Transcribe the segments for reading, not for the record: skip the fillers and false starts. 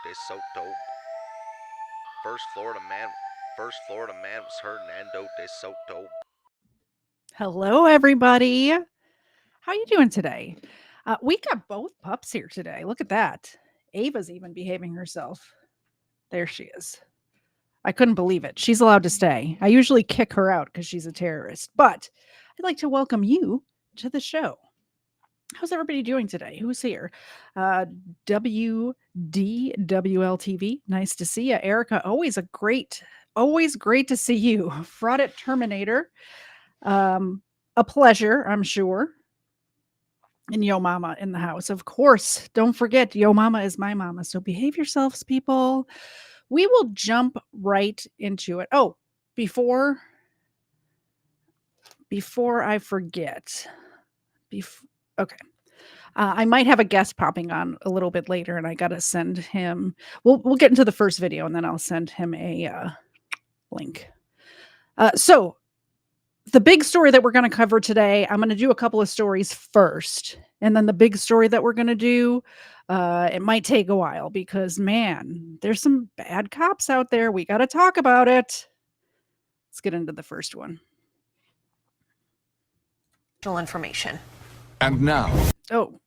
de Soto. First Florida man, first Florida man was Hernando de Soto. Hello, everybody. How you doing today? We got both pups here today. Look at that. Ava's even behaving herself. There she is. I couldn't believe it. She's allowed to stay. I usually kick her out because she's a terrorist, but I'd like to welcome you to the show. How's everybody doing today? Who's here? WDWLTV. Nice to see you. Erica, always great to see you. Fraudit Terminator. Um, a pleasure, I'm sure. And Yo Mama in the house. Of course, don't forget, Yo Mama is my mama. So behave yourselves, people. We will jump right into it. Oh, before I forget, okay. I might have a guest popping on a little bit later, and I gotta send him. We'll get into the first video, and then I'll send him a link. So the big story that we're going to cover today, I'm going to do a couple of stories first. And then the big story that we're going to do, it might take a while because, man, there's some bad cops out there. We got to talk about it. Let's get into the first one. Information. And now, Oh,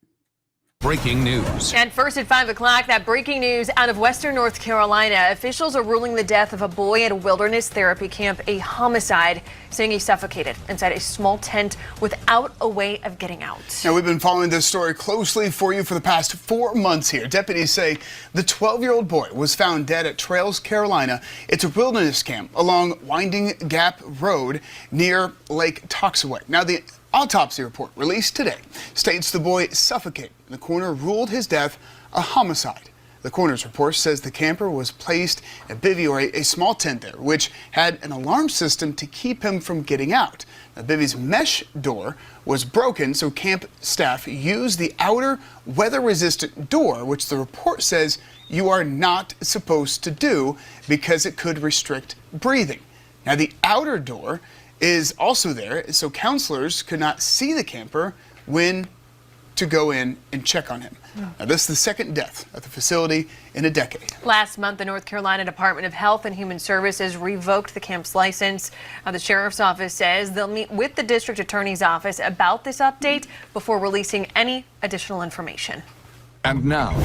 breaking news. And first at 5 o'clock, that breaking news out of Western North Carolina. Officials are ruling the death of a boy at a wilderness therapy camp a homicide, saying he suffocated inside a small tent without a way of getting out. Now, we've been following this story closely for you for the past 4 months here. Deputies say the 12-year-old boy was found dead at Trails, Carolina. It's a wilderness camp along Winding Gap Road near Lake Toxaway. Now, the autopsy report released today states the boy suffocated. The coroner ruled his death a homicide. The coroner's report says the camper was placed in a bivvy, or a small tent there, which had an alarm system to keep him from getting out. The bivvy's mesh door was broken, so camp staff used the outer weather-resistant door, which the report says you are not supposed to do because it could restrict breathing. Now, the outer door is also there, so counselors could not see the camper when to go in and check on him. Now, this is the second death at the facility in a decade. Last month, the North Carolina Department of Health and Human Services revoked the camp's license. The sheriff's office says they'll meet with the district attorney's office about this update before releasing any additional information. And now,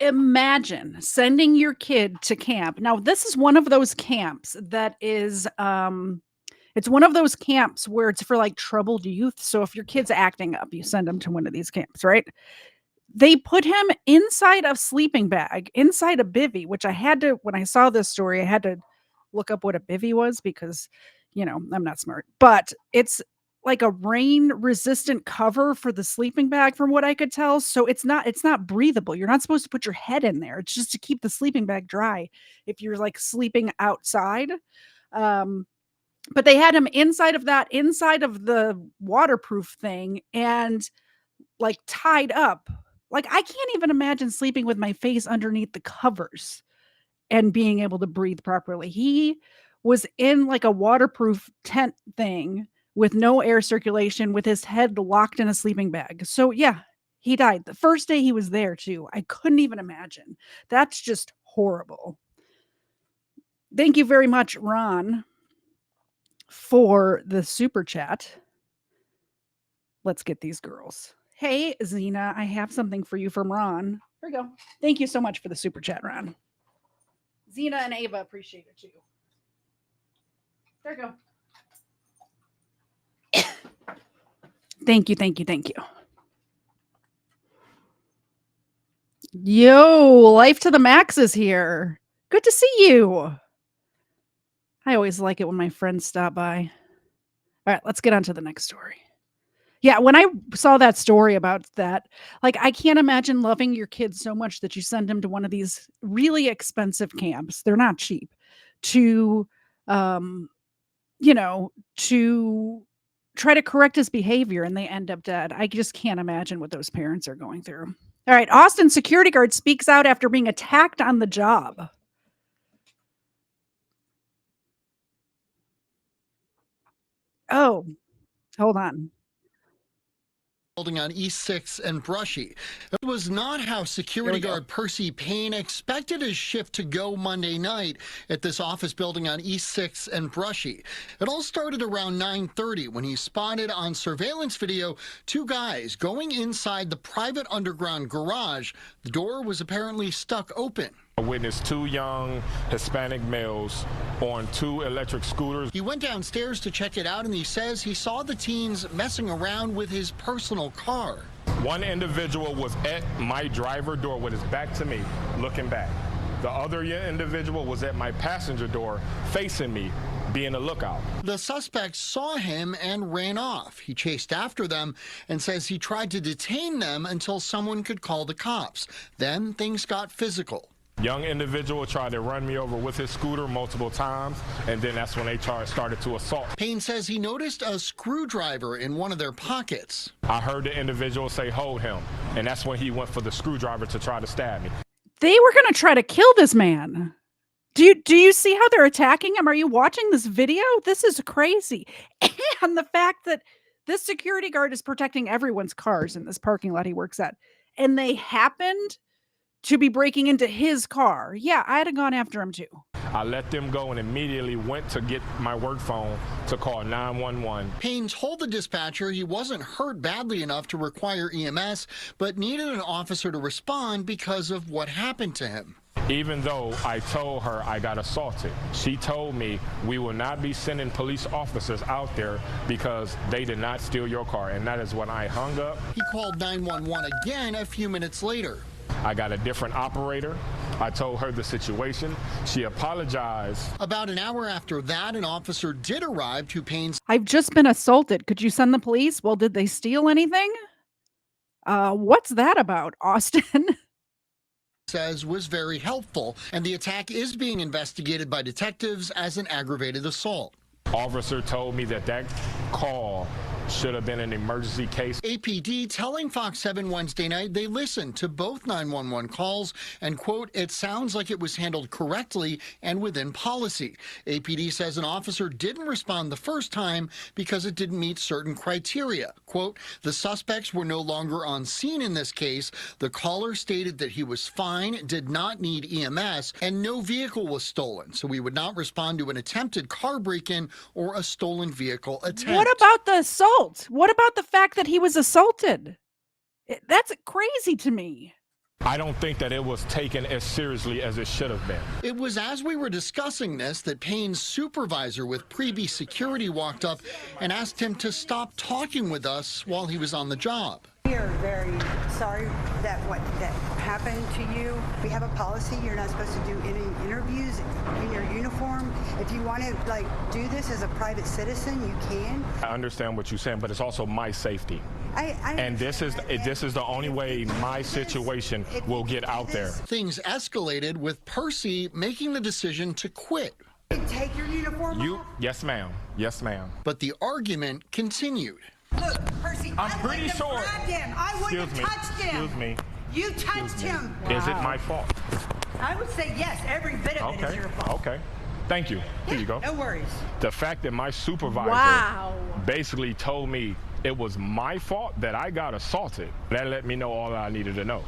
imagine sending your kid to camp. Now, this is one of those camps that is, it's one of those camps where it's for like troubled youth. So if your kid's acting up, you send them to one of these camps, right? They put him inside a sleeping bag, inside a bivvy, which I had to, when I saw this story, I had to look up what a bivvy was because, I'm not smart. But it's like a rain resistant cover for the sleeping bag from what I could tell. So it's not breathable. You're not supposed to put your head in there. It's just to keep the sleeping bag dry if you're like sleeping outside. But they had him inside of the waterproof thing and like tied up. Like, I can't even imagine sleeping with my face underneath the covers and being able to breathe properly. He was in like a waterproof tent thing with no air circulation, with his head locked in a sleeping bag. So yeah, he died the first day he was there too. I couldn't even imagine. That's just horrible. Thank you very much, Ron, for the super chat. Let's get these girls. Hey, Zena, I have something for you from Ron. Here we go. Thank you so much for the super chat, Ron. Zena and Ava appreciate it too. There you go. Thank you, thank you, thank you. Yo, Life to the Max is here. Good to see you. I always like it when my friends stop by. All right, let's get on to the next story. Yeah, when I saw that story about that, like, I can't imagine loving your kids so much that you send them to one of these really expensive camps. They're not cheap to, to try to correct his behavior and they end up dead. I just can't imagine what those parents are going through. All right, Austin security guard speaks out after being attacked on the job. Oh, hold on. building on East 6th and Brushy. It was not how security guard Percy Payne expected his shift to go Monday night at this office building on East 6th and Brushy. It all started around 9:30 when he spotted on surveillance video two guys going inside the private underground garage. The door was apparently stuck open. I witnessed two young Hispanic males on two electric scooters. He went downstairs to check it out, and he says he saw the teens messing around with his personal car. One individual was at my driver door with his back to me, looking back. The other individual was at my passenger door, facing me, being a lookout. The suspects saw him and ran off. He chased after them and says he tried to detain them until someone could call the cops. Then things got physical. Young individual tried to run me over with his scooter multiple times, and then that's when they started to assault. Payne says he noticed a screwdriver in one of their pockets. I heard the individual say, "Hold him," and that's when he went for the screwdriver to try to stab me. They were going to try to kill this man. Do you see how they're attacking him? Are you watching this video? This is crazy. And the fact that this security guard is protecting everyone's cars in this parking lot he works at, and they happened to be breaking into his car. Yeah, I'd have gone after him too. I let them go and immediately went to get my work phone to call 911. Payne told the dispatcher he wasn't hurt badly enough to require EMS, but needed an officer to respond because of what happened to him. Even though I told her I got assaulted, she told me we will not be sending police officers out there because they did not steal your car. And that is when I hung up. He called 911 again a few minutes later. I got a different operator. I told her the situation. She apologized. About an hour after that, an officer did arrive to Payne's. I've just been assaulted. Could you send the police? Well, did they steal anything? What's that about, Austin? Says was very helpful, and the attack is being investigated by detectives as an aggravated assault. Officer told me that call should have been an emergency case. APD telling Fox 7 Wednesday night they listened to both 911 calls and, quote, it sounds like it was handled correctly and within policy. APD says an officer didn't respond the first time because it didn't meet certain criteria. Quote, the suspects were no longer on scene in this case. The caller stated that he was fine, did not need EMS, and no vehicle was stolen. So we would not respond to an attempted car break-in or a stolen vehicle attempt. What about the assault? What about the fact that he was assaulted? That's crazy to me. I don't think that it was taken as seriously as it should have been. It was as we were discussing this that Payne's supervisor with Preby Security walked up and asked him to stop talking with us while he was on the job. We are very sorry that happened to you. We have a policy. You're not supposed to do any interviews in your uniform. If you want to do this as a private citizen, you can. I understand what you're saying, but it's also my safety. And this is the only way my situation will get out there. Things escalated with Percy making the decision to quit. Take your uniform off? Yes, ma'am. Yes, ma'am. But the argument continued. Look, Percy, I'm pretty sure. I wouldn't have touched him. Excuse me. You touched him. Wow. Is it my fault? I would say yes, every bit of it is your fault. Okay. Thank you. Here you go. No worries. The fact that my supervisor basically told me it was my fault that I got assaulted, that let me know all I needed to know.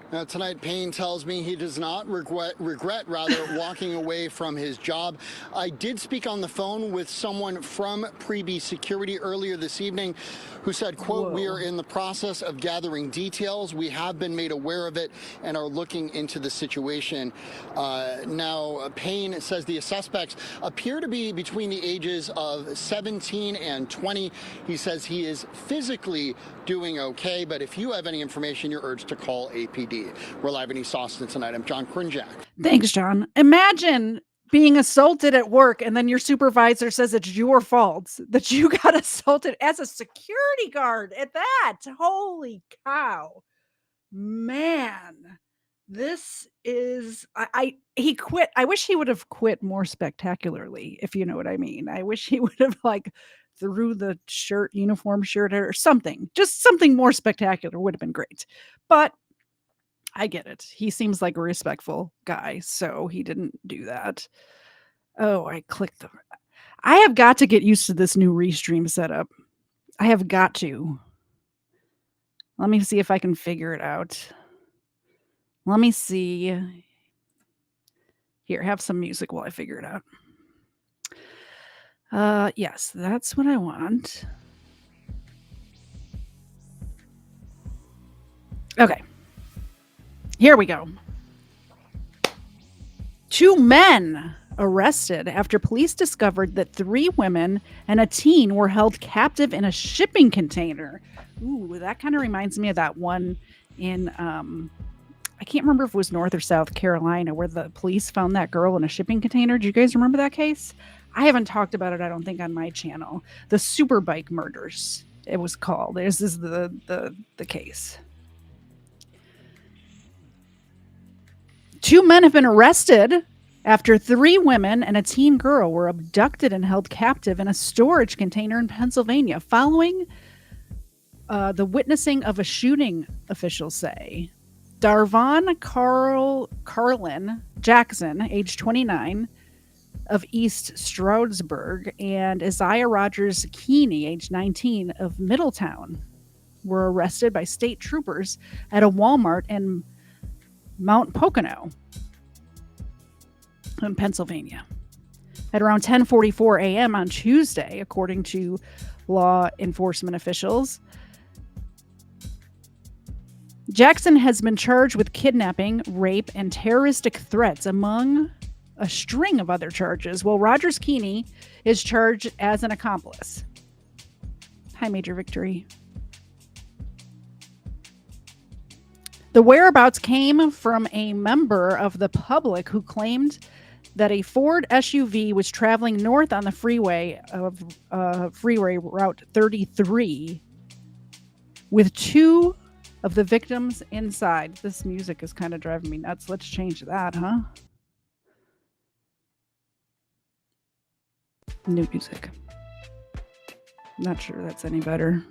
Now, tonight, Payne tells me he does not regret walking away from his job. I did speak on the phone with someone from Preby Security earlier this evening who said, quote, we are in the process of gathering details. We have been made aware of it and are looking into the situation. Now, Payne says the suspects appear to be between the ages of 17 and 20. He says he is physically doing okay, but if you have any information, you're urged to call APD. We're live in East Austin tonight. I'm John Krinjak. Thanks, John. Imagine being assaulted at work and then your supervisor says it's your fault that you got assaulted as a security guard at that. Holy cow. Man, this is, he quit. I wish he would have quit more spectacularly, if you know what I mean. I wish he would have threw the uniform shirt or something, just something more spectacular would have been great. But I get it. He seems like a respectful guy, so he didn't do that. Oh, I clicked I have got to get used to this new restream setup. I have got to. Let me see if I can figure it out. Let me see. Here, have some music while I figure it out. Yes, that's what I want. Okay. Here we go. 2 men arrested after police discovered that 3 women and a teen were held captive in a shipping container. Ooh, that kind of reminds me of that one in I can't remember if it was North or South Carolina where the police found that girl in a shipping container. Do you guys remember that case? I haven't talked about it, I don't think, on my channel. The Superbike murders, it was called. This is the case. 2 men have been arrested after 3 women and a teen girl were abducted and held captive in a storage container in Pennsylvania following the witnessing of a shooting, officials say. Darvon Carlin Jackson, age 29, of East Stroudsburg, and Isaiah Rogers Keeney, age 19, of Middletown, were arrested by state troopers at a Walmart in Mount Pocono in Pennsylvania at around 10:44 a.m. on Tuesday, according to law enforcement officials. Jackson has been charged with kidnapping, rape, and terroristic threats, among a string of other charges, while Rogers Keeney is charged as an accomplice. Hi, Major Victory. The whereabouts came from a member of the public who claimed that a Ford SUV was traveling north on the freeway Route 33 with 2 of the victims inside. This music is kind of driving me nuts. Let's change that, huh? New music. Not sure that's any better.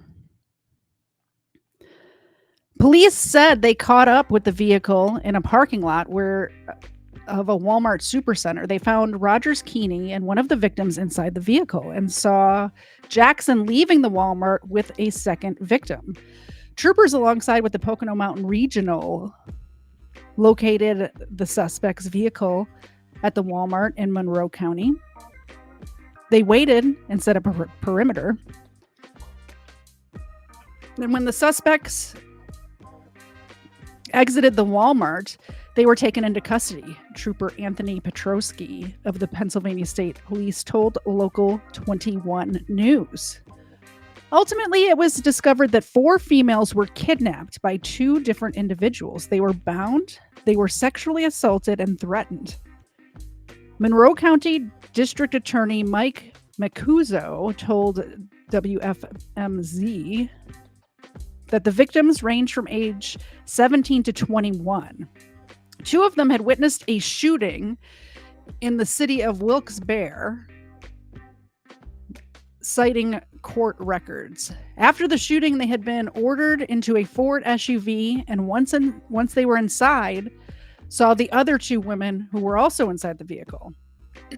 Police said they caught up with the vehicle in a parking lot of a Walmart supercenter. They found Rogers Keeney and one of the victims inside the vehicle and saw Jackson leaving the Walmart with a second victim. Troopers alongside with the Pocono Mountain Regional located the suspect's vehicle at the Walmart in Monroe County. They waited and set up a perimeter. And when the suspects exited the Walmart, they were taken into custody. Trooper Anthony Petrosky of the Pennsylvania State Police told Local 21 News. Ultimately, it was discovered that 4 females were kidnapped by 2 different individuals. They were bound, they were sexually assaulted, and threatened. Monroe County District Attorney Mike Macuso told WFMZ that the victims ranged from age 17 to 21. 2 of them had witnessed a shooting in the city of Wilkes-Barre, citing court records. After the shooting, they had been ordered into a Ford SUV, and once they were inside, saw the other 2 women who were also inside the vehicle.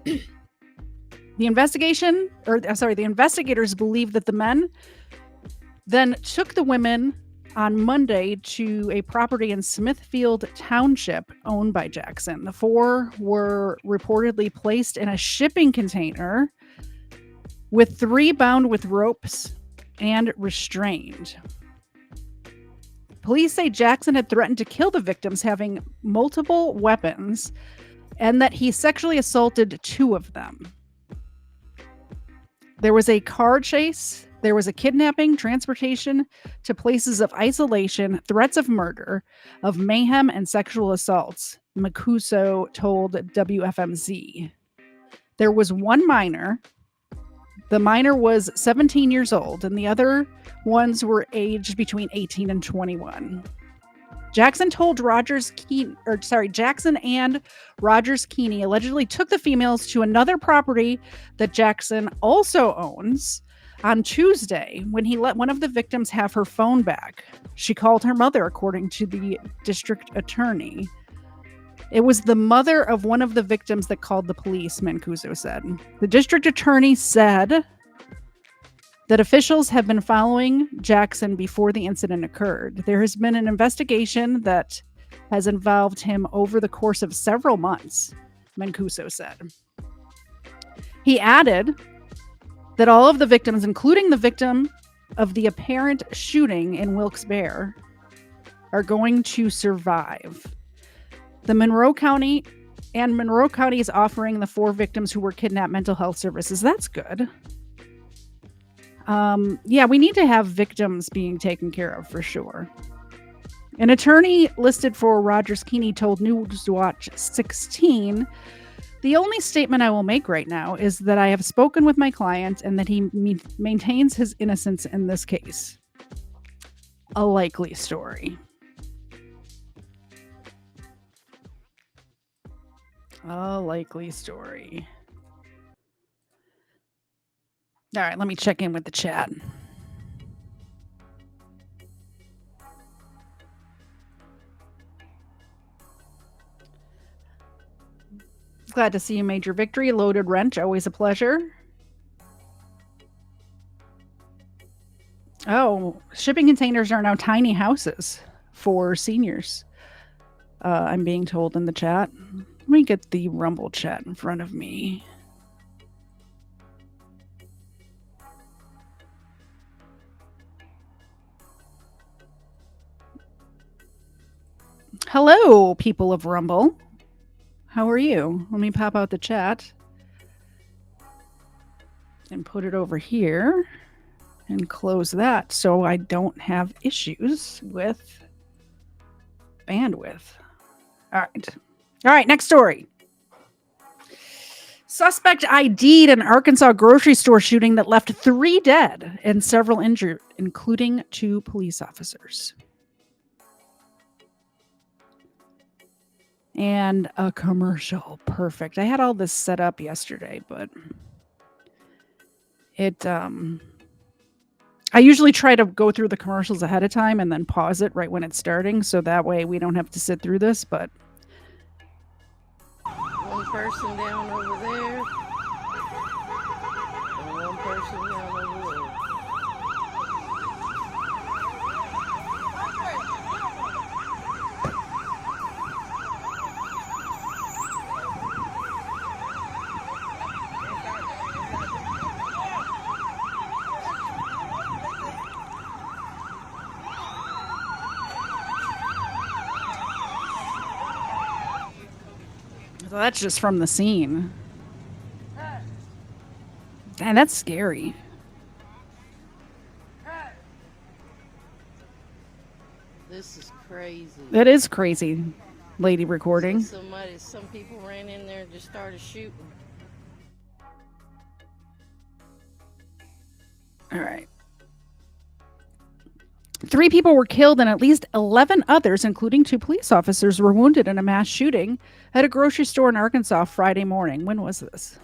The investigators believe that the men then took the women on Monday to a property in Smithfield Township owned by Jackson. The 4 were reportedly placed in a shipping container with 3 bound with ropes and restrained. Police say Jackson had threatened to kill the victims, having multiple weapons, and that he sexually assaulted 2 of them. There was a car chase. There was a kidnapping, transportation to places of isolation, threats of murder, of mayhem, and sexual assaults, Macuso told WFMZ. There was 1 minor. The minor was 17 years old, and the other ones were aged between 18 and 21. Jackson and Rogers Keeney allegedly took the females to another property that Jackson also owns on Tuesday when he let one of the victims have her phone back. She called her mother, according to the district attorney. It was the mother of one of the victims that called the police, Mancuso said. The district attorney said that officials have been following Jackson before the incident occurred. There has been an investigation that has involved him over the course of several months, Mancuso said. He added that all of the victims, including the victim of the apparent shooting in Wilkes-Barre, are going to survive. Monroe County is offering the 4 victims who were kidnapped mental health services. That's good. Yeah, we need to have victims being taken care of for sure. An attorney listed for Rogers Keeney told Newswatch 16, "The only statement I will make right now is that I have spoken with my client and that he maintains his innocence in this case." A likely story. A likely story. All right, let me check in with the chat. Glad to see you made your victory. Loaded Wrench, always a pleasure. Oh, shipping containers are now tiny houses for seniors. I'm being told in the chat. Let me get the Rumble chat in front of me. Hello, people of Rumble. How are you? Let me pop out the chat and put it over here and close that so I don't have issues with bandwidth. All right, next story. Suspect ID'd an Arkansas grocery store shooting that left 3 dead and several injured, including 2 police officers. And a commercial. Perfect. I had all this set up yesterday, but I usually try to go through the commercials ahead of time and then pause it right when it's starting, so that way we don't have to sit through this, but... One person down over there. And one person down over there. So that's just from the scene. Man, that's scary. This is crazy. It is crazy, lady recording. So some people ran in there and just started shooting. All right. 3 people were killed and at least 11 others, including 2 police officers, were wounded in a mass shooting at a grocery store in Arkansas Friday morning. When was this?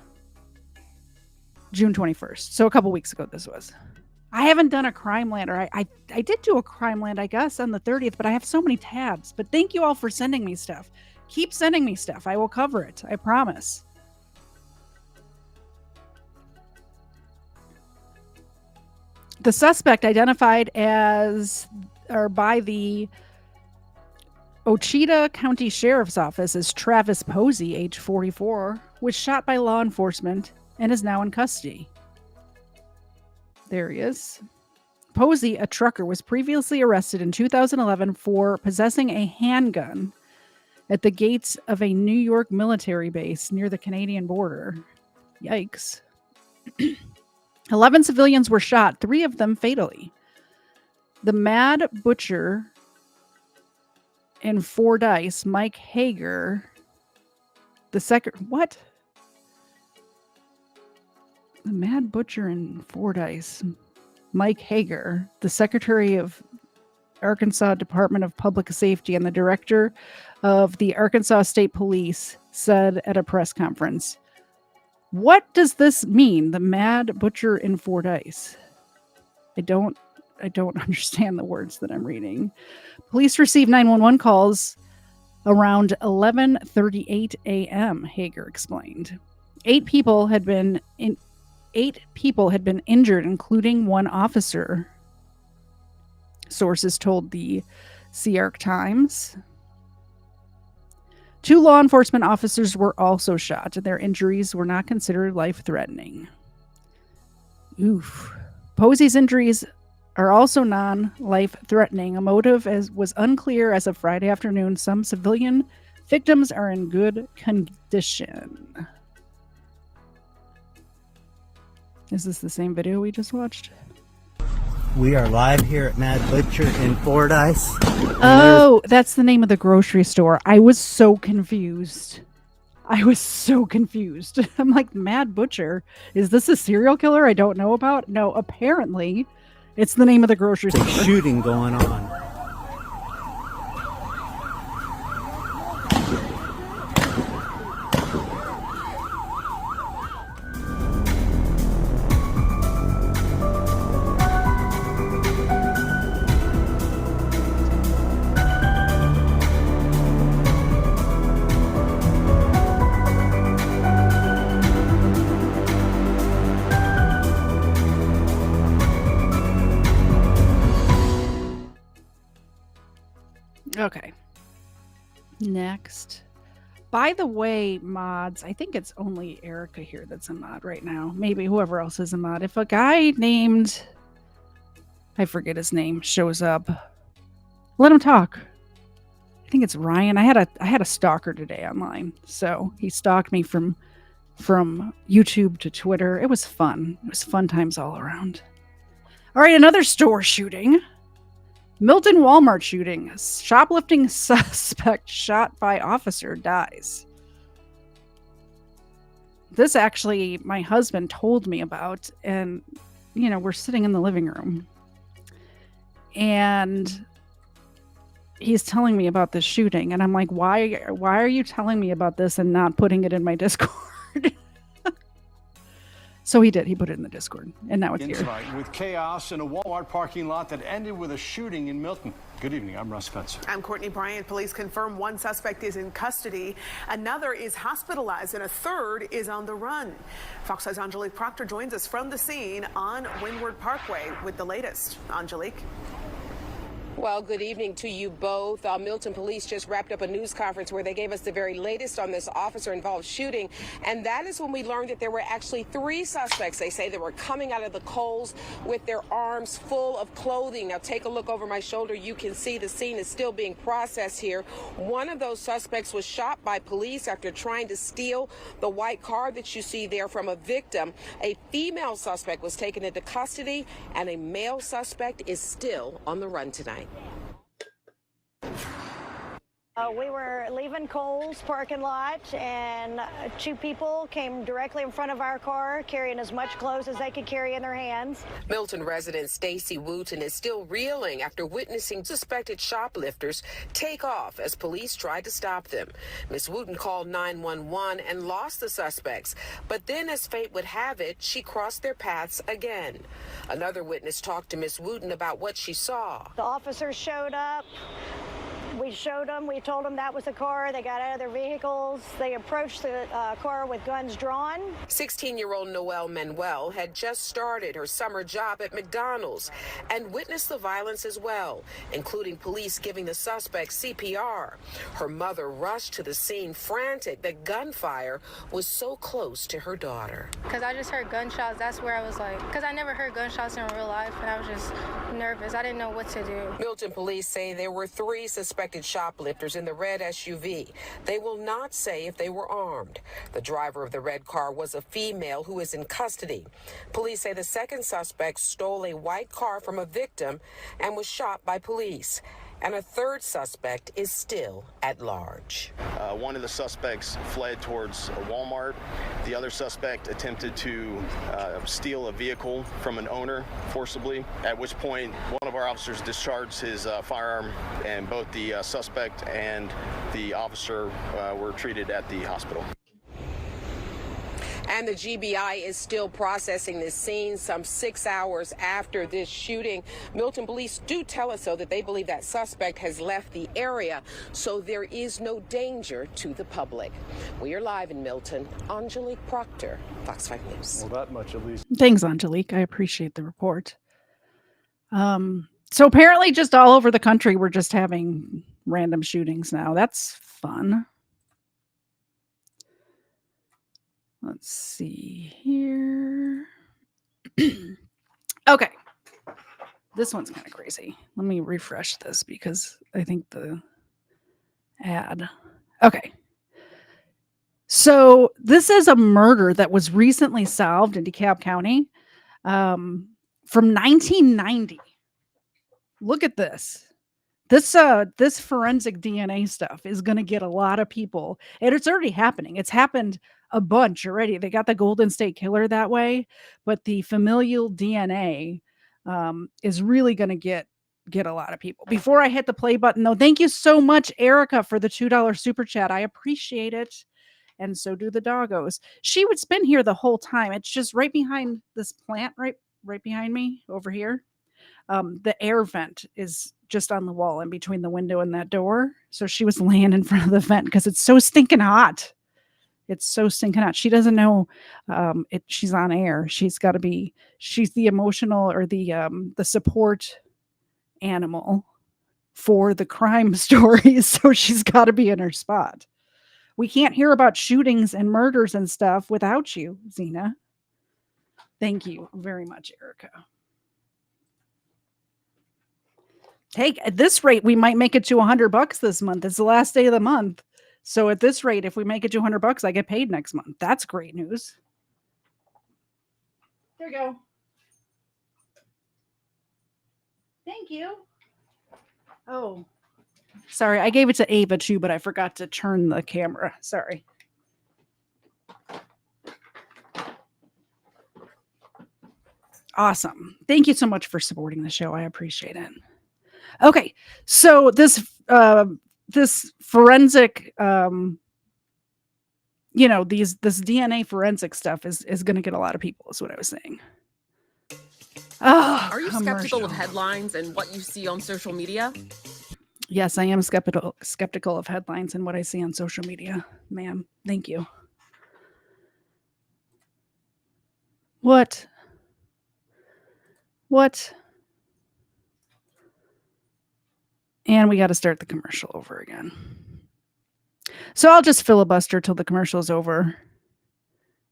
June 21st. So a couple weeks ago this was. I haven't done a Crimeland, or I did do a Crimeland, I guess, on the 30th, but I have so many tabs. But thank you all for sending me stuff. Keep sending me stuff. I will cover it. I promise. The suspect, identified by the Ouachita County Sheriff's Office as Travis Posey, age 44, was shot by law enforcement and is now in custody. There he is. Posey, a trucker, was previously arrested in 2011 for possessing a handgun at the gates of a New York military base near the Canadian border. Yikes. 11 civilians were shot, 3 of them fatally. The Mad Butcher in Fordyce, Mike Hager, what? The Mad Butcher in Fordyce, Mike Hager, the Secretary of Arkansas Department of Public Safety and the Director of the Arkansas State Police, said at a press conference. What does this mean, the Mad Butcher in Fordyce? I don't understand the words that I'm reading. Police received 911 calls around 11:38 a.m., Hager explained. 8 people had been 8 people had been injured, including one officer. Sources told the Search Times. 2 law enforcement officers were also shot. Their injuries were not considered life-threatening. Oof. Posey's injuries are also non-life-threatening. A motive was unclear as of Friday afternoon. Some civilian victims are in good condition. Is this the same video we just watched? We are live here at Mad Butcher in Fordyce. Oh, that's the name of the grocery store. I was so confused. I'm like, Mad Butcher? Is this a serial killer I don't know about? No, apparently it's the name of the grocery store. There's shooting going on. Okay. Next. By the way, mods, I think it's only Erica here that's a mod right now. Maybe whoever else is a mod. If a guy named, I forget his name, shows up, let him talk. I think it's Ryan. I had a stalker today online. So he stalked me from YouTube to Twitter. It was fun. It was fun times all around. All right, another store shooting. Milton Walmart shooting. Shoplifting suspect shot by officer dies. This actually, my husband told me about, and, you know, we're sitting in the living room. And he's telling me about this shooting. And I'm like, why are you telling me about this and not putting it in my Discord? So he did. He put it in the Discord, and now it's here. Tonight with chaos in a Walmart parking lot that ended with a shooting in Milton. Good evening. I'm Russ Spencer. I'm Courtney Bryant. Police confirm one suspect is in custody, another is hospitalized, and a third is on the run. Fox 5's Angelique Proctor joins us from the scene on Windward Parkway with the latest. Angelique. Well, good evening to you both. Milton Police just wrapped up a news conference where they gave us the very latest on this officer-involved shooting, and that is when we learned that there were actually 3 suspects. They say they were coming out of the Kohl's with their arms full of clothing. Now, take a look over my shoulder. You can see the scene is still being processed here. One of those suspects was shot by police after trying to steal the white car that you see there from a victim. A female suspect was taken into custody, and a male suspect is still on the run tonight. We were leaving Kohl's parking lot, and 2 people came directly in front of our car carrying as much clothes as they could carry in their hands. Milton resident Stacy Wooten is still reeling after witnessing suspected shoplifters take off as police tried to stop them. Miss Wooten called 911 and lost the suspects, but then, as fate would have it, she crossed their paths again. Another witness talked to Miss Wooten about what she saw. The officers showed up. We showed them, we told them that was the car. They got out of their vehicles. They approached the car with guns drawn. 16-year-old Noelle Manuel had just started her summer job at McDonald's and witnessed the violence as well, including police giving the suspect CPR. Her mother rushed to the scene frantic that gunfire was so close to her daughter. Because I just heard gunshots, that's where I was like, because I never heard gunshots in real life, and I was just nervous. I didn't know what to do. Milton police say there were 3 suspected shoplifters in the red SUV. They will not say if they were armed. The driver of the red car was a female who is in custody. Police say the second suspect stole a white car from a victim and was shot by police. And a third suspect is still at large. One of the suspects fled towards a Walmart. The other suspect attempted to steal a vehicle from an owner forcibly, at which point one of our officers discharged his firearm, and both the suspect and the officer were treated at the hospital. And the GBI is still processing this scene some 6 hours after this shooting. Milton police do tell us, though, that they believe that suspect has left the area, so there is no danger to the public. We are live in Milton. Angelique Proctor, Fox 5 News. Well, that much at least. Thanks, Angelique. I appreciate the report. So apparently just all over the country, we're just having random shootings now. That's fun. Let's see here. Okay. This one's kind of crazy. Let me refresh this because I think the ad. Okay. So this is a murder that was recently solved in DeKalb County from 1990. Look at this. This forensic DNA stuff is going to get a lot of people, and it's already happening. It's happened a bunch already. They got the Golden State Killer that way, but the familial DNA is really going to get a lot of people. Before I hit the play button, though, thank you so much, Erica, for the $2 super chat. I appreciate it, and so do the doggos. She would spin here the whole time. It's just right behind this plant, right behind me over here. The air vent is just on the wall in between the window and that door. So she was laying in front of the vent because it's so stinking hot. It's so stinking hot. She doesn't know she's on air. She's the emotional or the support animal for the crime stories. So she's got to be in her spot. We can't hear about shootings and murders and stuff without you, Zena. Thank you very much, Erica. Hey, at this rate, we might make it to $100 this month. It's the last day of the month. So at this rate, if we make it to $100, I get paid next month. That's great news. There you go. Thank you. Oh, sorry. I gave it to Ava too, but I forgot to turn the camera. Sorry. Awesome. Thank you so much for supporting the show. I appreciate it. Okay, so this forensic, this DNA forensic stuff is going to get a lot of people. Is what I was saying. Oh, are you skeptical of headlines and what you see on social media? Yes, I am skeptical of headlines and what I see on social media, ma'am. Thank you. What? And we got to start the commercial over again. So I'll just filibuster till the commercial's over.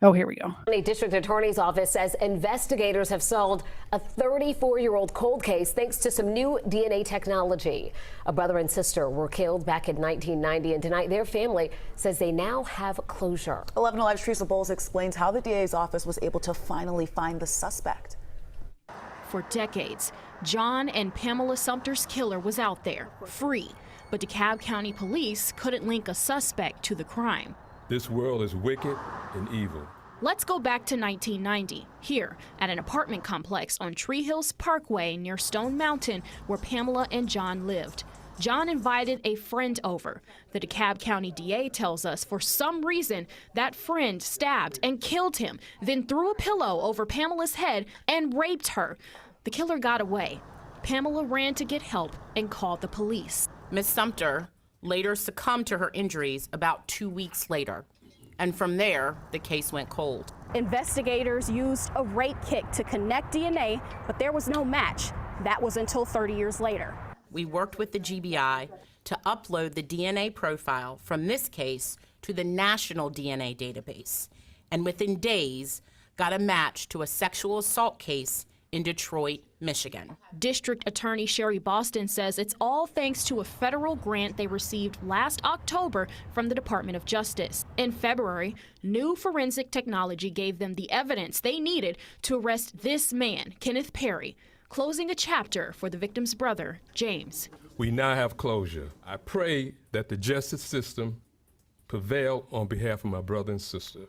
Oh, here we go. The district attorney's office says investigators have solved a 34-year-old cold case thanks to some new DNA technology. A brother and sister were killed back in 1990, and tonight their family says they now have closure. 11 Alive's Teresa Bowles explains how the DA's office was able to finally find the suspect. For decades, John and Pamela Sumter's killer was out there, free, but DeKalb County police couldn't link a suspect to the crime. This world is wicked and evil. Let's go back to 1990, here at an apartment complex on Tree Hills Parkway near Stone Mountain, where Pamela and John lived. John invited a friend over. The DeKalb County DA tells us for some reason that friend stabbed and killed him, then threw a pillow over Pamela's head and raped her. The killer got away. Pamela ran to get help and called the police. Miss Sumter later succumbed to her injuries about 2 weeks later. And from there, the case went cold. Investigators used a rape kit to connect DNA, but there was no match. That was until 30 years later. We worked with the GBI to upload the DNA profile from this case to the national DNA database, and within days got a match to a sexual assault case in Detroit, Michigan. District Attorney Sherry Boston says it's all thanks to a federal grant they received last October from the Department of Justice. In February, new forensic technology gave them the evidence they needed to arrest this man, Kenneth Perry, closing a chapter for the victim's brother, James. We now have closure. I pray that the justice system prevail on behalf of my brother and sister.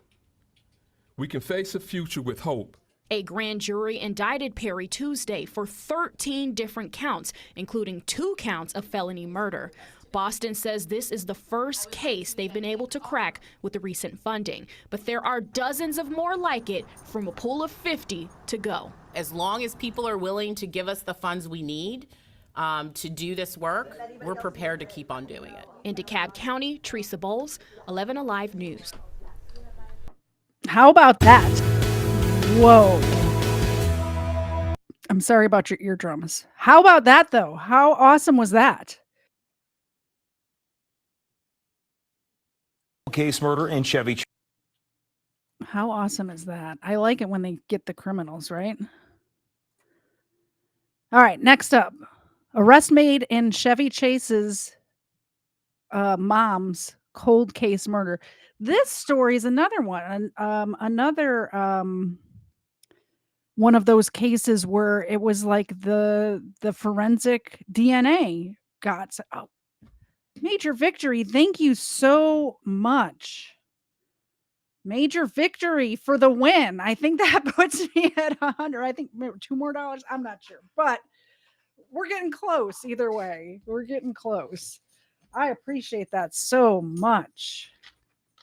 We can face a future with hope. A grand jury indicted Perry Tuesday for 13 different counts, including 2 counts of felony murder. Boston says this is the first case they've been able to crack with the recent funding, but there are dozens of more like it from a pool of 50 to go. As long as people are willing to give us the funds we need to do this work, we're prepared to keep on doing it. In DeKalb County, Teresa Bowles, 11 Alive News. How about that? Whoa. I'm sorry about your eardrums. How about that, though? How awesome was that? Case murder in Chevy. How awesome is that? I like it when they get the criminals, right? All right, next up. Arrest made in Chevy Chase's mom's cold case murder. This story is another one. One of those cases where it was like the forensic DNA got. Oh, Major Victory, thank you so much. Major Victory for the win. I think that puts me at 100. I think $2 more. I'm not sure, but we're getting close either way. We're getting close. I appreciate that so much.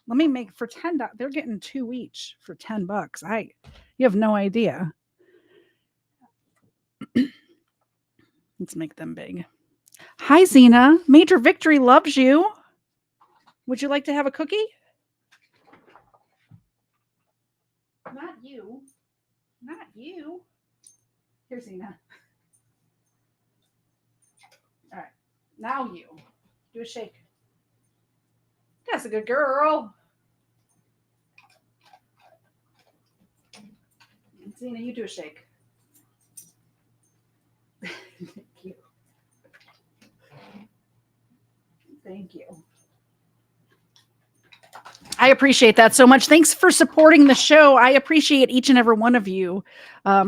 Let me make for $10. They're getting 2 each for $10. You have no idea. Let's make them big. Hi, Zena. Major Victory loves you. Would you like to have a cookie? Not you. Not you. Here, Zena. All right. Now you. Do a shake. That's a good girl. Zena, you do a shake. Thank you. Thank you. I appreciate that so much. Thanks for supporting the show. I appreciate each and every one of you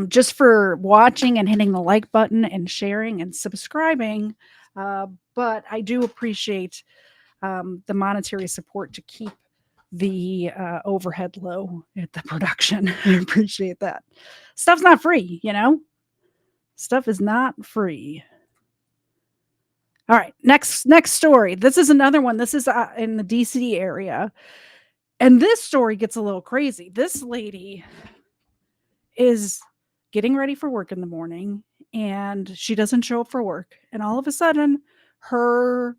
just for watching and hitting the like button and sharing and subscribing. But I do appreciate the monetary support to keep the overhead low at the production. I appreciate that. Stuff's not free, you know? Stuff is not free. All right, next story. This is another one. This is in the DC area. And this story gets a little crazy. This lady is getting ready for work in the morning and she doesn't show up for work. And all of a sudden, her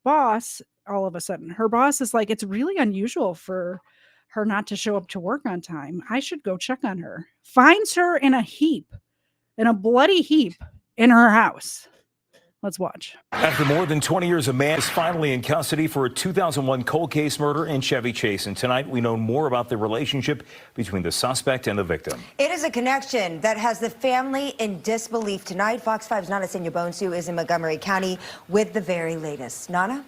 boss is like, it's really unusual for her not to show up to work on time. I should go check on her. Finds her in a bloody heap in her house. Let's watch. After more than 20 years, a man is finally in custody for a 2001 cold case murder in Chevy Chase. And tonight we know more about the relationship between the suspect and the victim. It is a connection that has the family in disbelief. Tonight, Fox 5's Nana Bonsu is in Montgomery County with the very latest. Nana?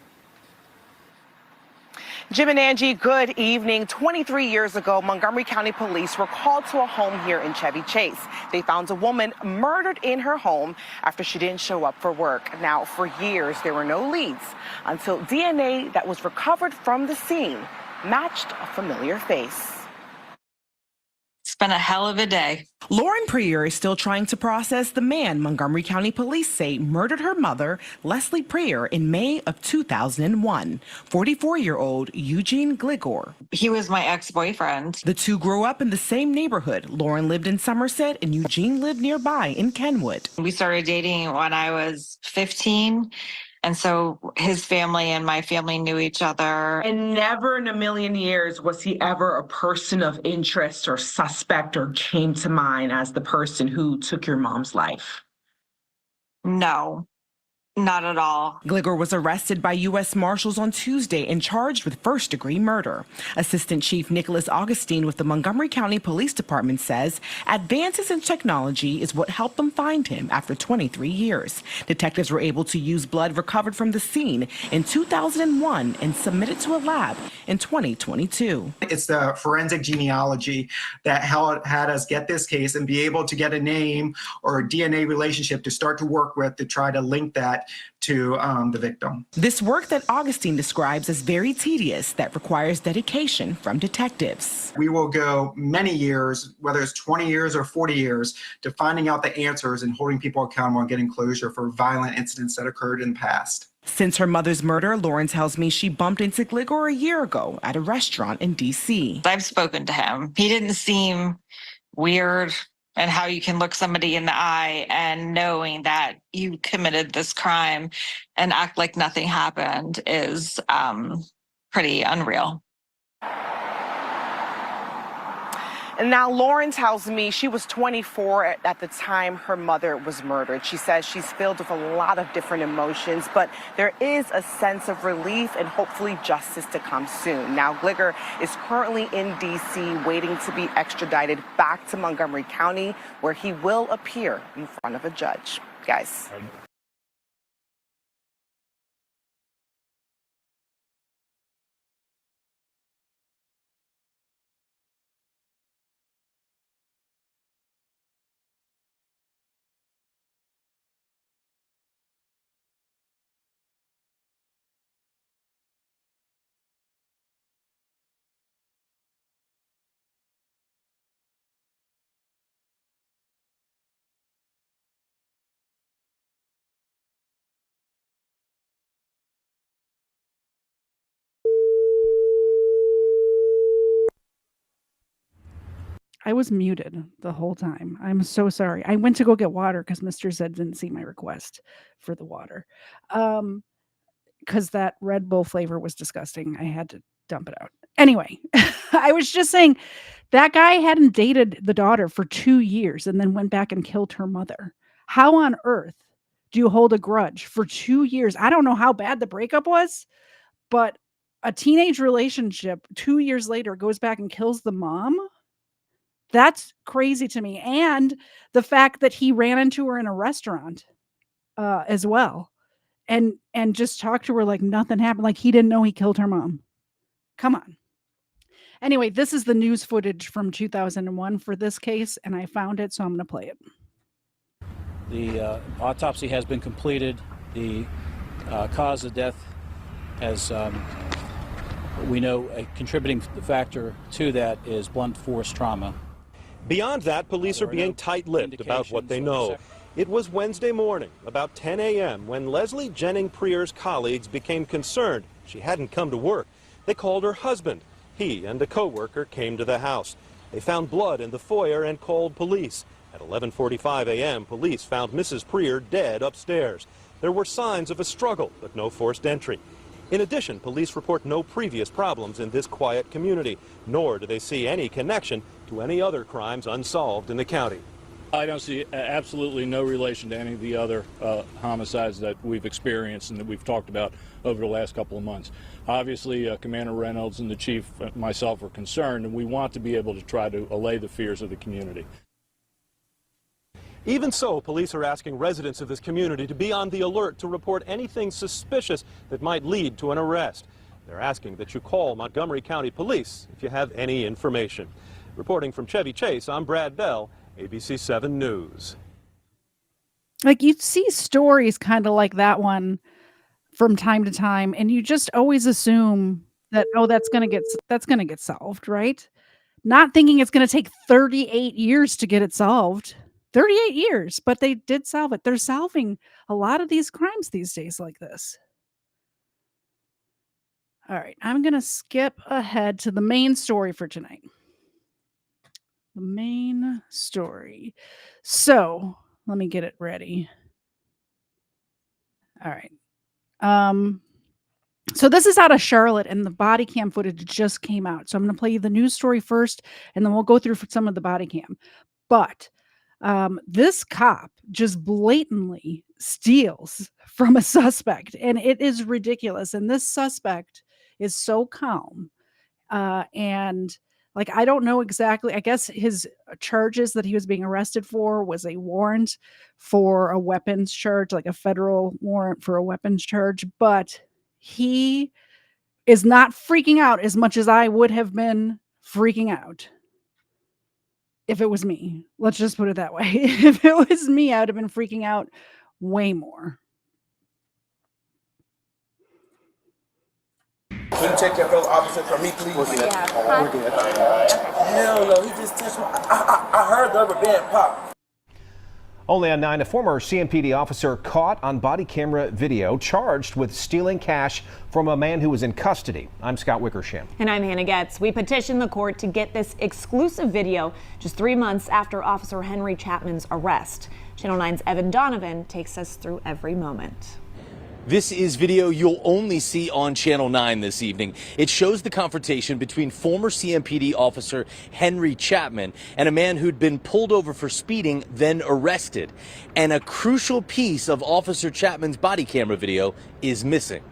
Jim and Angie, good evening. 23 years ago, Montgomery County police were called to a home here in Chevy Chase. They found a woman murdered in her home after she didn't show up for work. Now, for years, there were no leads until DNA that was recovered from the scene matched a familiar face. It's been a hell of a day. Lauren Prieur is still trying to process the man Montgomery County police say murdered her mother, Leslie Prieur, in May of 2001. 44-year-old Eugene Gligor. He was my ex-boyfriend. The two grew up in the same neighborhood. Lauren lived in Somerset and Eugene lived nearby in Kenwood. We started dating when I was 15. And so his family and my family knew each other. And never in a million years was he ever a person of interest or suspect or came to mind as the person who took your mom's life? No. Not at all. Gligor was arrested by U.S. Marshals on Tuesday and charged with first-degree murder. Assistant Chief Nicholas Augustine with the Montgomery County Police Department says advances in technology is what helped them find him after 23 years. Detectives were able to use blood recovered from the scene in 2001 and submit it to a lab in 2022. It's the forensic genealogy that had us get this case and be able to get a name or a DNA relationship to start to work with to try to link that to the victim. This work that Augustine describes as very tedious that requires dedication from detectives. We will go many years, whether it's 20 years or 40 years, to finding out the answers and holding people accountable and getting closure for violent incidents that occurred in the past. Since her mother's murder, Lauren tells me she bumped into Gligor a year ago at a restaurant in D.C. I've spoken to him. He didn't seem weird, and how you can look somebody in the eye and knowing that you committed this crime and act like nothing happened is pretty unreal. And now Lauren tells me she was 24 at the time her mother was murdered. She says she's filled with a lot of different emotions, but there is a sense of relief and hopefully justice to come soon. Now, Gligor is currently in D.C. waiting to be extradited back to Montgomery County, where he will appear in front of a judge. Guys. I was muted the whole time. I'm so sorry. I went to go get water because Mr. Zed didn't see my request for the water. Because that Red Bull flavor was disgusting. I had to dump it out. Anyway, I was just saying that guy hadn't dated the daughter for 2 years and then went back and killed her mother. How on earth do you hold a grudge for 2 years? I don't know how bad the breakup was, but a teenage relationship 2 years later goes back and kills the mom? That's crazy to me. And the fact that he ran into her in a restaurant as well and just talked to her like nothing happened, like he didn't know he killed her mom. Come on. Anyway, this is the news footage from 2001 for this case, and I found it, so I'm going to play it. The autopsy has been completed. The cause of death has, we know, a contributing factor to that is blunt force trauma. Beyond that, police are being tight-lipped about what they know. It was Wednesday morning, about 10 a.m., when Leslie Jennings-Prier's colleagues became concerned she hadn't come to work. They called her husband. He and a co-worker came to the house. They found blood in the foyer and called police. At 11:45 a.m., police found Mrs. Prier dead upstairs. There were signs of a struggle, but no forced entry. In addition, police report no previous problems in this quiet community, nor do they see any connection to any other crimes unsolved in the county. I don't see absolutely no relation to any of the other homicides that we've experienced and that we've talked about over the last couple of months. Obviously, Commander Reynolds and the chief, myself, are concerned, and we want to be able to try to allay the fears of the community. Even so, police are asking residents of this community to be on the alert to report anything suspicious that might lead to an arrest. They're asking that you call Montgomery County Police if you have any information. Reporting from Chevy Chase, I'm Brad Bell, ABC 7 News. Like, you see stories kind of like that one from time to time, and you just always assume that, oh, that's going to get solved, right? Not thinking it's going to take 38 years to get it solved. 38 years, but they did solve it. They're solving a lot of these crimes these days like this. All right, I'm going to skip ahead to the main story for tonight. The main story. So, let me get it ready. All right. So this is out of Charlotte, and the body cam footage just came out. So I'm going to play you the news story first, and then we'll go through some of the body cam. But this cop just blatantly steals from a suspect, and it is ridiculous. And this suspect is so calm. And like, I don't know exactly, I guess his charges that he was being arrested for was a warrant for a weapons charge, like a federal warrant for a weapons charge, but he is not freaking out as much as I would have been freaking out if it was me. Let's just put it that way. If it was me, I would have been freaking out way more. Can you take your fellow officer from me, please? We're good. We're good. Hell no, he just touched me. I heard the rubber band pop. Only on 9, a former CMPD officer caught on body camera video charged with stealing cash from a man who was in custody. I'm Scott Wickersham. And I'm Hannah Getz. We petitioned the court to get this exclusive video just 3 months after Officer Henry Chapman's arrest. Channel 9's Evan Donovan takes us through every moment. This is video you'll only see on Channel 9 this evening. It shows the confrontation between former CMPD officer Henry Chapman and a man who'd been pulled over for speeding, then arrested. And a crucial piece of Officer Chapman's body camera video is missing.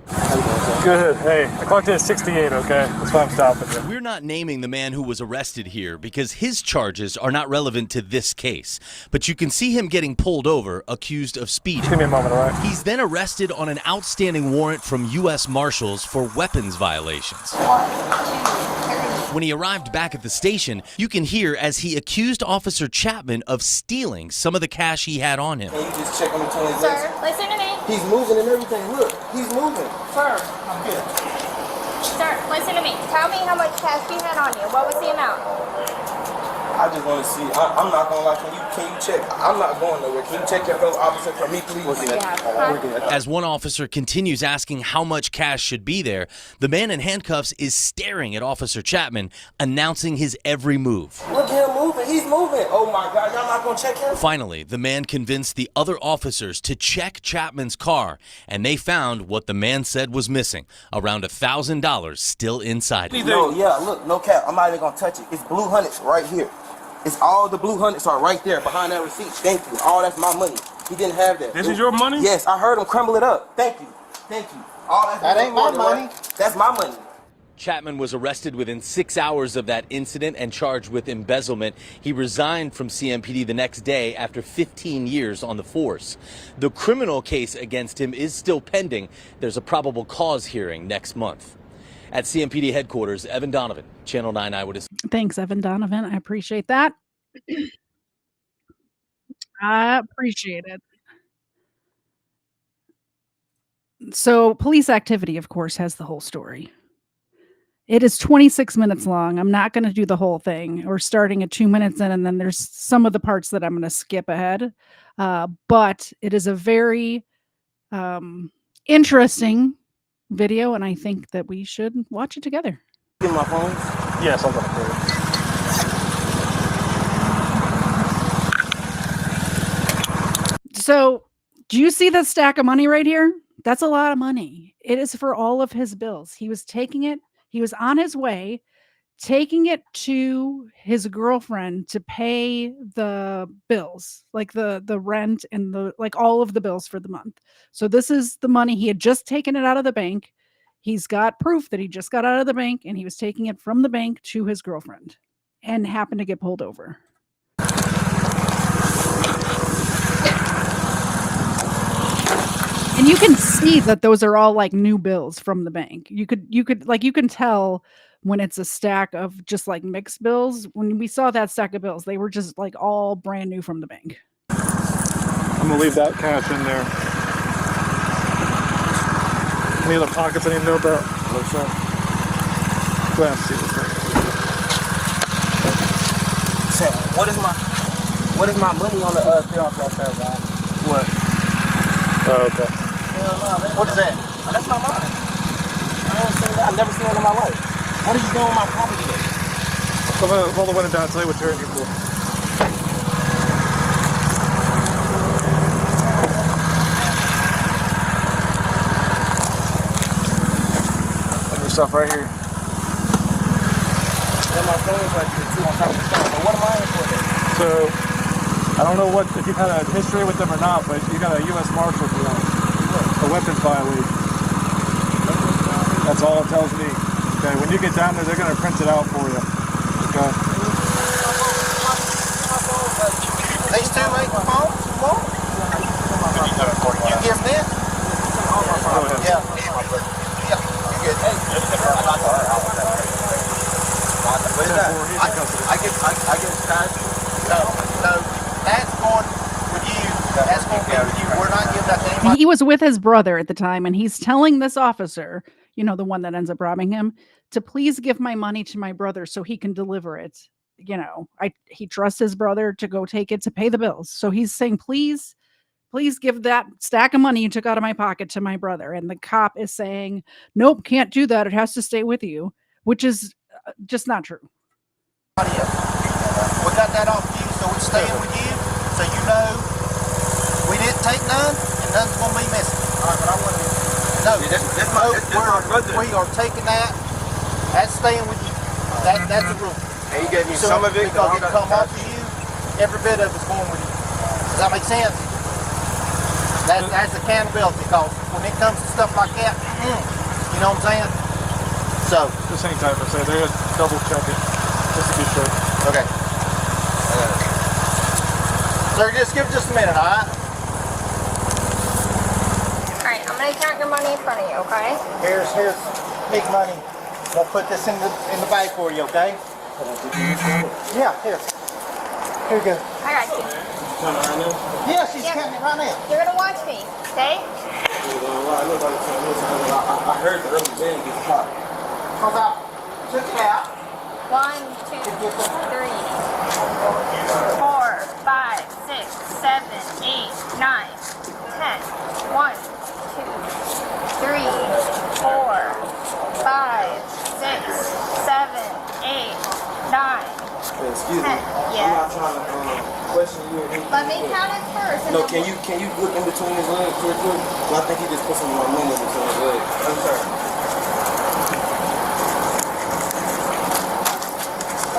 Good. Hey, I clocked in at 68, okay? That's why I'm stopping you. We're not naming the man who was arrested here because his charges are not relevant to this case. But you can see him getting pulled over, accused of speeding. Give me a moment, all right? He's then arrested on an outstanding warrant from U.S. Marshals for weapons violations. When he arrived back at the station, you can hear as he accused Officer Chapman of stealing some of the cash he had on him. Can you just check on the 20 Sir, listen to me. He's moving and everything. Look, he's moving. Sir, Sir, listen to me. Tell me how much cash you had on you. What was the amount? I just want to see. I'm not gonna lie. Can you check? I'm not going nowhere. Can you check your fellow officer for me, please? As one officer continues asking how much cash should be there, the man in handcuffs is staring at Officer Chapman, announcing his every move. Look at him moving. He's moving. Oh my God, y'all not gonna check him? Finally, the man convinced the other officers to check Chapman's car, and they found what the man said was missing, around $1,000 still inside it. No, yeah, look, no cap. I'm not even gonna touch it. It's blue hundreds right here. It's all the blue hundreds are right there behind that receipt. Thank you. All that's my money. He didn't have that. This is your money? Yes, I heard him crumble it up. Thank you. Thank you. All That ain't my money. Right? That's my money. Chapman was arrested within 6 hours of that incident and charged with embezzlement. He resigned from CMPD the next day after 15 years on the force. The criminal case against him is still pending. There's a probable cause hearing next month. At CMPD headquarters, Evan Donovan, Channel 9 Eyewitness. Thanks, Evan Donovan. I appreciate that. I appreciate it. So police activity, of course, has the whole story. It is 26 minutes long. I'm not going to do the whole thing. We're starting at 2 minutes in, and then there's some of the parts that I'm going to skip ahead. But it is a very interesting video, and I think that we should watch it together. Give my phone. Yes, I'll go for it. So, do you see that stack of money right here? That's a lot of money. It is for all of his bills. He was taking it. He was on his way, taking it to his girlfriend to pay the bills, like the rent and like all of the bills for the month. So this is the money. He had just taken it out of the bank. He's got proof that he just got out of the bank, and he was taking it from the bank to his girlfriend and happened to get pulled over. And you can see that those are all like new bills from the bank. You can tell when it's a stack of just like mixed bills. When we saw that stack of bills, they were just like all brand new from the bank. I'm gonna leave that cash in there. Any other pockets I need to know about? No, sir. Go ahead and see this thing. What is my money on the clearance right there, guys? What? Oh, okay. What is that? Oh, that's not mine. I don't seen that. I've never seen that in my life. What are you doing with my property then? I'm gonna roll the window down and tell you what you're here for. Stuff right here. And my phone's right here too on top of the phone. But what am I in for then? So, I don't know if you've had a history with them or not, but you got a U.S. Marshal for a weapons violation. That's all it tells me. Okay, when you get down there, they're going to print it out for you. Okay. These two make the phone? You give them? Go ahead. Yeah. What is that? I get cash. No, that's going with you. That's going to be with you. We're not giving that to anybody. He was with his brother at the time, and he's telling this officer, you know, the one that ends up robbing him, to please give my money to my brother so he can deliver it. you know, he trusts his brother to go take it to pay the bills. So he's saying, please give that stack of money you took out of my pocket to my brother. And the cop is saying, nope, can't do that. It has to stay with you, which is just not true. We got that off you, so it's staying with you, so you know we didn't take none, and none's going to be missing. All right, but I want to... No, we are taking that. That's staying with you. That's the rule. And you gave me some of it? Because it come off of you, every bit of it's going with you. Does that make sense? That's accountability, because when it comes to stuff like that, you know what I'm saying? So... This ain't time to say. They're going to double check it, just to be sure. Okay. Sir, just give it just a minute, all right? All right, I'm gonna count your money in front of you, okay? Here's big money. We'll put this in the bag for you, okay? Yeah, here. Here you go. I got you. Yeah, she's counting it right now. You're gonna watch me, okay? I heard the rubber band get popped. Hold on. Check it out. 1, 2, 3, 4, 5, 6, 7, 8, 9, 10. 1, 2, 3, 4, 5, 6, 7, 8, 9. Excuse me. Yeah. I'm not trying to question you or anything. Let me count it first. No, can you look in between his legs real quick? Well, I think he just put some more money in between his legs. I'm sorry.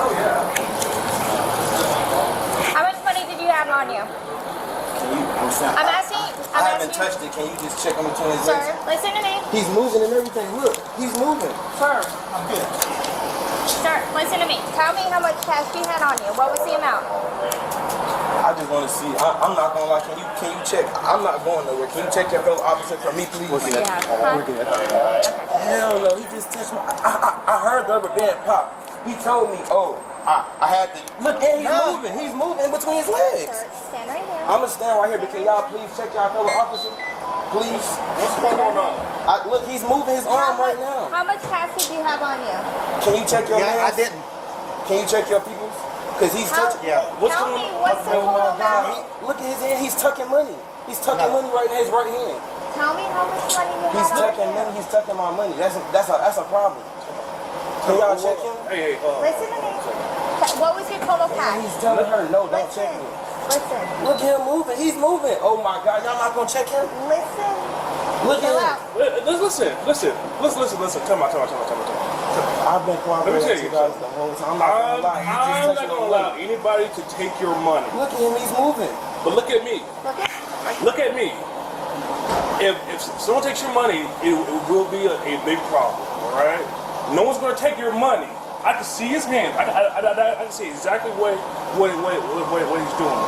Oh yeah. How much money did you have on you? I'm asking. I haven't touched it. Can you just check in between his Sir, legs? listen to me. He's moving and everything. Look, he's moving. Sir, I'm good. Sir, listen to me. Tell me how much cash you had on you. What was the amount? I just want to see. I'm not gonna lie. Can you check? I'm not going nowhere. Can you check your fellow officer for me, please? We're good. Yeah. We're good. Hell no. He just touched my. I heard the rubber band pop. He told me, oh, I had to look. And he's moving in between his legs. Sir, stand right here. I'm gonna stand right here, but can y'all please check y'all fellow officer? Please. What's going on? Look, he's moving his arm right now. How much cash did you have on you? Can you check your Yeah, I hands? didn't. Can you check your people's? Because he's touching. Yeah. What's Tell going me on? what's the total amount? Look at his hand. He's tucking money. He's tucking money right in his right hand. Tell me how much money you He's had on tucking you. money. He's tucking my money. That's a problem. Can y'all check him? Hey, Listen to me. What was your total cash? He's telling her no. Don't check me. Listen. Look at him moving. He's moving. Oh my God. Y'all not gonna check him? Listen. Look Chill at out. him. Listen. Come on. I've been cooperating with you guys the whole time. I'm not gonna allow anybody to take your money. Look at him, he's moving. But look at me. Look at me. If someone takes your money, it will be a big problem. All right. No one's gonna take your money. I can see his hand. I can see exactly what he's doing.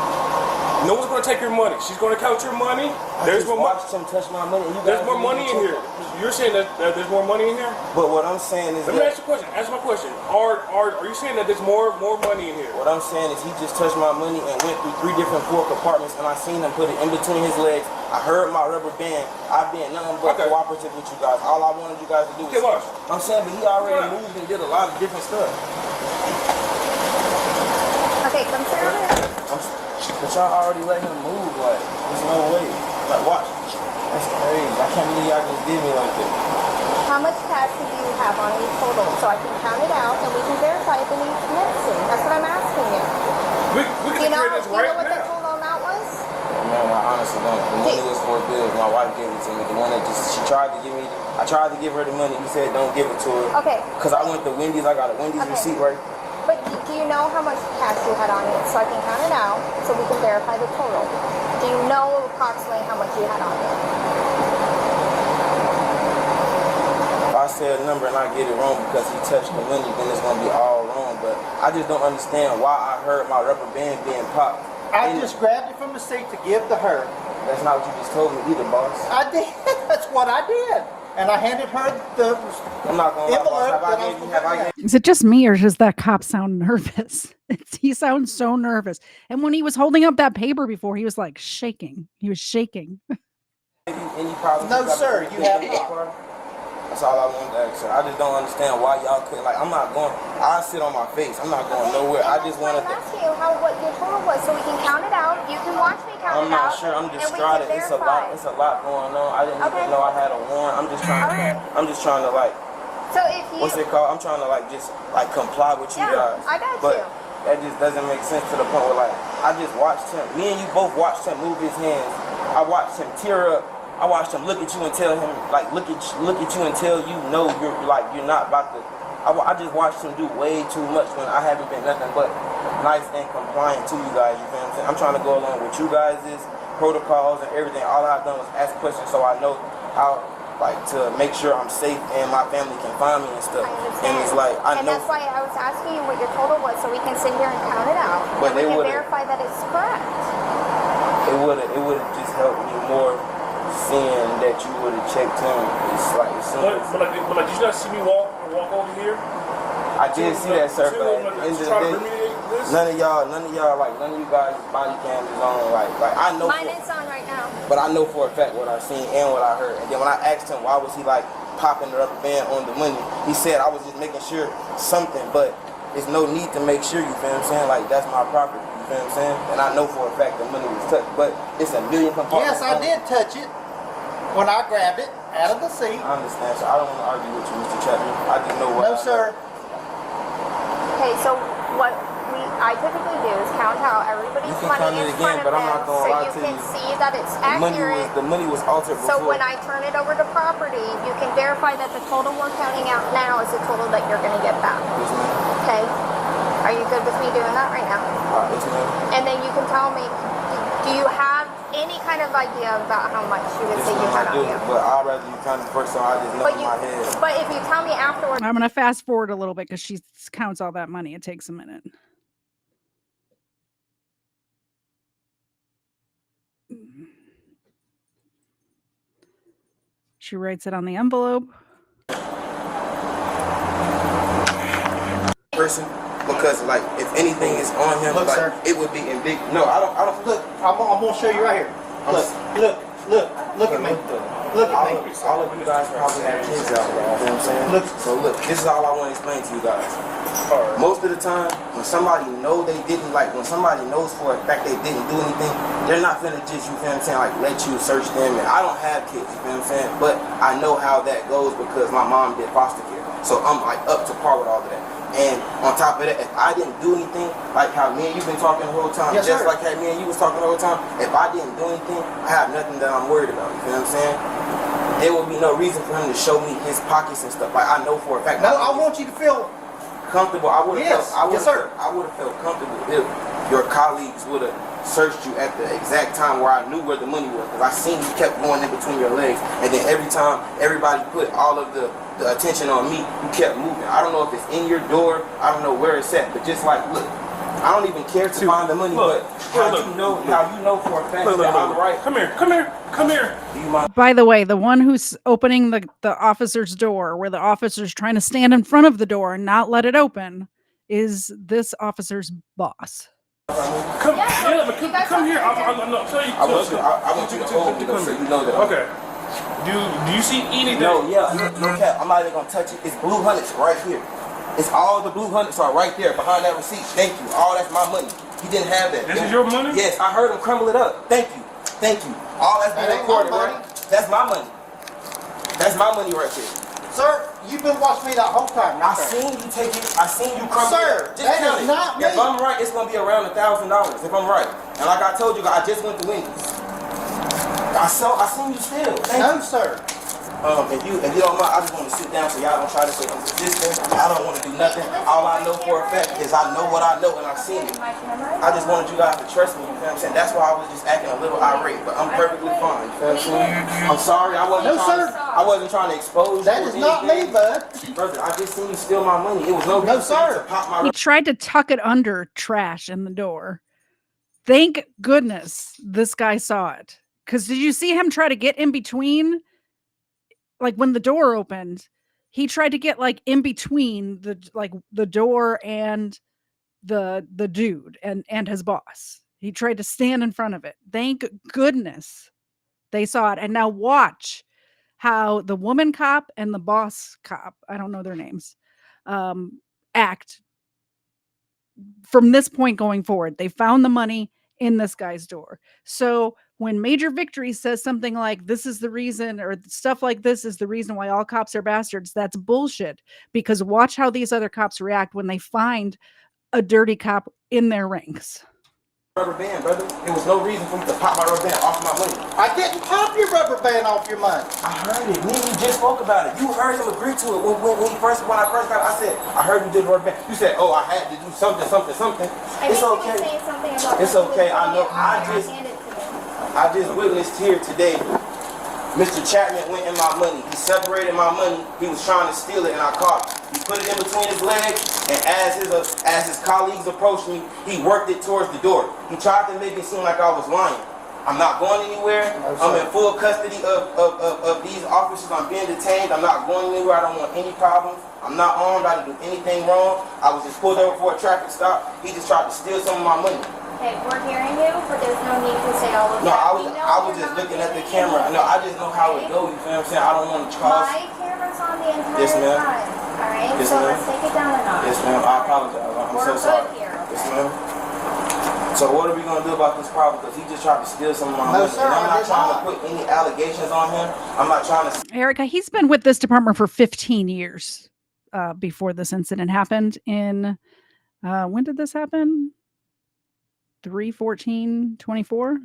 No one's gonna take your money. She's gonna count your money. There's more money. Him touch my money. There's more money in here. You're saying that there's more money in here? But what I'm saying is, let me ask you a question. Answer my question. Are you saying that there's more money in here? What I'm saying is, he just touched my money and went through 3 different floor compartments, and I seen him put it in between his legs. I heard my rubber band. I've been nothing but cooperative with you guys. All I wanted you guys to do was. Watch. I'm saying, but he already moved and did a lot of different stuff. Okay, come sit over here. But y'all already let him move. Like, there's no way. Like, watch. That's crazy. I can't believe y'all just did me like that. How much cash do you have on you total? So I can count it out and we can verify if it needs missing. That's what I'm asking you. We can Do you know this right what the now. total amount was? Man, I honestly don't. The money was for bills. My wife gave it to me. The one that she tried to give me. I tried to give her the money. He said, don't give it to her. Okay. Because I went to Wendy's. I got a Wendy's receipt right. But do you know how much cash you had on you so I can count it out so we can verify the total? Do you know approximately how much you had on you? If I say a number and I get it wrong because he touched the money, then it's going to be all wrong. But I just don't understand why I heard my rubber band being popped. I just grabbed it from the seat to give to her. That's not what you just told me either, boss. I did. That's what I did. And I handed her the envelope that I gave. Is it just me or does that cop sound nervous? He sounds so nervous. And when he was holding up that paper before, he was like shaking. He was shaking. No, sir, you have not. That's all I wanted to ask her. I just don't understand why y'all couldn't, like, I'm not going, I sit on my face. I'm not going nowhere. I just wanted to. I'm asking you what your total was so we can count it out. You can watch me count I'm it not out. sure. I'm and distraught. we can It's a lot. It's a lot going on. I didn't even know I had a warrant. I'm just trying to. I'm just trying to like. So if you. What's it called? I'm trying to like just like comply with you guys. I got but you. That just doesn't make sense to the point where like I just watched him. Me and you both watched him move his hands. I watched him tear up. I watched him look at you and tell him like look at you until you know you're not about to. I just watched him do way too much when I haven't been nothing but nice and compliant to you guys. You feel what I'm saying? I'm trying to go along with you guys' protocols and everything. All I've done was ask questions so I know how like to make sure I'm safe and my family can find me and stuff. And it's like I know. And that's why I was asking you what your total was so we can sit here and count it out. But and we can verify that it's correct. It would have just helped me more. Seeing that you would have checked him, it's like it's simple. But did you not see me walk over here? I did see that, sir. But none of y'all, like none of you guys' body cams is on. Like I know. Mine is on right now. But I know for a fact what I seen and what I heard. And then when I asked him why was he like popping the rubber band on the money, he said I was just making sure something. But there's no need to make sure. You feel what I'm saying? Like that's my property. You feel what I'm saying? And I know for a fact the money was touched. But it's a million compartments. Yes, I did touch it. When I grabbed it out of the seat. I understand, so I don't want to argue with you, Mr. Chapman. I just know what. No, sir. Okay, so what I typically do is count out everybody's money in front of them, so you can see that it's accurate. The money was altered before. So when I turn it over to property, you can verify that the total we're counting out now is the total that you're going to get back. Yes, ma'am. Okay. Are you good with me doing that right now? Yes, ma'am. And then you can tell me, do you have any kind of idea about how much you would say you had on you? But I'd rather you kind of first, so I just know in my head. But if you tell me afterwards. I'm going to fast forward a little bit because she counts all that money. It takes a minute. She writes it on the envelope. Person, because like if anything is on him, Look, like sir. it would be in big. No, I don't. Look, I'm gonna show you right here. Look at me. Look at me. All of you guys probably have kids out there. You know what I'm saying? Look. So look, this is all I want to explain to you guys. Most of the time, when somebody know they didn't, like when somebody knows for a fact they didn't do anything, they're not finna just, you feel what I'm saying, like let you search them. And I don't have kids, you feel what I'm saying, but I know how that goes because my mom did foster care. So I'm like up to par with all of that. And on top of that, if I didn't do anything, like how me and you've been talking the whole time, yes, just sir. like how me and you was talking the whole time, if I didn't do anything, I have nothing that I'm worried about, you feel what I'm saying? There would be no reason for him to show me his pockets and stuff. Like I know for a fact. No, I want you to feel comfortable. I would have felt, yes, sir. I would have felt comfortable if your colleagues would have searched you at the exact time where I knew where the money was, because I seen you kept going in between your legs, and then every time everybody put all of the attention on me, you kept moving. I don't know if it's in your door, I don't know where it's at, but just like look, I don't even care to find the money, but how you know for a fact that I'm right. Come here. Do you mind? By the way, the one who's opening the officer's door, where the officer's trying to stand in front of the door and not let it open, is this officer's boss. Come here. I'm telling you. I want you to hold me so you know that. Okay. Do you see anything? No, no cap. I'm not even gonna touch it. It's blue hundreds right here. It's all the blue hundreds are right there behind that receipt. Thank you. All that's my money. He didn't have that. This is your money? Yes, I heard him crumble it up. Thank you. All that's been recorded, right? That's my money. That's my money right there. Sir, you've been watching me that whole time. I seen you take it. I seen you crumble it up. Just that count is it. not me. If I'm right, it's gonna be around $1,000. If I'm right, and like I told you, I just went to Wendy's. I seen you still. No, sir. If you don't mind, I just want to sit down so y'all don't try to say I'm resisting. I don't want to do nothing. All I know for a fact is I know what I know and I've seen it. I just wanted you guys to trust me, you feel what I'm saying? That's why I was just acting a little irate, but I'm perfectly fine, you feel what I'm saying? I'm sorry, I wasn't trying to expose you. That is not me, bud. Brother, I just seen you steal my money. It was no reason to pop my... He tried to tuck it under trash in the door. Thank goodness this guy saw it. Because did you see him try to get in between? Like when the door opened, he tried to get like in between the door and the dude and his boss. He tried to stand in front of it. Thank goodness they saw it. And now watch how the woman cop and the boss cop, I don't know their names, act from this point going forward. They found the money in this guy's door. So when Major Victory says something like this is the reason, or stuff like this is the reason why all cops are bastards, that's bullshit. Because watch how these other cops react when they find a dirty cop in their ranks. Rubber band, brother. There was no reason for me to pop my rubber band off my money. I didn't pop your rubber band off your money. I heard it. Me and you just spoke about it. You heard him agree to it when I first got it. I said, I heard you did rubber band. You said, oh, I had to do something. It's okay. It's okay. I know. I just witnessed here today. Mr. Chapman went in my money. He separated my money. He was trying to steal it, and I caught him. He put it in between his legs, and as his colleagues approached me, he worked it towards the door. He tried to make it seem like I was lying. I'm not going anywhere. I'm in full custody of these officers. I'm being detained. I'm not going anywhere. I don't want any problems. I'm not armed. I didn't do anything wrong. I was just pulled over for a traffic stop. He just tried to steal some of my money. Okay, we're hearing you, but there's no need to say all of no, that. I was just looking at the camera. No, I just know how it goes. You feel what I'm saying? I don't want to cause. My camera's on the entire Yes, ma'am. time. All right, Yes, so ma'am. let's take it down a notch. Yes, ma'am. I apologize. I'm We're so sorry. good here. Yes, ma'am. So what are we gonna do about this problem? Because he just tried to steal some of my money. sir, And I'm I not did trying not. to put any allegations on him. I'm not trying to. Erica, he's been with this department for 15 years before this incident happened in, when did this happen? 3/14/24.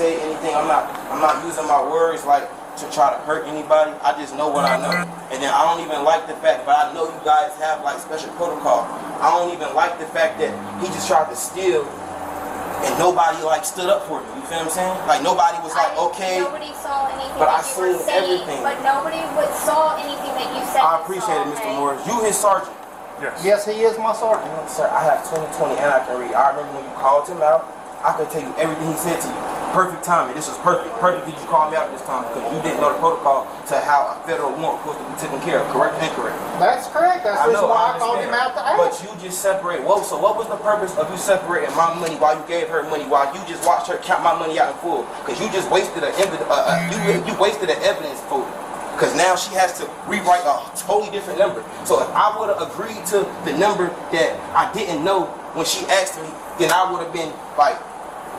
Say anything. I'm not using my words like to try to hurt anybody. I just know what I know. And then I don't even like the fact, but I know you guys have like special protocol. I don't even like the fact that he just tried to steal and nobody like stood up for me. You feel what I'm saying? Like nobody was like, okay. Nobody saw anything But that I you were seen saying, everything. but nobody saw anything that you said. I appreciate it, Mr. Morris. You his sergeant. Yes, he is my sergeant. Sir, I have 20/20 and I can read. I remember when you called him out. I could tell you everything he said to you. Perfect timing. This was perfect. Perfect that you called me out this time because you didn't know the protocol to how a federal warrant was supposed to be taken care of. Correct and incorrect? That's correct. That's the reason why I called him understand. out to But ask. you just separate. Whoa, so what was the purpose of you separating my money while you gave her money while you just watched her count my money out in full? Because you just wasted you wasted an evidence folder. Because now she has to rewrite a totally different number. So if I would have agreed to the number that I didn't know when she asked me, then I would have been like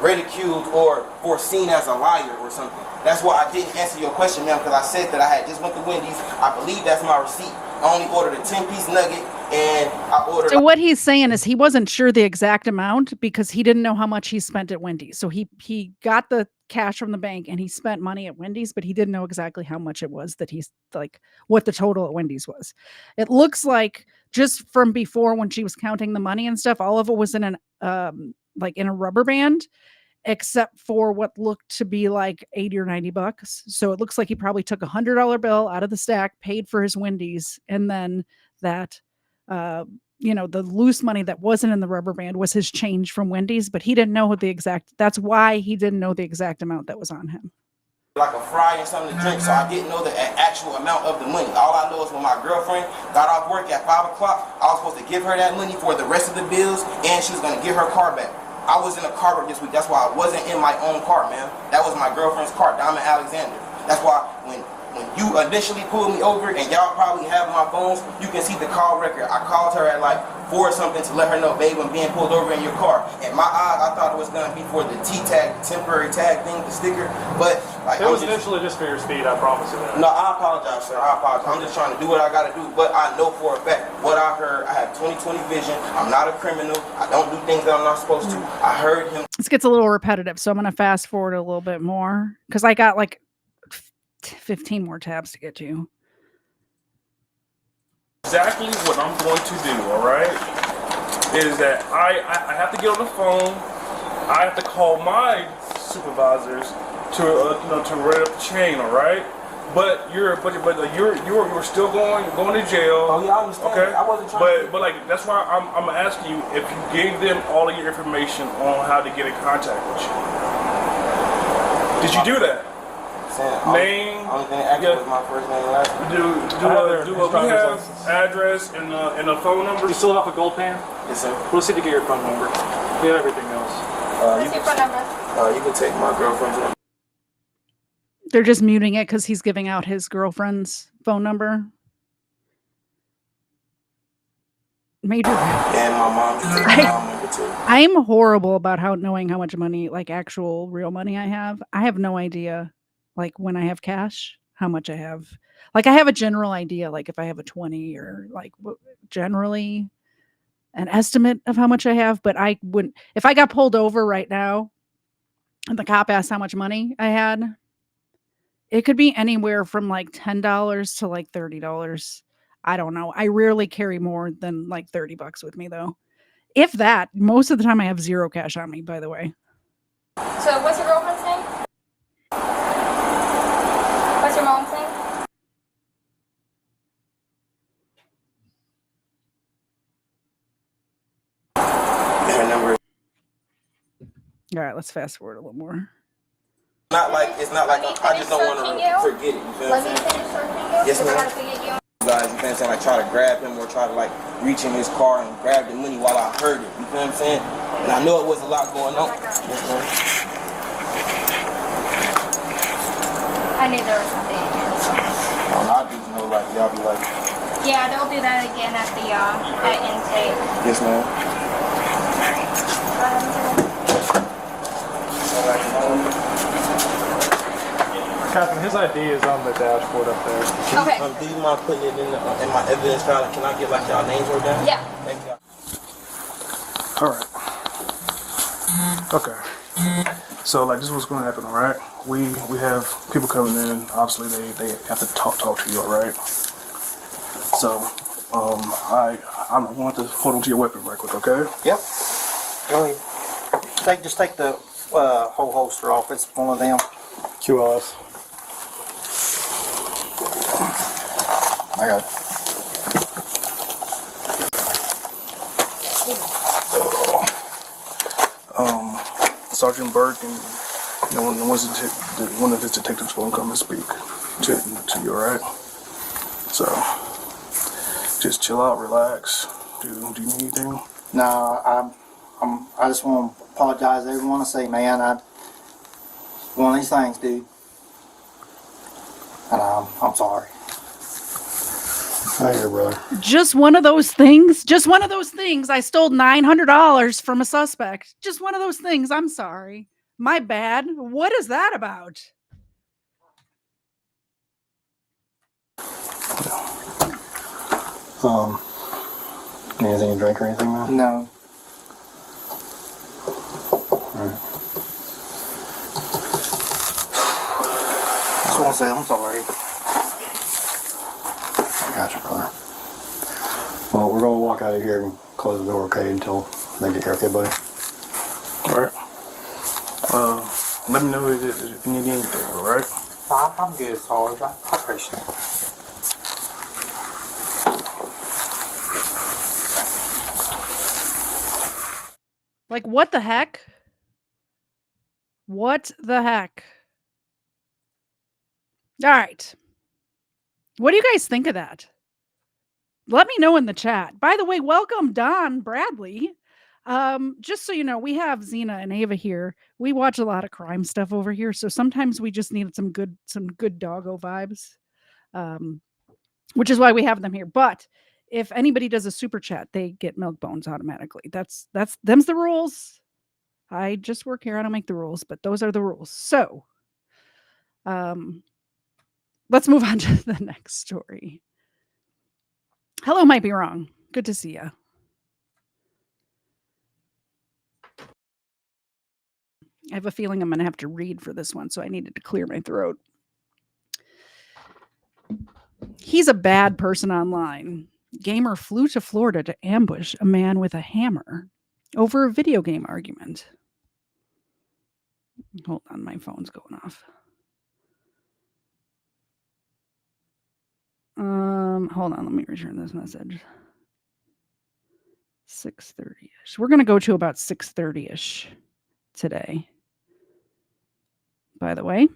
ridiculed or foreseen as a liar or something. That's why I didn't answer your question, ma'am, because I said that I had just went to Wendy's. I believe that's my receipt. I only ordered a 10-piece nugget and I ordered. So what he's saying is he wasn't sure the exact amount because he didn't know how much he spent at Wendy's. So he got the cash from the bank and he spent money at Wendy's, but he didn't know exactly how much it was that he's like what the total at Wendy's was. It looks like just from before when she was counting the money and stuff, all of it was in an like in a rubber band, except for what looked to be like $80 or $90. So it looks like he probably took $100 bill out of the stack, paid for his Wendy's, and then that, the loose money that wasn't in the rubber band was his change from Wendy's, but he didn't know the exact, that's why he didn't know the exact amount that was on him. Like a fry and something to drink, so I didn't know the actual amount of the money. All I know is when my girlfriend got off work at 5 o'clock, I was supposed to give her that money for the rest of the bills, and she was going to get her car back. I was in a car this week. That's why I wasn't in my own car, man. That was my girlfriend's car, Diamond Alexander. That's why when you initially pulled me over, and y'all probably have my phones, you can see the call record. I called her at like 4 or something to let her know, babe, I'm being pulled over in your car. In my eyes, I thought it was gonna be for the T-tag, temporary tag thing, the sticker, but like it was initially just for your speed, I promise you that. No, I apologize, sir. I apologize. I'm just trying to do what I gotta do, but I know for a fact what I heard. I have 20/20 vision. I'm not a criminal. I don't do things that I'm not supposed to. I heard him. This gets a little repetitive, so I'm going to fast forward a little bit more because I got like 15 more tabs to get to. Exactly what I'm going to do, all right, is that I have to get on the phone. I have to call my supervisors to run up the chain, all right. But you're still going to jail. Oh yeah, I understand. Okay, I wasn't trying. But like that's why I'm asking you if you gave them all of your information on how to get in contact with you. Did you do that? Name. Only thing active was my first name and last name. We have address and a phone number? You still have a gold pan? Yes, sir. We'll see to get your phone number. We have everything else. What's your phone number? You can take my girlfriend's number. They're just muting it because he's giving out his girlfriend's phone number. Major. And my mom just took my mom number too. I'm horrible about knowing how much money, like actual real money I have. I have no idea, like when I have cash, how much I have. Like I have a general idea, like if I have a 20 or like generally an estimate of how much I have, but I wouldn't, if I got pulled over right now and the cop asked how much money I had, it could be anywhere from like $10 to like $30. I don't know. I rarely carry more than like $30 with me though. If that, most of the time I have zero cash on me, by the way. So what's your girlfriend's name? What's your mom's name? Her number. All right, let's fast forward a little more. It's not like I just don't want to forget it. You feel what I'm saying? Finish searching you. Yes, ma'am. We're gonna get you. Guys, you feel what I'm saying? Like try to grab him or try to like reach in his car and grab the money while I heard it. You feel what I'm saying? And I know it was a lot going on. Yes, ma'am. I knew there was something in here. I do know, like y'all be like. Yeah, they'll do that again at the at intake. Yes, ma'am. Captain, his ID is on the dashboard up there. Okay. Do you mind putting it in my evidence file? Can I get like y'all names wrote down? Yeah. Thank you. All right. Okay. So like this is what's going to happen. All right. We have people coming in. Obviously they have to talk to you. All right. So I want to hold on to your weapon right quick. Okay. Yep. Go ahead. Just take the whole holster off. It's one of them. QLS. I got it. Sergeant Burke and one of his detectives will come and speak to you, alright? So, just chill out, relax. Do you need anything? No, I just want to apologize to everyone and say, man, one of these things, dude. And I'm sorry. Hi, brother. Just one of those things. Just one of those things. I stole $900 from a suspect. Just one of those things. I'm sorry. My bad. What is that about? Anything to drink or anything, man? No. Alright. Just want to say I'm sorry. I got you, brother. Well, we're going to walk out of here and close the door, okay, until they get here, okay, buddy? Alright. Let me know if you need anything, alright? I'm good, Sarge. I appreciate it. Like, what the heck? What the heck? All right. What do you guys think of that? Let me know in the chat. By the way, welcome Don Bradley. Just so you know, we have Zena and Ava here. We watch a lot of crime stuff over here, so sometimes we just need some good doggo vibes. Which is why we have them here. But if anybody does a super chat, they get milk bones automatically. Them's the rules. I just work here. I don't make the rules, but those are the rules. So, let's move on to the next story. Hello might be wrong. Good to see you. I have a feeling I'm going to have to read for this one, so I needed to clear my throat. He's a bad person online. Gamer flew to Florida to ambush a man with a hammer over a video game argument. Hold on, my phone's going off. Hold on, let me return this message. 6:30-ish. We're going to go to about 6:30-ish today. By the way.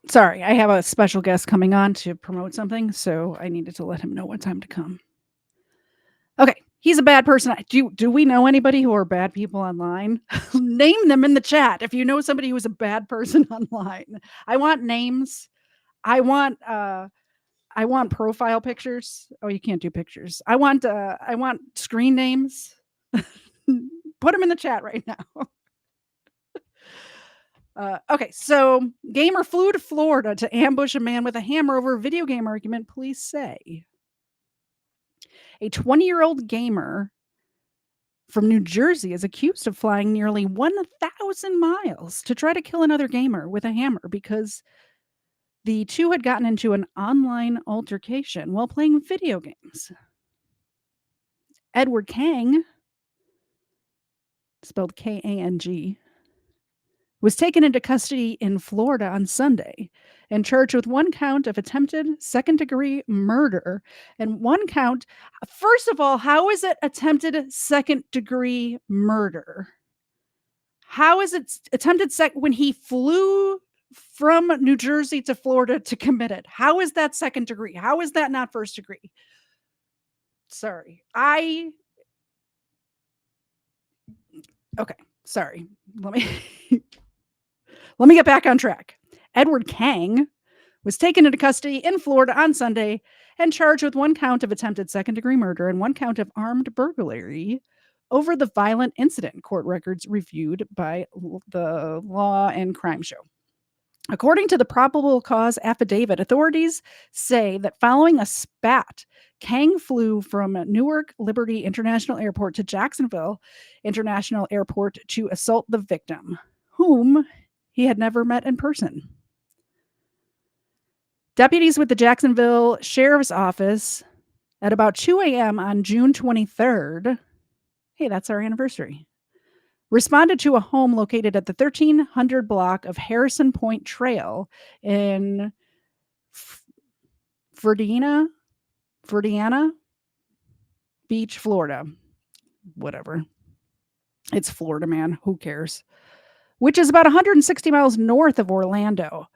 Sorry, I have a special guest coming on to promote something, so I needed to let him know what time to come. Okay, He's a bad person. Do we know anybody who are bad people online? Name them in the chat if you know somebody who's a bad person online. I want names. I want profile pictures. Oh, you can't do pictures. I want screen names. Put them in the chat right now. Okay, so gamer flew to Florida to ambush a man with a hammer over a video game argument, police say. A 20-year-old gamer from New Jersey is accused of flying nearly 1,000 miles to try to kill another gamer with a hammer because the two had gotten into an online altercation while playing video games. Edward Kang, spelled K-A-N-G, was taken into custody in Florida on Sunday and charged with one count of attempted second-degree murder and one count. First of all, how is it attempted second-degree murder? How is it attempted when he flew from New Jersey to Florida to commit it? How is that second degree? How is that not first degree? Sorry. Okay, sorry. Let me get back on track. Edward Kang was taken into custody in Florida on Sunday and charged with one count of attempted second-degree murder and one count of armed burglary over the violent incident, court records reviewed by the Law and Crime Show. According to the probable cause affidavit, authorities say that following a spat, Kang flew from Newark Liberty International Airport to Jacksonville International Airport to assault the victim, whom he had never met in person. Deputies with the Jacksonville Sheriff's Office at about 2 a.m. on June 23rd, hey, that's our anniversary, responded to a home located at the 1300 block of Harrison Point Trail in Verdiana Beach, Florida. Whatever. It's Florida, man. Who cares? Which is about 160 miles north of Orlando.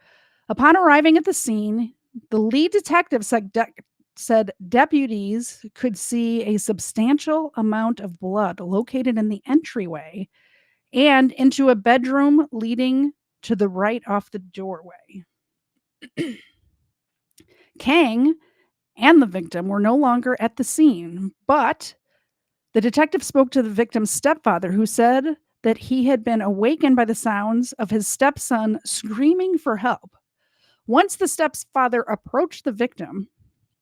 Upon arriving at the scene, the lead detective said deputies could see a substantial amount of blood located in the entryway and into a bedroom leading to the right off the doorway. Kang and the victim were no longer at the scene, but the detective spoke to the victim's stepfather, who said that he had been awakened by the sounds of his stepson screaming for help. Once the stepfather approached the victim,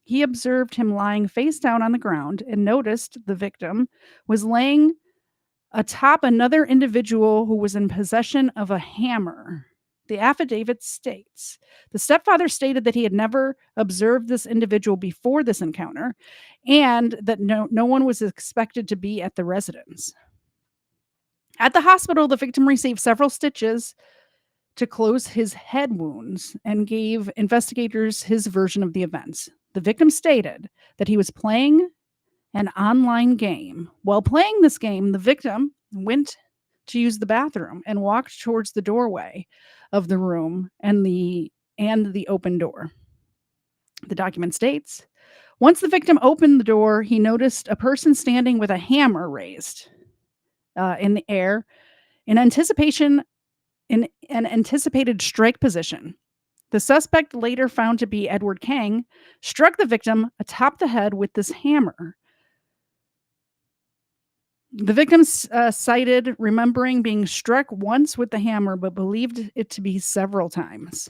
he observed him lying face down on the ground and noticed the victim was laying atop another individual who was in possession of a hammer. The affidavit states the stepfather stated that he had never observed this individual before this encounter and that no one was expected to be at the residence. At the hospital, the victim received several stitches to close his head wounds and gave investigators his version of the events. The victim stated that he was playing an online game. While playing this game, the victim went to use the bathroom and walked towards the doorway of the room and the open door. The document states, once the victim opened the door, he noticed a person standing with a hammer raised in the air in an anticipated strike position. The suspect, later found to be Edward Kang, struck the victim atop the head with this hammer. The victim cited remembering being struck once with the hammer, but believed it to be several times.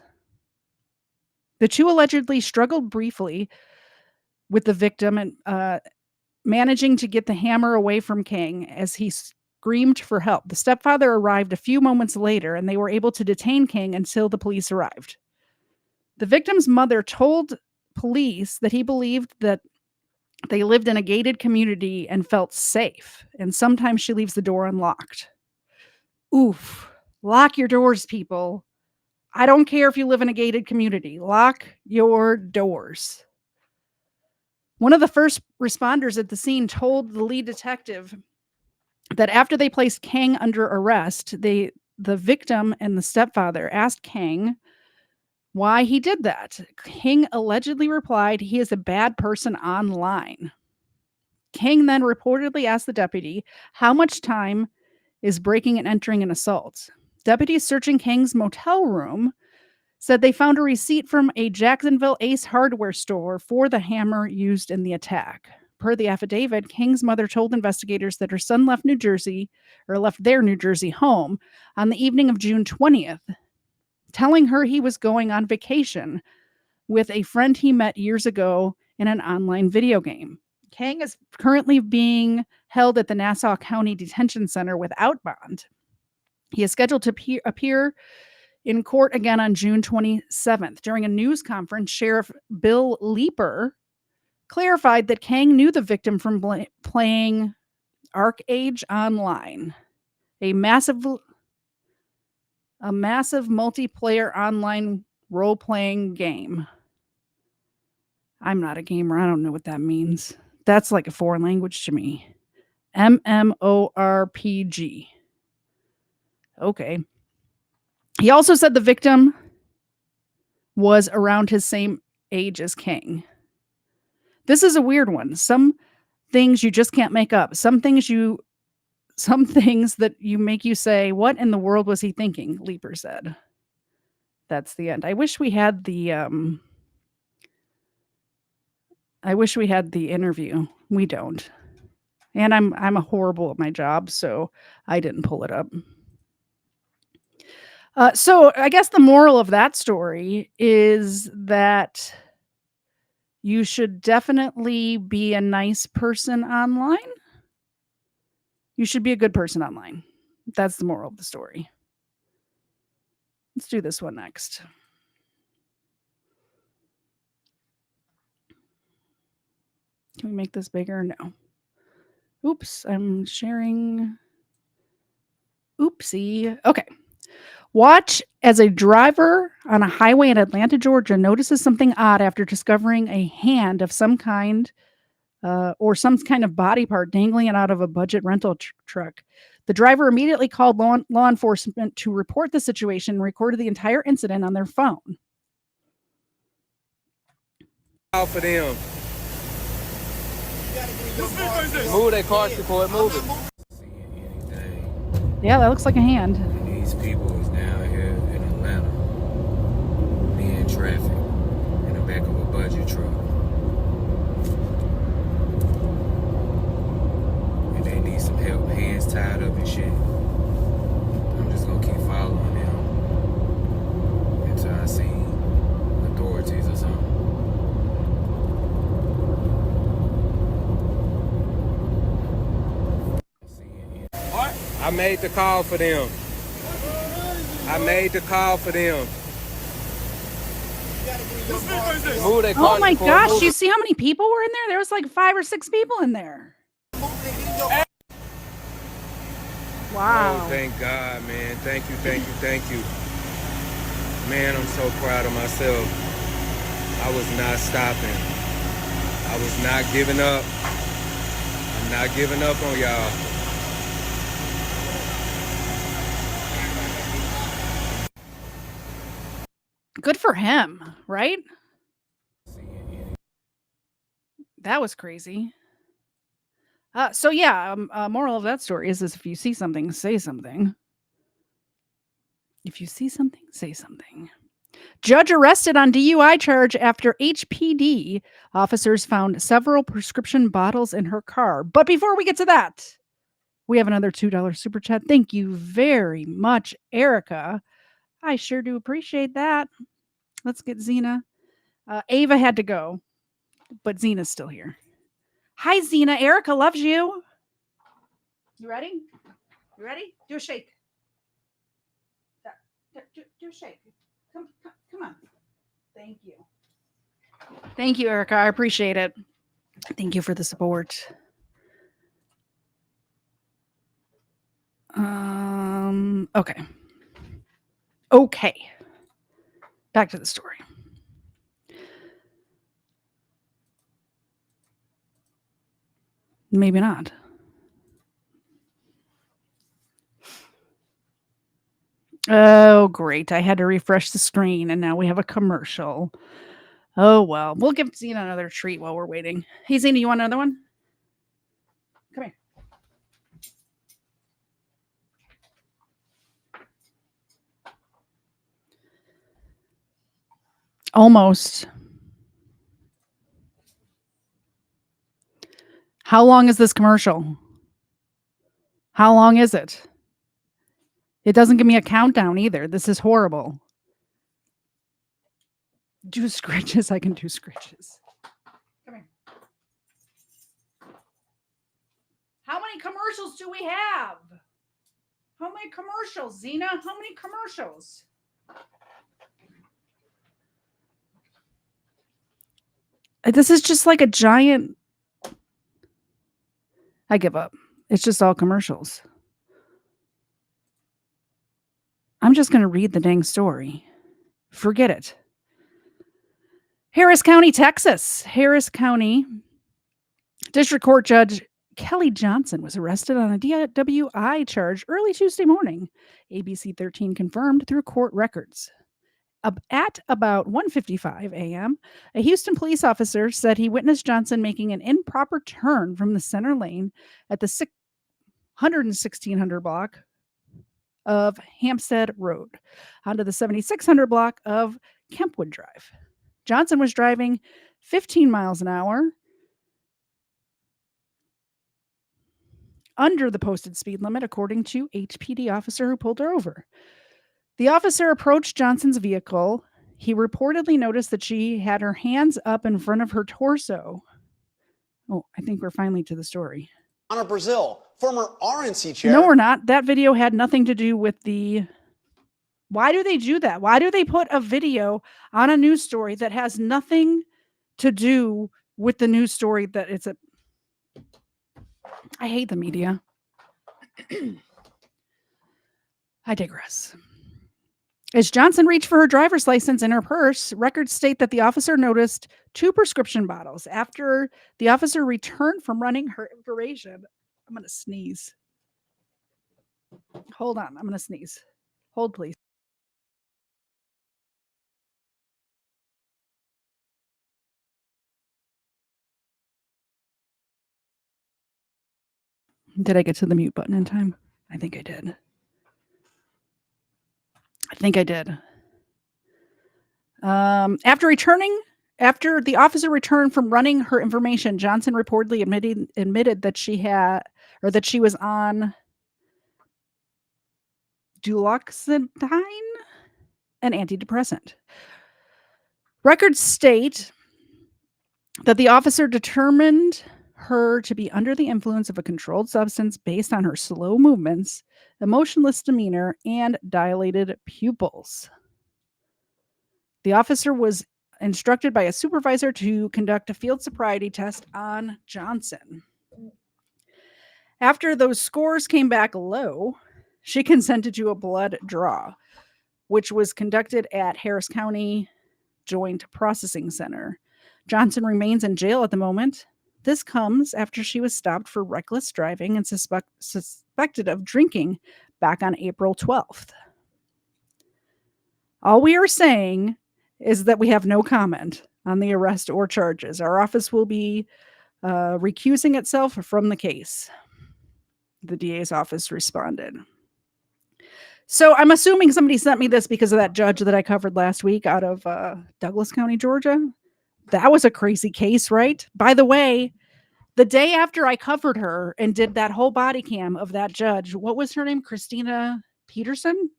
The two allegedly struggled briefly with the victim and managing to get the hammer away from Kang as he screamed for help. The stepfather arrived a few moments later, and they were able to detain Kang until the police arrived. The victim's mother told police that he believed that they lived in a gated community and felt safe, and sometimes she leaves the door unlocked. Oof. Lock your doors, people. I don't care if you live in a gated community. Lock your doors. One of the first responders at the scene told the lead detective that after they placed Kang under arrest, the victim and the stepfather asked Kang why he did that. Kang allegedly replied, he is a bad person online. King then reportedly asked the deputy how much time is breaking and entering an assault. Deputies searching King's motel room said they found a receipt from a Jacksonville Ace hardware store for the hammer used in the attack. Per the affidavit, King's mother told investigators that her son left their New Jersey home on the evening of June 20th, telling her he was going on vacation with a friend he met years ago in an online video game. King is currently being held at the Nassau County Detention Center without bond. He is scheduled to appear in court again on June 27th. During a news conference, Sheriff Bill Leeper clarified that Kang knew the victim from playing ArcAge Online, a massive multiplayer online role-playing game. I'm not a gamer. I don't know what that means. That's like a foreign language to me. MMORPG. Okay. He also said the victim was around his same age as King. This is a weird one. Some things you just can't make up. Some things that you make you say, what in the world was he thinking? Leeper said. That's the end. I wish we had the interview. We don't. And I'm horrible at my job, so I didn't pull it up. So I guess the moral of that story is that you should definitely be a nice person online. You should be a good person online. That's the moral of the story. Let's do this one next. Can we make this bigger? No. Oops, I'm sharing. Oopsie. Okay. Watch as a driver on a highway in Atlanta, Georgia notices something odd after discovering a hand of some kind or some kind of body part dangling out of a budget rental truck. The driver immediately called law enforcement to report the situation and recorded the entire incident on their phone. Out for them. Move that car before it moves. Yeah, that looks like a hand. These people is down here in Atlanta being trafficked in the back of a budget truck. And they need some help, hands tied up and shit. I'm just gonna keep following them until I see authorities or something. I made the call for them. Oh my gosh, you see how many people were in there? There was like 5 or 6 people in there. Wow. Oh, thank God, man. Thank you. Man, I'm so proud of myself. I was not stopping. I was not giving up. I'm not giving up on y'all. Good for him, right? That was crazy. So yeah, moral of that story is if you see something, say something. If you see something, say something. Judge arrested on DUI charge after HPD officers found several prescription bottles in her car. But before we get to that, we have another $2 super chat. Thank you very much, Erica. I sure do appreciate that. Let's get Zena. Ava had to go, but Zena's still here. Hi, Zena. Erica loves you. You ready? You ready? Do a shake. Do a shake. Come on. Thank you. Thank you, Erica. I appreciate it. Thank you for the support. Okay. Back to the story. Maybe not. Oh, great. I had to refresh the screen and now we have a commercial. Oh, well. We'll give Zena another treat while we're waiting. Hey, Zena, you want another one? Almost. How long is this commercial? How long is it? It doesn't give me a countdown either. This is horrible. Do scritches. I can do scritches. Come here. How many commercials do we have? How many commercials, Zena? How many commercials? This is just like a giant. I give up. It's just all commercials. I'm just going to read the dang story. Forget it. Harris County, Texas. Harris County District Court Judge Kelly Johnson was arrested on a DWI charge early Tuesday morning. ABC 13 confirmed through court records. At about 1:55 a.m., a Houston police officer said he witnessed Johnson making an improper turn from the center lane at the 1600 block of Hampstead Road onto the 7600 block of Kempwood Drive. Johnson was driving 15 miles an hour under the posted speed limit, according to HPD officer who pulled her over. The officer approached Johnson's vehicle. He reportedly noticed that she had her hands up in front of her torso. Oh, I think we're finally to the story. Honor Brazil, former RNC chair. No, we're not. That video had nothing to do with the... Why do they do that? Why do they put a video on a news story that has nothing to do with the news story that it's a... I hate the media. I digress. As Johnson reached for her driver's license in her purse, records state that the officer noticed 2 prescription bottles. After the officer returned from running her information, I'm going to sneeze. Hold on, I'm going to sneeze. Hold, please. Did I get to the mute button in time? I think I did. After the officer returned from running her information, Johnson reportedly admitted that she was on duloxetine, an antidepressant. Records state that the officer determined her to be under the influence of a controlled substance based on her slow movements, emotionless demeanor, and dilated pupils. The officer was instructed by a supervisor to conduct a field sobriety test on Johnson. After those scores came back low, she consented to a blood draw, which was conducted at Harris County Joint Processing Center. Johnson remains in jail at the moment. This comes after she was stopped for reckless driving and suspected of drinking back on April 12th. All we are saying is that we have no comment on the arrest or charges. Our office will be recusing itself from the case. The DA's office responded. So I'm assuming somebody sent me this because of that judge that I covered last week out of Douglas County, Georgia. That was a crazy case, right? By the way, the day after I covered her and did that whole body cam of that judge, what was her name? Christina Peterson?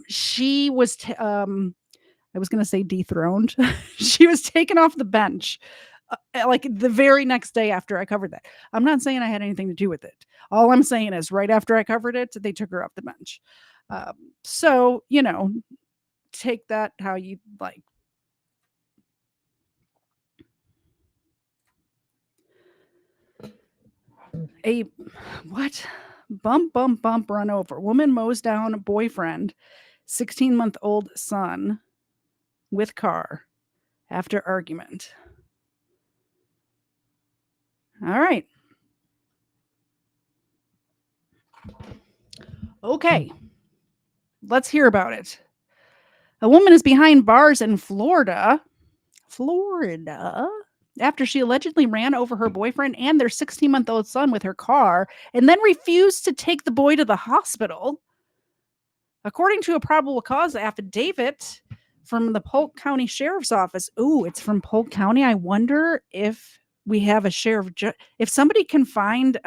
She was, I was going to say dethroned. She was taken off the bench like the very next day after I covered that. I'm not saying I had anything to do with it. All I'm saying is right after I covered it, they took her off the bench. So, take that how you like. A what? Bump, run over. Woman mows down boyfriend, 16-month-old son with car after argument. All right. Okay. Let's hear about it. A woman is behind bars in Florida, after she allegedly ran over her boyfriend and their 16-month-old son with her car and then refused to take the boy to the hospital. According to a probable cause affidavit from the Polk County Sheriff's Office. Ooh, it's from Polk County. I wonder if we have a sheriff. If somebody can find,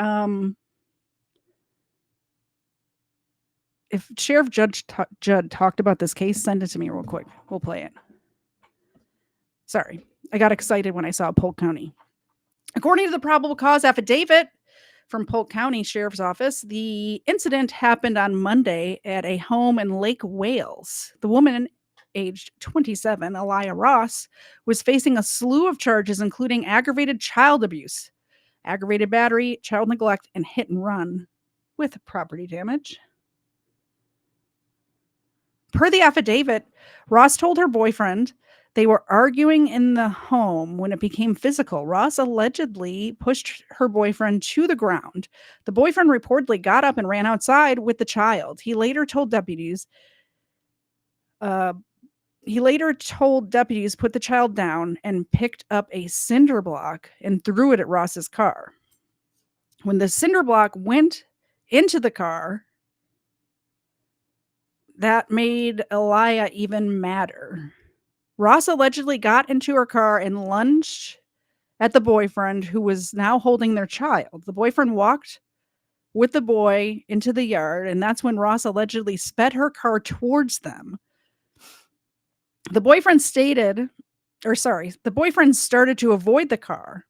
if Sheriff Judd talked about this case, send it to me real quick. We'll play it. Sorry, I got excited when I saw Polk County. According to the probable cause affidavit from Polk County Sheriff's Office, the incident happened on Monday at a home in Lake Wales. The woman, aged 27, Aaliyah Ross, was facing a slew of charges, including aggravated child abuse, aggravated battery, child neglect, and hit and run with property damage. Per the affidavit, Ross told her boyfriend they were arguing in the home when it became physical. Ross allegedly pushed her boyfriend to the ground. The boyfriend reportedly got up and ran outside with the child. He later told deputies put the child down and picked up a cinder block and threw it at Ross's car. When the cinder block went into the car, that made Aaliyah even madder. Ross allegedly got into her car and lunged at the boyfriend, who was now holding their child. The boyfriend walked with the boy into the yard, and that's when Ross allegedly sped her car towards them. The boyfriend started to avoid the car,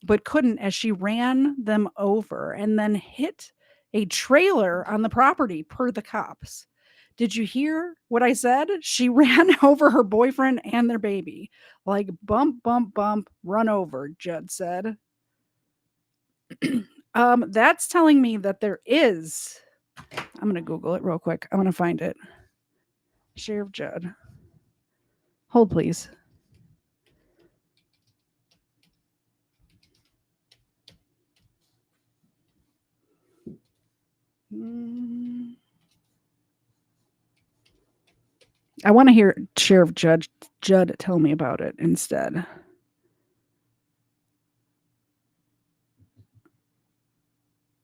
but couldn't as she ran them over and then hit a trailer on the property, per the cops. Did you hear what I said? She ran over her boyfriend and their baby. Like bump, bump, bump, run over, Judd said. That's telling me that there is, I'm going to Google it real quick. I'm going to find it. Sheriff Judd. Hold, please. I want to hear Sheriff Judd tell me about it instead.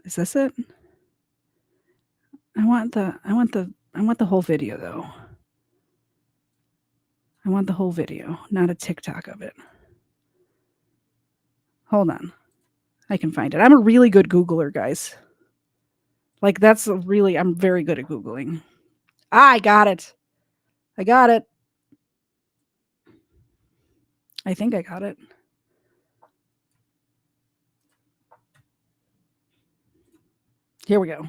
Is this it? I want the whole video though. I want the whole video, not a TikTok of it. Hold on. I can find it. I'm a really good Googler, guys. Like I'm very good at Googling. I got it. I think I got it. Here we go.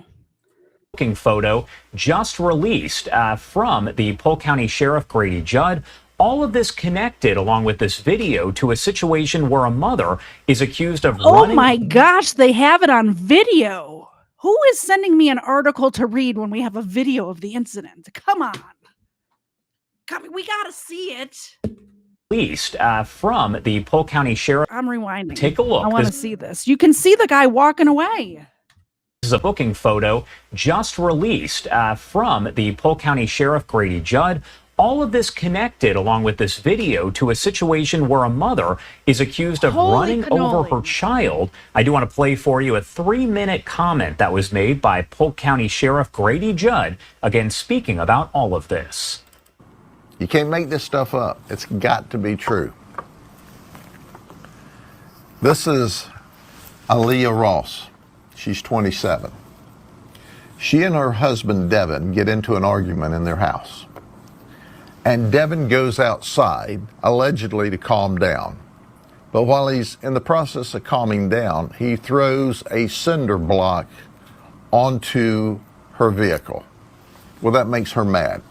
Photo just released from the Polk County Sheriff Grady Judd. All of this connected, along with this video, to a situation where a mother is accused of running. Oh my gosh, they have it on video. Who is sending me an article to read when we have a video of the incident? Come on. We gotta see it. Released from the Polk County Sheriff. I'm rewinding. Take a look. I want to see this. You can see the guy walking away. This is a booking photo just released from the Polk County Sheriff Grady Judd. All of this connected, along with this video, to a situation where a mother is accused of running over her child. I do want to play for you a 3-minute comment that was made by Polk County Sheriff Grady Judd, again speaking about all of this. You can't make this stuff up. It's got to be true. This is Aaliyah Ross. She's 27. She and her husband, Devin, get into an argument in their house. And Devin goes outside, allegedly to calm down. But while he's in the process of calming down, he throws a cinder block onto her vehicle. Well, that makes her mad.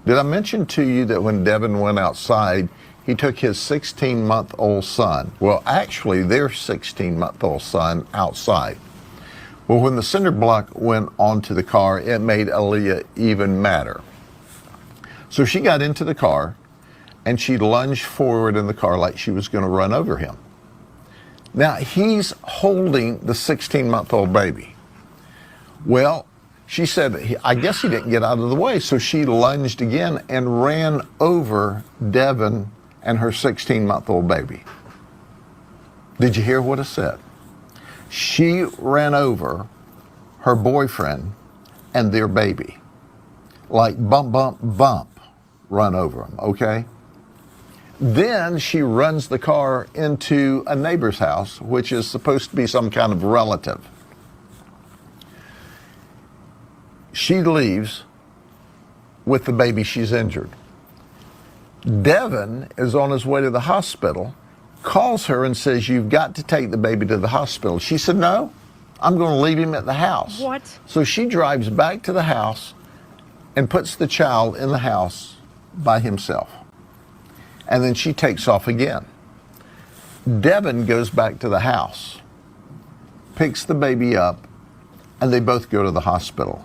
Did I mention to you that when Devin went outside, he took his 16-month-old son, well, actually their 16-month-old son, outside? Well, when the cinder block went onto the car, it made Aaliyah even madder. So she got into the car and she lunged forward in the car like she was going to run over him. Now, he's holding the 16-month-old baby. Well, she said, I guess he didn't get out of the way, so she lunged again and ran over Devin and her 16-month-old baby. Did you hear what I said? She ran over her boyfriend and their baby. Like bump, bump, bump, run over him, okay? Then she runs the car into a neighbor's house, which is supposed to be some kind of relative. She leaves with the baby. She's injured. Devin is on his way to the hospital, calls her and says, "You've got to take the baby to the hospital." She said, "No, I'm going to leave him at the house." What? So she drives back to the house and puts the child in the house by himself. And then she takes off again. Devin goes back to the house, picks the baby up, and they both go to the hospital.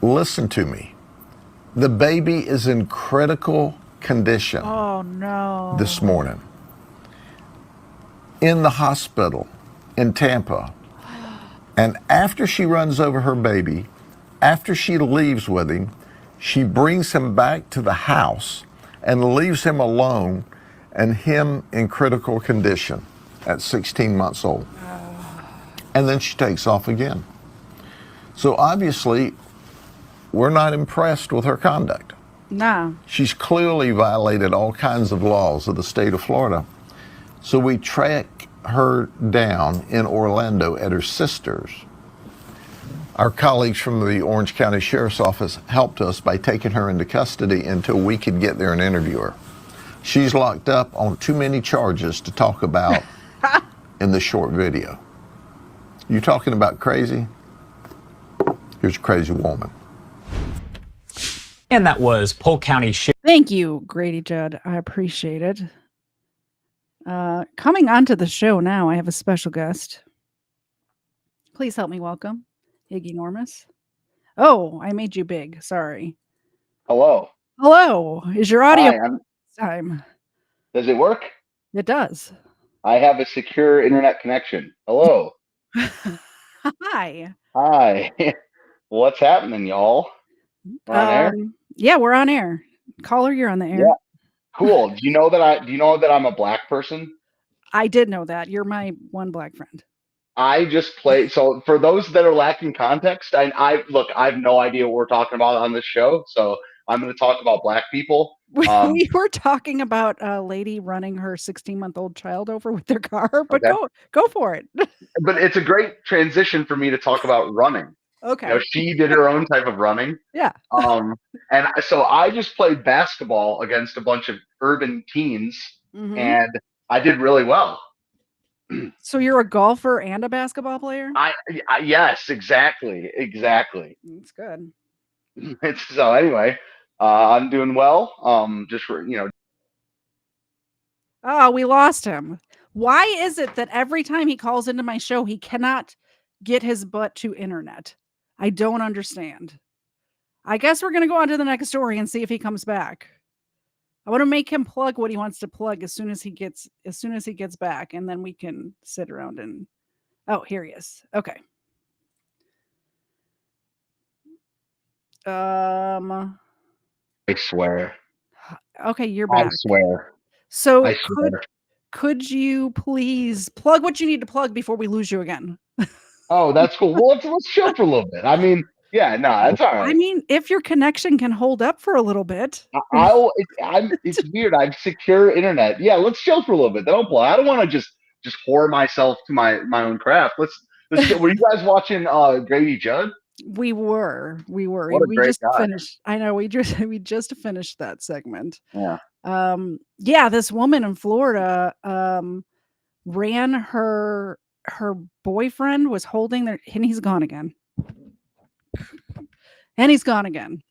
Listen to me. The baby is in critical condition. Oh, no. This morning. In the hospital in Tampa. And after she runs over her baby, after she leaves with him, she brings him back to the house and leaves him alone and him in critical condition at 16 months old. And then she takes off again. So obviously, we're not impressed with her conduct. No. She's clearly violated all kinds of laws of the state of Florida. So we track her down in Orlando at her sister's. Our colleagues from the Orange County Sheriff's Office helped us by taking her into custody until we could get there and interview her. She's locked up on too many charges to talk about in the short video. You talking about crazy? Here's a crazy woman. And that was Polk County Sheriff. Thank you, Grady Judd. I appreciate it. Coming onto the show now, I have a special guest. Please help me welcome Iggy Normus. Oh, I made you big. Sorry. Hello. Hello. Is your audio Hi, time? does it work? It does. I have a secure internet connection. Hello. Hi. Hi. What's happening, y'all? We're on air? Yeah, we're on air. Caller, you're on the air. Yeah. Cool. Do you know that I'm a black person? I did know that. You're my one black friend. I just play. So for those that are lacking context, I look, I have no idea what we're talking about on this show. So I'm going to talk about black people. We were talking about a lady running her 16-month-old child over with their car, but Okay. go for it. But it's a great transition for me to talk about running. Okay. You know, she did her own type of running. Yeah. And so I just played basketball against a bunch of urban teens, Mhm. and I did really well. So you're a golfer and a basketball player? Yes, exactly. That's good. So anyway, I'm doing well. Just Oh, we lost him. Why is it that every time he calls into my show, he cannot get his butt to internet? I don't understand. I guess we're going to go on to the next story and see if he comes back. I want to make him plug what he wants to plug as soon as he gets back, and then we can sit around and oh, here he is. Okay. I swear. Okay, you're back. I swear. So I swear. could you please plug what you need to plug before we lose you again? Oh, that's cool. Well, let's chill for a little bit. I mean, yeah, no, that's all right. I mean, if your connection can hold up for a little bit. It's weird. I have secure internet. Yeah, let's chill for a little bit. Don't play. I don't want to just whore myself to my own craft. Let's chill. Were you guys watching Grady Judd? We were. What a We great just guy. finished. I know we just finished that segment. Yeah. Yeah, this woman in Florida ran her boyfriend was holding their and he's gone again. And he's gone again.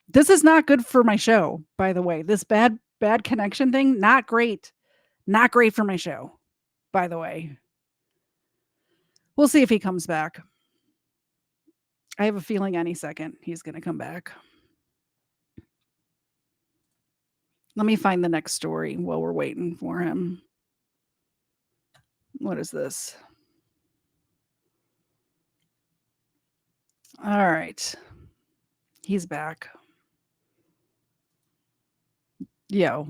This is not good for my show, by the way. This bad connection thing, not great. Not great for my show, by the way. We'll see if he comes back. I have a feeling any second he's going to come back. Let me find the next story while we're waiting for him. What is this? All right. He's back. Yo,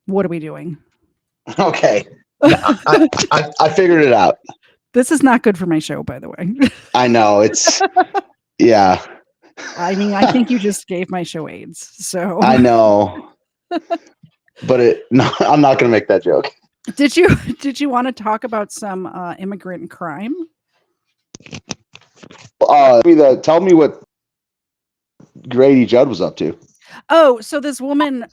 what are we doing? Okay. I figured it out. This is not good for my show, by the way. I know it's yeah. I mean, I think you just gave my show AIDS. So I know, but no, I'm not going to make that joke. Did you want to talk about some immigrant crime? Tell me what Grady Judd was up to. Oh, so this woman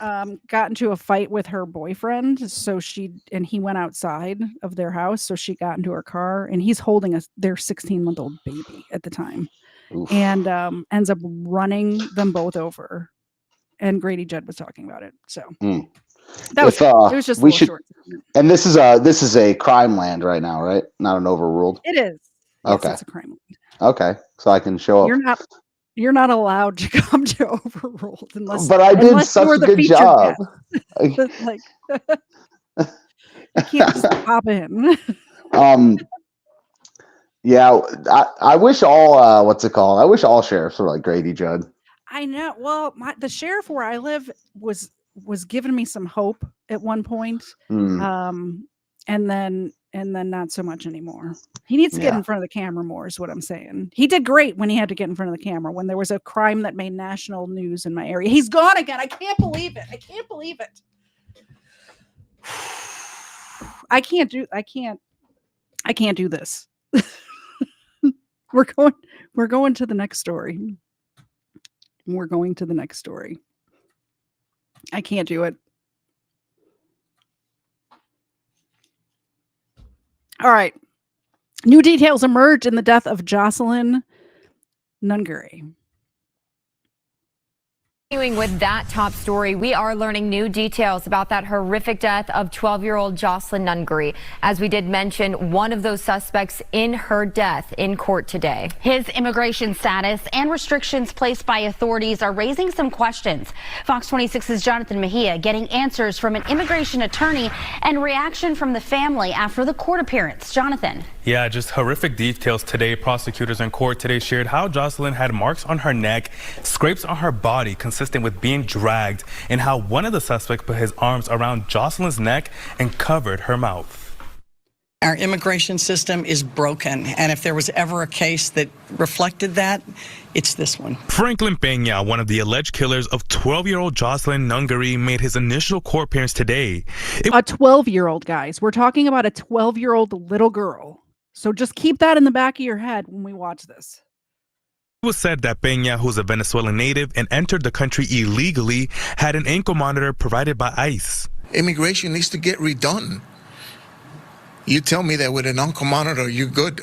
got into a fight with her boyfriend. So he went outside of their house. So she got into her car, and he's holding their 16-month-old baby at the time. Oof. And ends up running them both over. And Grady Judd was talking about it. So that was it was just a little short. And this is a Crimeland right now, right? Not an overruled. It is. Yes, Okay. It's a crime. Okay, so I can show up. You're not allowed to come to Overruled unless. But I did such a good job. Like, you can't just pop in. Yeah, I wish all what's it called? I wish all sheriffs were like Grady Judd. I know. Well, the sheriff where I live was giving me some hope at one point, and then not so much anymore. He needs to get in front of the camera more, is what I'm saying. He did great when he had to get in front of the camera when there was a crime that made national news in my area. He's gone again. I can't believe it. I can't do this. We're going to the next story. I can't do it. All right. New details emerge in the death of Jocelyn Nunguri. Continuing with that top story, we are learning new details about that horrific death of 12-year-old Jocelyn Nunguri. As we did mention, one of those suspects in her death in court today. His immigration status and restrictions placed by authorities are raising some questions. Fox 26's Jonathan Mejia getting answers from an immigration attorney and reaction from the family after the court appearance. Jonathan. Yeah, just horrific details today. Prosecutors in court today shared how Jocelyn had marks on her neck, scrapes on her body consistent with being dragged, and how one of the suspects put his arms around Jocelyn's neck and covered her mouth. Our immigration system is broken, and if there was ever a case that reflected that, it's this one. Franklin Peña, one of the alleged killers of 12-year-old Jocelyn Nunguri, made his initial court appearance today. A 12-year-old, guys. We're talking about a 12-year-old little girl. So just keep that in the back of your head when we watch this. It was said that Peña, who's a Venezuelan native and entered the country illegally, had an ankle monitor provided by ICE. Immigration needs to get redone. You tell me that with an ankle monitor, you're good,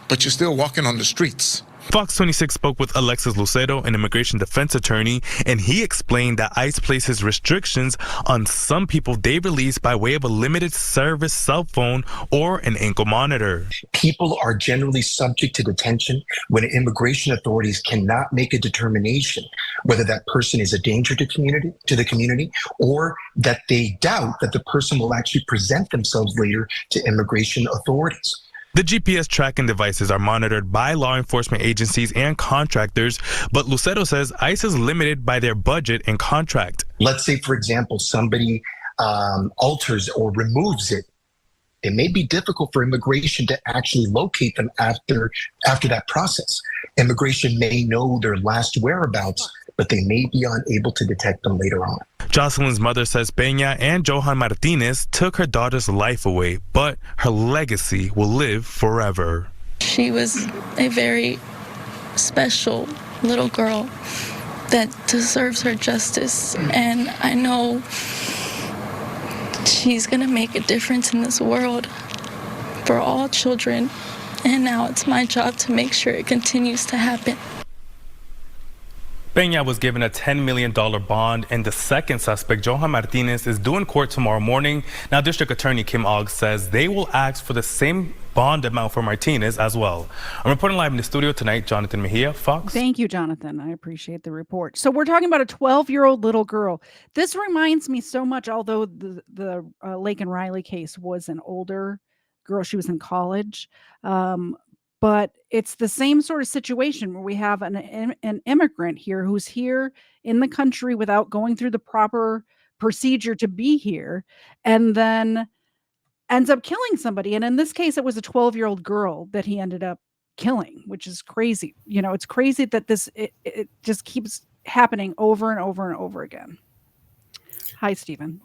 but you're still walking on the streets. Fox 26 spoke with Alexis Lucero, an immigration defense attorney, and he explained that ICE places restrictions on some people they release by way of a limited service cell phone or an ankle monitor. People are generally subject to detention when immigration authorities cannot make a determination whether that person is a danger to the community, or that they doubt that the person will actually present themselves later to immigration authorities. The GPS tracking devices are monitored by law enforcement agencies and contractors, but Lucero says ICE is limited by their budget and contract. Let's say, for example, somebody alters or removes it. It may be difficult for immigration to actually locate them after that process. Immigration may know their last whereabouts, but they may be unable to detect them later on. Jocelyn's mother says Peña and Johan Martinez took her daughter's life away, but her legacy will live forever. She was a very special little girl that deserves her justice, and I know she's gonna make a difference in this world for all children, and now it's my job to make sure it continues to happen. Peña was given a $10 million bond, and the second suspect, Johan Martinez, is due in court tomorrow morning. Now, District Attorney Kim Ogg says they will ask for the same bond amount for Martinez as well. I'm reporting live in the studio tonight, Jonathan Mejia, Fox. Thank you, Jonathan. I appreciate the report. So we're talking about a 12-year-old little girl. This reminds me so much, although the Lake and Riley case was an older girl. She was in college. But it's the same sort of situation where we have an immigrant here who's here in the country without going through the proper procedure to be here, and then ends up killing somebody. And in this case, it was a 12-year-old girl that he ended up killing, which is crazy. You know, it's crazy that it just keeps happening over and over and over again. Hi, Stephen.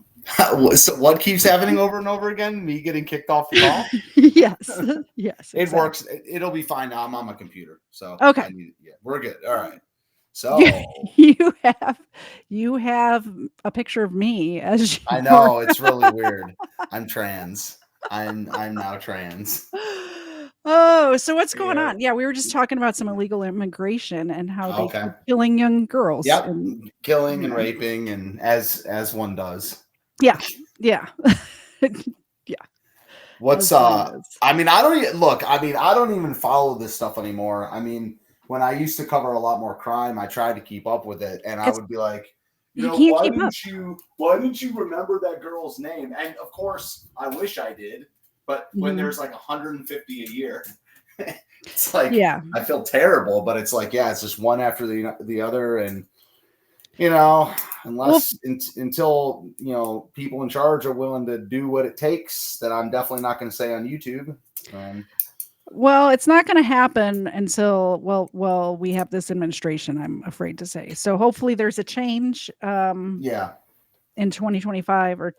So what keeps happening over and over again? Me getting kicked off the call? Yes. Yes. It works. It'll be fine now. I'm on my computer. So okay. We're good. All right. So you have a picture of me as I know it's really weird. I'm trans. I'm now trans. Oh, so what's going on? Yeah, we were just talking about some illegal immigration and how they keep killing young girls. Yep, killing and raping, and as one does. Yeah, yeah, yeah. What's I mean, I don't even follow this stuff anymore. I mean, when I used to cover a lot more crime, I tried to keep up with it, and I would be like, why didn't you remember that girl's name? And of course, I wish I did. But when there's like 150 a year, it's like, I feel terrible, but it's like, it's just one after the other. And, until, people in charge are willing to do what it takes, that I'm definitely not going to say on YouTube. Well, it's not going to happen until, we have this administration, I'm afraid to say. So hopefully there's a change in 2025 or,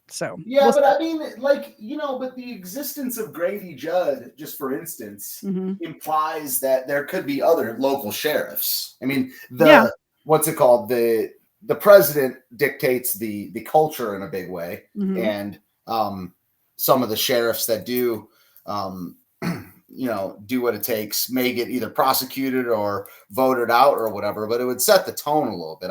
So but I mean, but the existence of Grady Judd, just for instance, implies that there could be other local sheriffs. I mean, what's it called? The president dictates the culture in a big way, and some of the sheriffs that do do what it takes may get either prosecuted or voted out or whatever. But it would set the tone a little bit.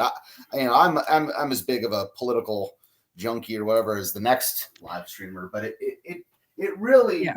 I'm as big of a political junkie or whatever as the next live streamer, but it really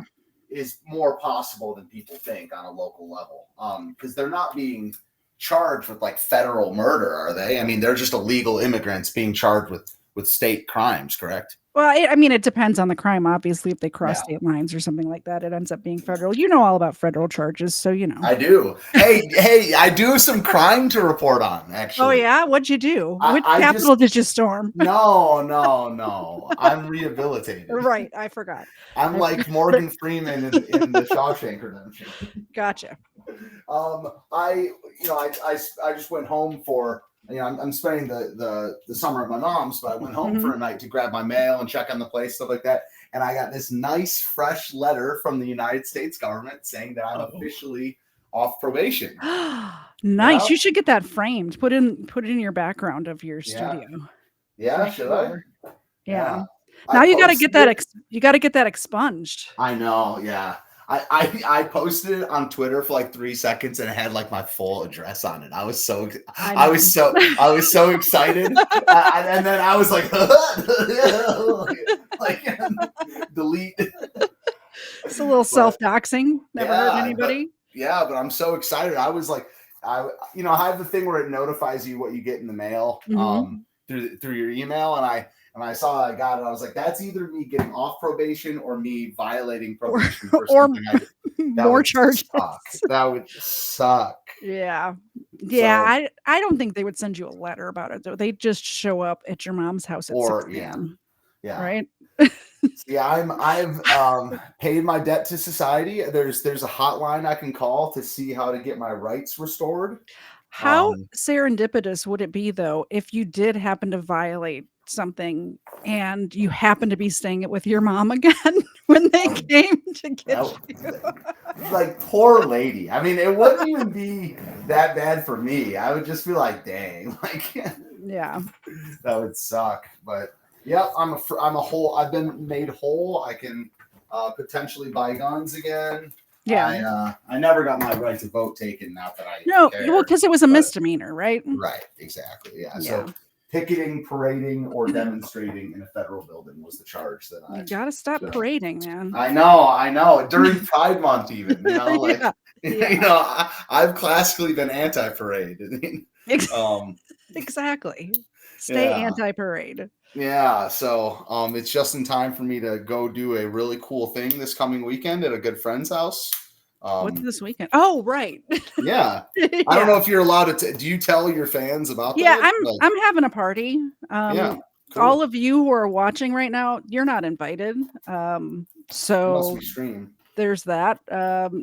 is more possible than people think on a local level, because they're not being charged with like federal murder, are they? I mean, they're just illegal immigrants being charged with state crimes, correct? Well, I mean, it depends on the crime. Obviously, if they cross state lines or something like that, it ends up being federal. You know all about federal charges, so you know. I do. Hey, I do some crime to report on, actually. Oh yeah, what'd you do? Which capital did you storm? No. I'm rehabilitated. Right, I forgot. I'm like Morgan Freeman in the Shawshank Redemption. Gotcha. I just went home for. I'm spending the summer at my mom's, but I went home for a night to grab my mail and check on the place, stuff like that. And I got this nice, fresh letter from the United States government saying that I'm officially off probation. Nice. You should get that framed. Put it in your background of your studio. Yeah, should I? Yeah. Now you got to get that. You got to get that expunged. I know. Yeah. I posted it on Twitter for like 3 seconds and it had like my full address on it. I was so excited, and then I was like, delete. It's a little self-doxing. Never hurt anybody. But I'm so excited. I was like, I have the thing where it notifies you what you get in the mail through your email, and I saw I got it. I was like, that's either me getting off probation or me violating probation for something I did. More charges. That would suck. Yeah. Yeah. So, I don't think they would send you a letter about it, though. They'd just show up at your mom's house at 6 p.m. Yeah. Right? I've paid my debt to society. There's a hotline I can call to see how to get my rights restored. How serendipitous would it be, though, if you did happen to violate something and you happen to be staying it with your mom again when they came to get you? Like, poor lady. I mean, it wouldn't even be that bad for me. I would just be like, dang, like, yeah, that would suck. But yeah, I'm a whole. I've been made whole. I can potentially buy guns again. Yeah, I never got my right to vote taken. Not that I well, because it was a misdemeanor, right? Right, exactly. Yeah. So picketing, parading, or demonstrating in a federal building was the charge that I. You gotta stop parading, man. I know. During Pride Month, even I've classically been anti-parade. Exactly. Stay anti-parade. Yeah, so it's just in time for me to go do a really cool thing this coming weekend at a good friend's house. What's this weekend? Oh, right. Yeah. I don't know if you're allowed to. Do you tell your fans about that? Yeah, I'm having a party. Cool. All of you who are watching right now, you're not invited. So must be stream. there's that.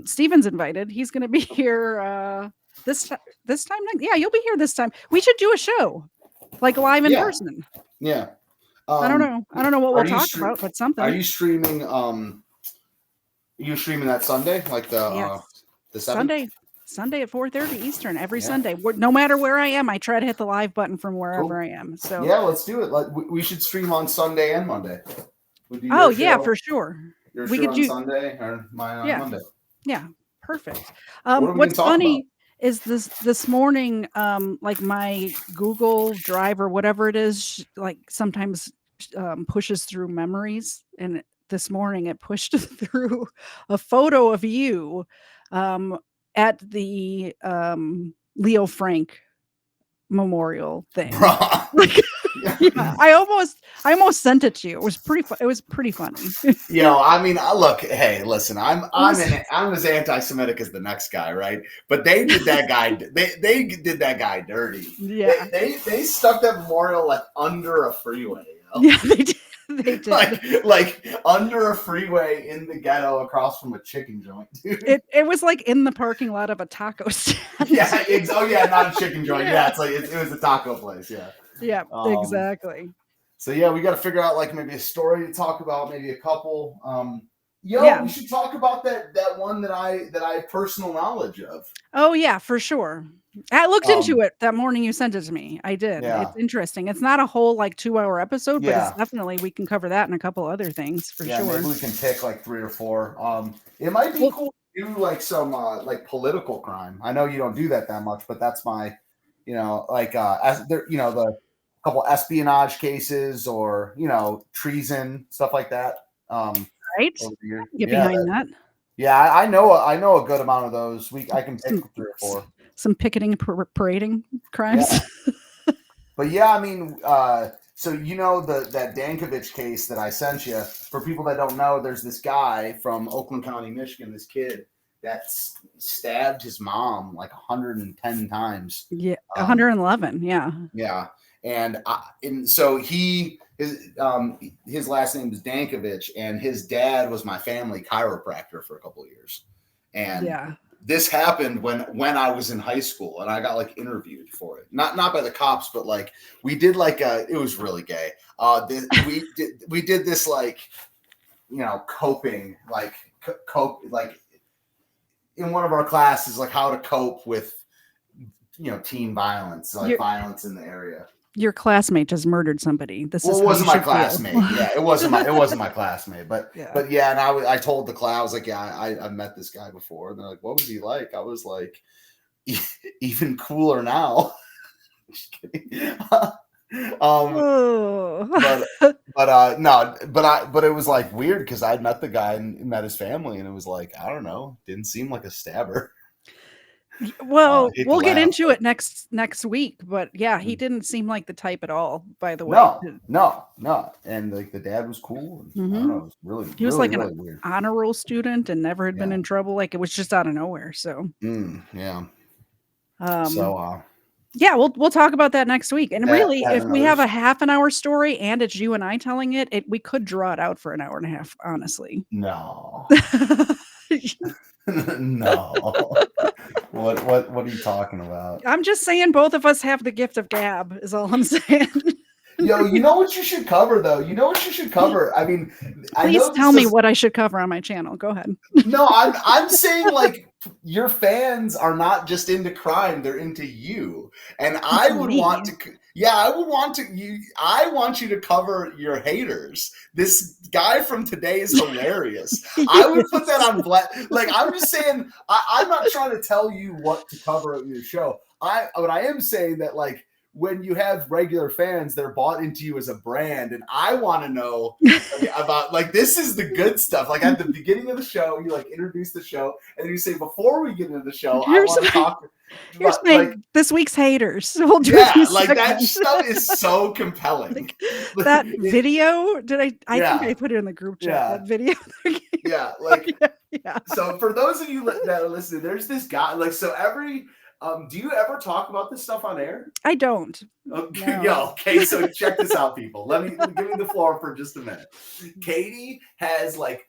Steven's invited. He's going to be here this time. Yeah, you'll be here this time. We should do a show, like live in person. Yeah. I don't know. I don't know what we'll talk about, but something. Are you streaming? You streaming that Sunday, like the 7th? Sunday at 4:30 Eastern every Sunday. No matter where I am, I try to hit the live button from wherever I am. So yeah, let's do it. Like we should stream on Sunday and Monday. Oh yeah, for sure. We could do Sunday or mine on Monday. Yeah, perfect. What's funny is this morning, like my Google Drive or whatever it is, like sometimes pushes through memories, and this morning it pushed through a photo of you at the Leo Frank memorial thing. Yeah, I almost sent it to you. It was pretty funny. I mean, look, hey, listen, I'm as anti-Semitic as the next guy, right? But they did that guy. They did that guy dirty. Yeah, they stuck that memorial like under a freeway. Yeah, they did. They did. Like under a freeway in the ghetto across from a chicken joint, dude. It was like in the parking lot of a taco stand. Yeah, not a chicken joint. Yeah, it's like it was a taco place. Yeah. Yeah, exactly. So yeah, we got to figure out like maybe a story to talk about, maybe a couple. We should talk about that one that I have personal knowledge of. Oh yeah, for sure. I looked into it that morning you sent it to me. I did. Yeah. It's interesting. It's not a whole like 2-hour episode, but Yeah. it's definitely we can cover that and a couple other things for sure. Maybe we can pick like 3 or 4. It might be cool to do like some like political crime. I know you don't do that much, but that's my, the couple espionage cases or treason, stuff like that. Right? Get behind that. Yeah, I know a good amount of those. I can pick 3 or 4. Some picketing, parading crimes. Yeah. But yeah, I mean, so that Dankovich case that I sent you. For people that don't know, there's this guy from Oakland County, Michigan. This kid that stabbed his mom like 110 times. Yeah, 111. Yeah. Yeah, and so his last name is Dankovich, and his dad was my family chiropractor for a couple of years, and this happened when I was in high school, and I got like interviewed for it. Not by the cops, but like we did like it was really gay. We did this like coping like in one of our classes, like how to cope with teen violence, like violence in the area. Your classmate just murdered somebody. It wasn't my classmate. Yeah, it wasn't my classmate. But yeah, and I told the class, I was like, I met this guy before. And they're like, what was he like? I was like, even cooler now. Just kidding. But it was like weird because I'd met the guy and met his family, and it was like, I don't know, didn't seem like a stabber. Well, we'll get into it next week, but yeah, he didn't seem like the type at all, by the way. No. And like the dad was cool. And, I don't know, it was really, he was really, like really an weird. honor roll student and never had been in trouble. Like it was just out of nowhere. So yeah. Yeah, we'll talk about that next week. And really, if we have a half an hour story and it's you and I telling it, we could draw it out for an hour and a half, honestly. No. No. What are you talking about? I'm just saying both of us have the gift of gab is all I'm saying. Yo, you know what you should cover though? I mean, please tell me what I should cover on my channel. Go ahead. No, I'm saying like your fans are not just into crime, they're into you. And I want you to cover your haters. This guy from today is hilarious. I would put that on black. Like, I'm just saying, I'm not trying to tell you what to cover at your show. But I am saying that, like, when you have regular fans, they're bought into you as a brand. And I want to know about, like, this is the good stuff. Like, at the beginning of the show, you, like, introduce the show. And you say, before we get into the show, I want to talk Here's like this week's haters. We'll do that stuff is so compelling. That video, I think I put it in the group chat. That video. So for those of you that are listening, there's this guy. Like, so every do you ever talk about this stuff on air? I don't. Okay, no. Okay, so check this out, people. Give me the floor for just a minute. Katie has like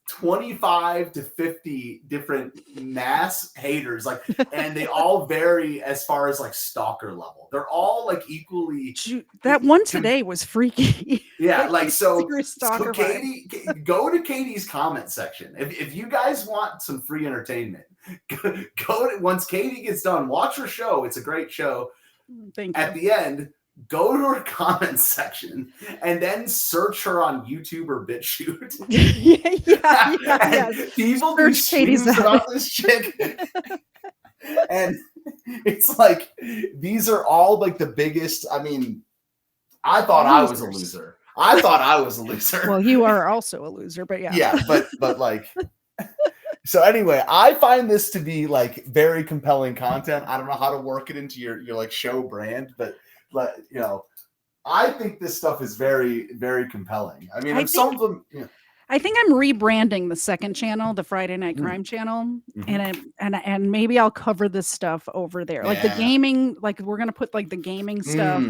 25 to 50 different mass haters, like, and they all vary as far as like stalker level. They're all like equally. That one today was freaky. Yeah, like so. So Katie, go to Katie's comment section if you guys want some free entertainment. Go to, once Katie gets done, watch her show. It's a great show. Thank you. At the end, go to her comment section and then search her on YouTube or BitChute. Yeah. People do streams about this chick. And it's like, these are all like the biggest. I mean, I thought I was a loser. Well, you are also a loser, but yeah. Yeah, but like, so anyway, I find this to be like very compelling content. I don't know how to work it into your like show brand, but you know, I think this stuff is very, very compelling. I mean, some of them. You know, I think I'm rebranding the second channel, the Friday Night Crime channel, and maybe I'll cover this stuff over there, like the gaming. Like we're gonna put like the gaming stuff.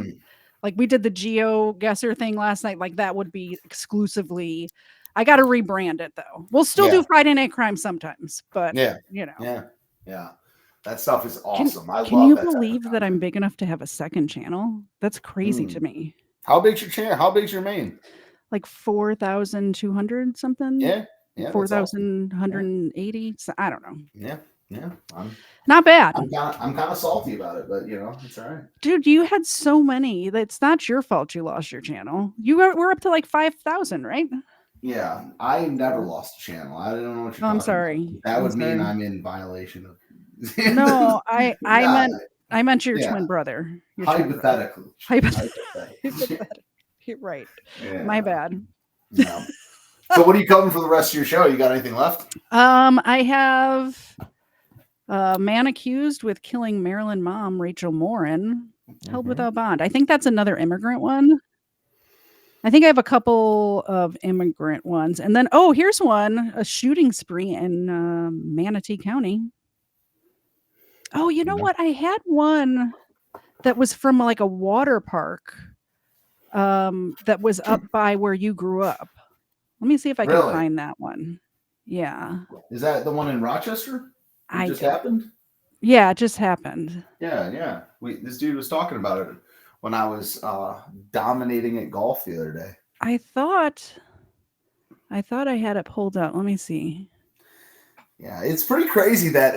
Like we did the GeoGuessr thing last night. Like that would be exclusively. I got to rebrand it though. We'll still do Friday Night Crime sometimes, but you know, yeah, that stuff is awesome. Can you believe that I'm big enough to have a second channel? That's crazy to me. How big's your channel? How big's your main? Like 4,200 something. Yeah, 4,180. So I don't know. Yeah. Not bad. I'm kind of salty about it, but you know, it's all right. Dude, you had so many. It's not your fault you lost your channel. We're up to like 5,000, right? Yeah, I never lost a channel. I don't know what you're I'm talking sorry. about. That would mean I'm in violation of. No, I meant your twin brother. Hypothetically. Hypothetically. You're right. Yeah. My bad. No. So what are you covering for the rest of your show? You got anything left? I have man accused with killing Maryland mom Rachel Morin held without bond. I think that's another immigrant one. I think I have a couple of immigrant ones. And then, here's one, a shooting spree in Manatee County. Oh, you know what? I had one that was from like a water park that was up by where you grew up. Let me see if I can find that one. Yeah. Is that the one in Rochester? It just happened? Yeah, it just happened. Yeah. This dude was talking about it when I was dominating at golf the other day. I thought I had it pulled out. Let me see. Yeah, it's pretty crazy that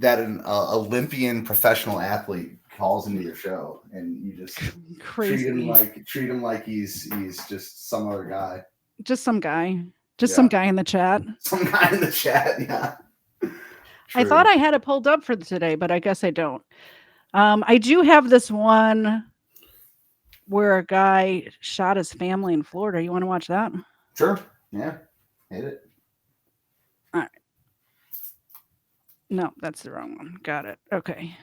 an Olympian professional athlete calls into your show and you just treat him like he's just some other guy. Just some guy. Some guy in the chat. Some guy in the chat, yeah. I thought I had it pulled up for today, but I guess I don't. I do have this one where a guy shot his family in Florida. You want to watch that? Sure. Yeah. Hit it. All right. No, that's the wrong one. Got it. Okay.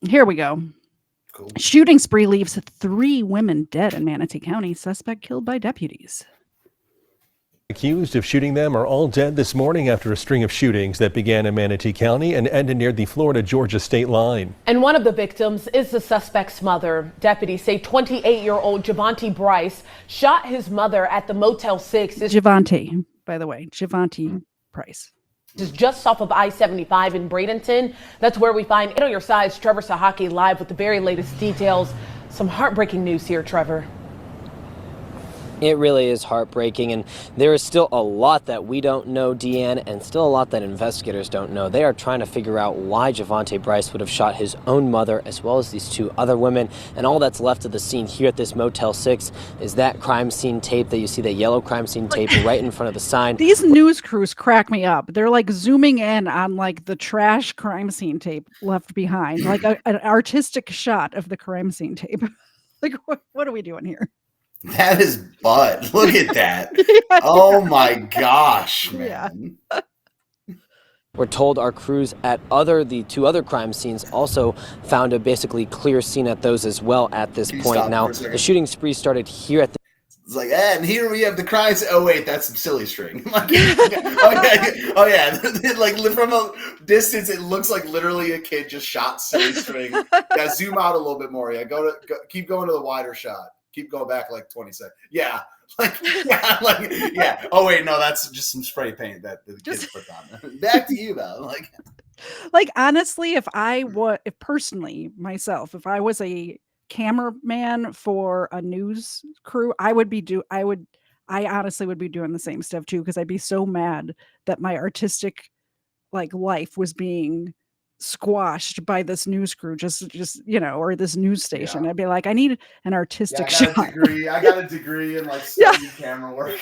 Here we go. Cool. Shooting spree leaves 3 women dead in Manatee County. Suspect killed by deputies. Accused of shooting them are all dead this morning after a string of shootings that began in Manatee County and ended near the Florida-Georgia state line. And one of the victims is the suspect's mother. Deputies say 28-year-old Javante Bryce shot his mother at the Motel 6. Javante, by the way, Javante Price. Is just off of I-75 in Bradenton. That's where we find it on your sides. Trevor Sahaki live with the very latest details. Some heartbreaking news here, Trevor. It really is heartbreaking, and there is still a lot that we don't know, Deanne, and still a lot that investigators don't know. They are trying to figure out why Javante Bryce would have shot his own mother as well as these 2 other women, and all that's left of the scene here at this Motel 6 is that crime scene tape that you see, the yellow crime scene tape right in front of the sign. These news crews crack me up. They're like zooming in on like the trash crime scene tape left behind, like an artistic shot of the crime scene tape. Like, what are we doing here? That is Bud. Look at that. Oh my gosh, man. Yeah. We're told our crews at the 2 other crime scenes also found a basically clear scene at those as well at this point. Now, the shooting spree started here at the... It's like, and here we have the crime scene. Oh, wait, that's some silly string. Like, oh, yeah. Like, from a distance, it looks like literally a kid just shot silly string. Yeah, zoom out a little bit more. Yeah, keep going to the wider shot. Keep going back like 20 seconds. Yeah, Like, yeah. Oh wait, no, that's just some spray paint that the kids put on. Back to you, though. Like, honestly, if personally myself, if I was a cameraman for a news crew, I honestly would be doing the same stuff too, because I'd be so mad that my artistic life was being squashed by this news crew, just or this news station. I'd be like, I need an artistic shot. I got a degree in studying camera work.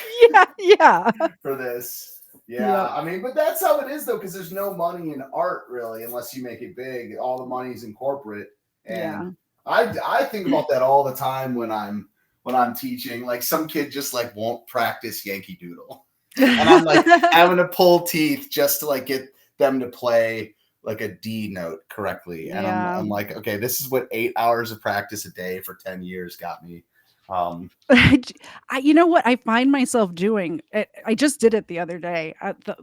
Yeah. For this. Yeah, Yeah. I mean, but that's how it is though, because there's no money in art really, unless you make it big. All the money's in corporate, and I think about that all the time when I'm teaching. Like some kid just won't practice Yankee Doodle, and I'm having to pull teeth just to get them to play a D note correctly, and I'm like, okay, this is what 8 hours of practice a day for 10 years got me. You know what I find myself doing? I just did it the other day.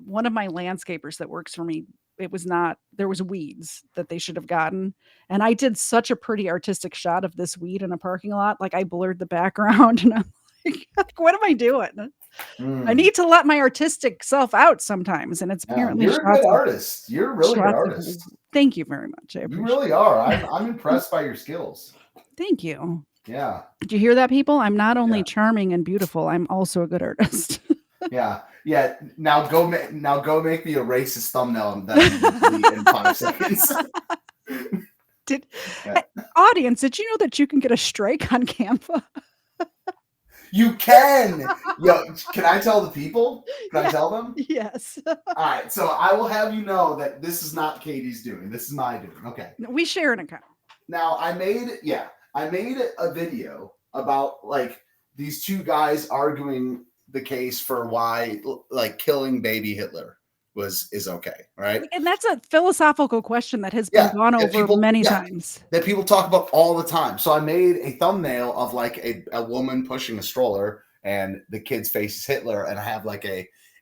One of my landscapers that works for me, there was weeds that they should have gotten. And I did such a pretty artistic shot of this weed in a parking lot. I blurred the background and I'm like, what am I doing? I need to let my artistic self out sometimes. And it's apparently you're a good artist. You're a really good artist. Thank you very much. I appreciate you really are. I'm impressed by your skills. Thank you. Yeah. Did you hear that, people? I'm not only charming and beautiful, I'm also a good artist. Yeah. Now go make me a racist thumbnail and then in 5 seconds. Audience, did you know that you can get a strike on Canva? You can. Yo, can I tell the people? Can I tell them? Yes. All right. So I will have you know that this is not Katie's doing. This is my doing. Okay. We share an account. Now I made a video about these two guys arguing the case for why killing baby Hitler is okay, right? And that's a philosophical question that has been gone over many times. That people talk about all the time. So I made a thumbnail of a woman pushing a stroller and the kid's face is Hitler, and I have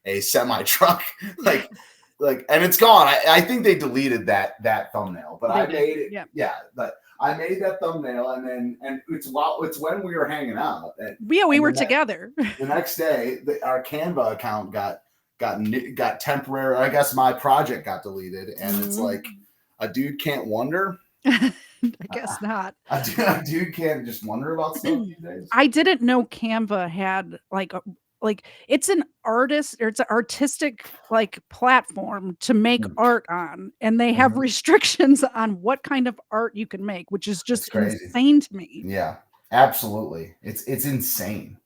a semi truck and it's gone. I think they deleted that thumbnail, but I made it. Yeah, but I made that thumbnail, and it's when we were hanging out. We were together. The next day, our Canva account got temporary. I guess my project got deleted, and it's a dude can't wonder. I guess not. A dude can't just wonder about stuff these days. I didn't know Canva had it's an artist, or it's an artistic platform to make art on, and they have restrictions on what kind of art you can make, which is just insane to me. Yeah, absolutely. It's insane.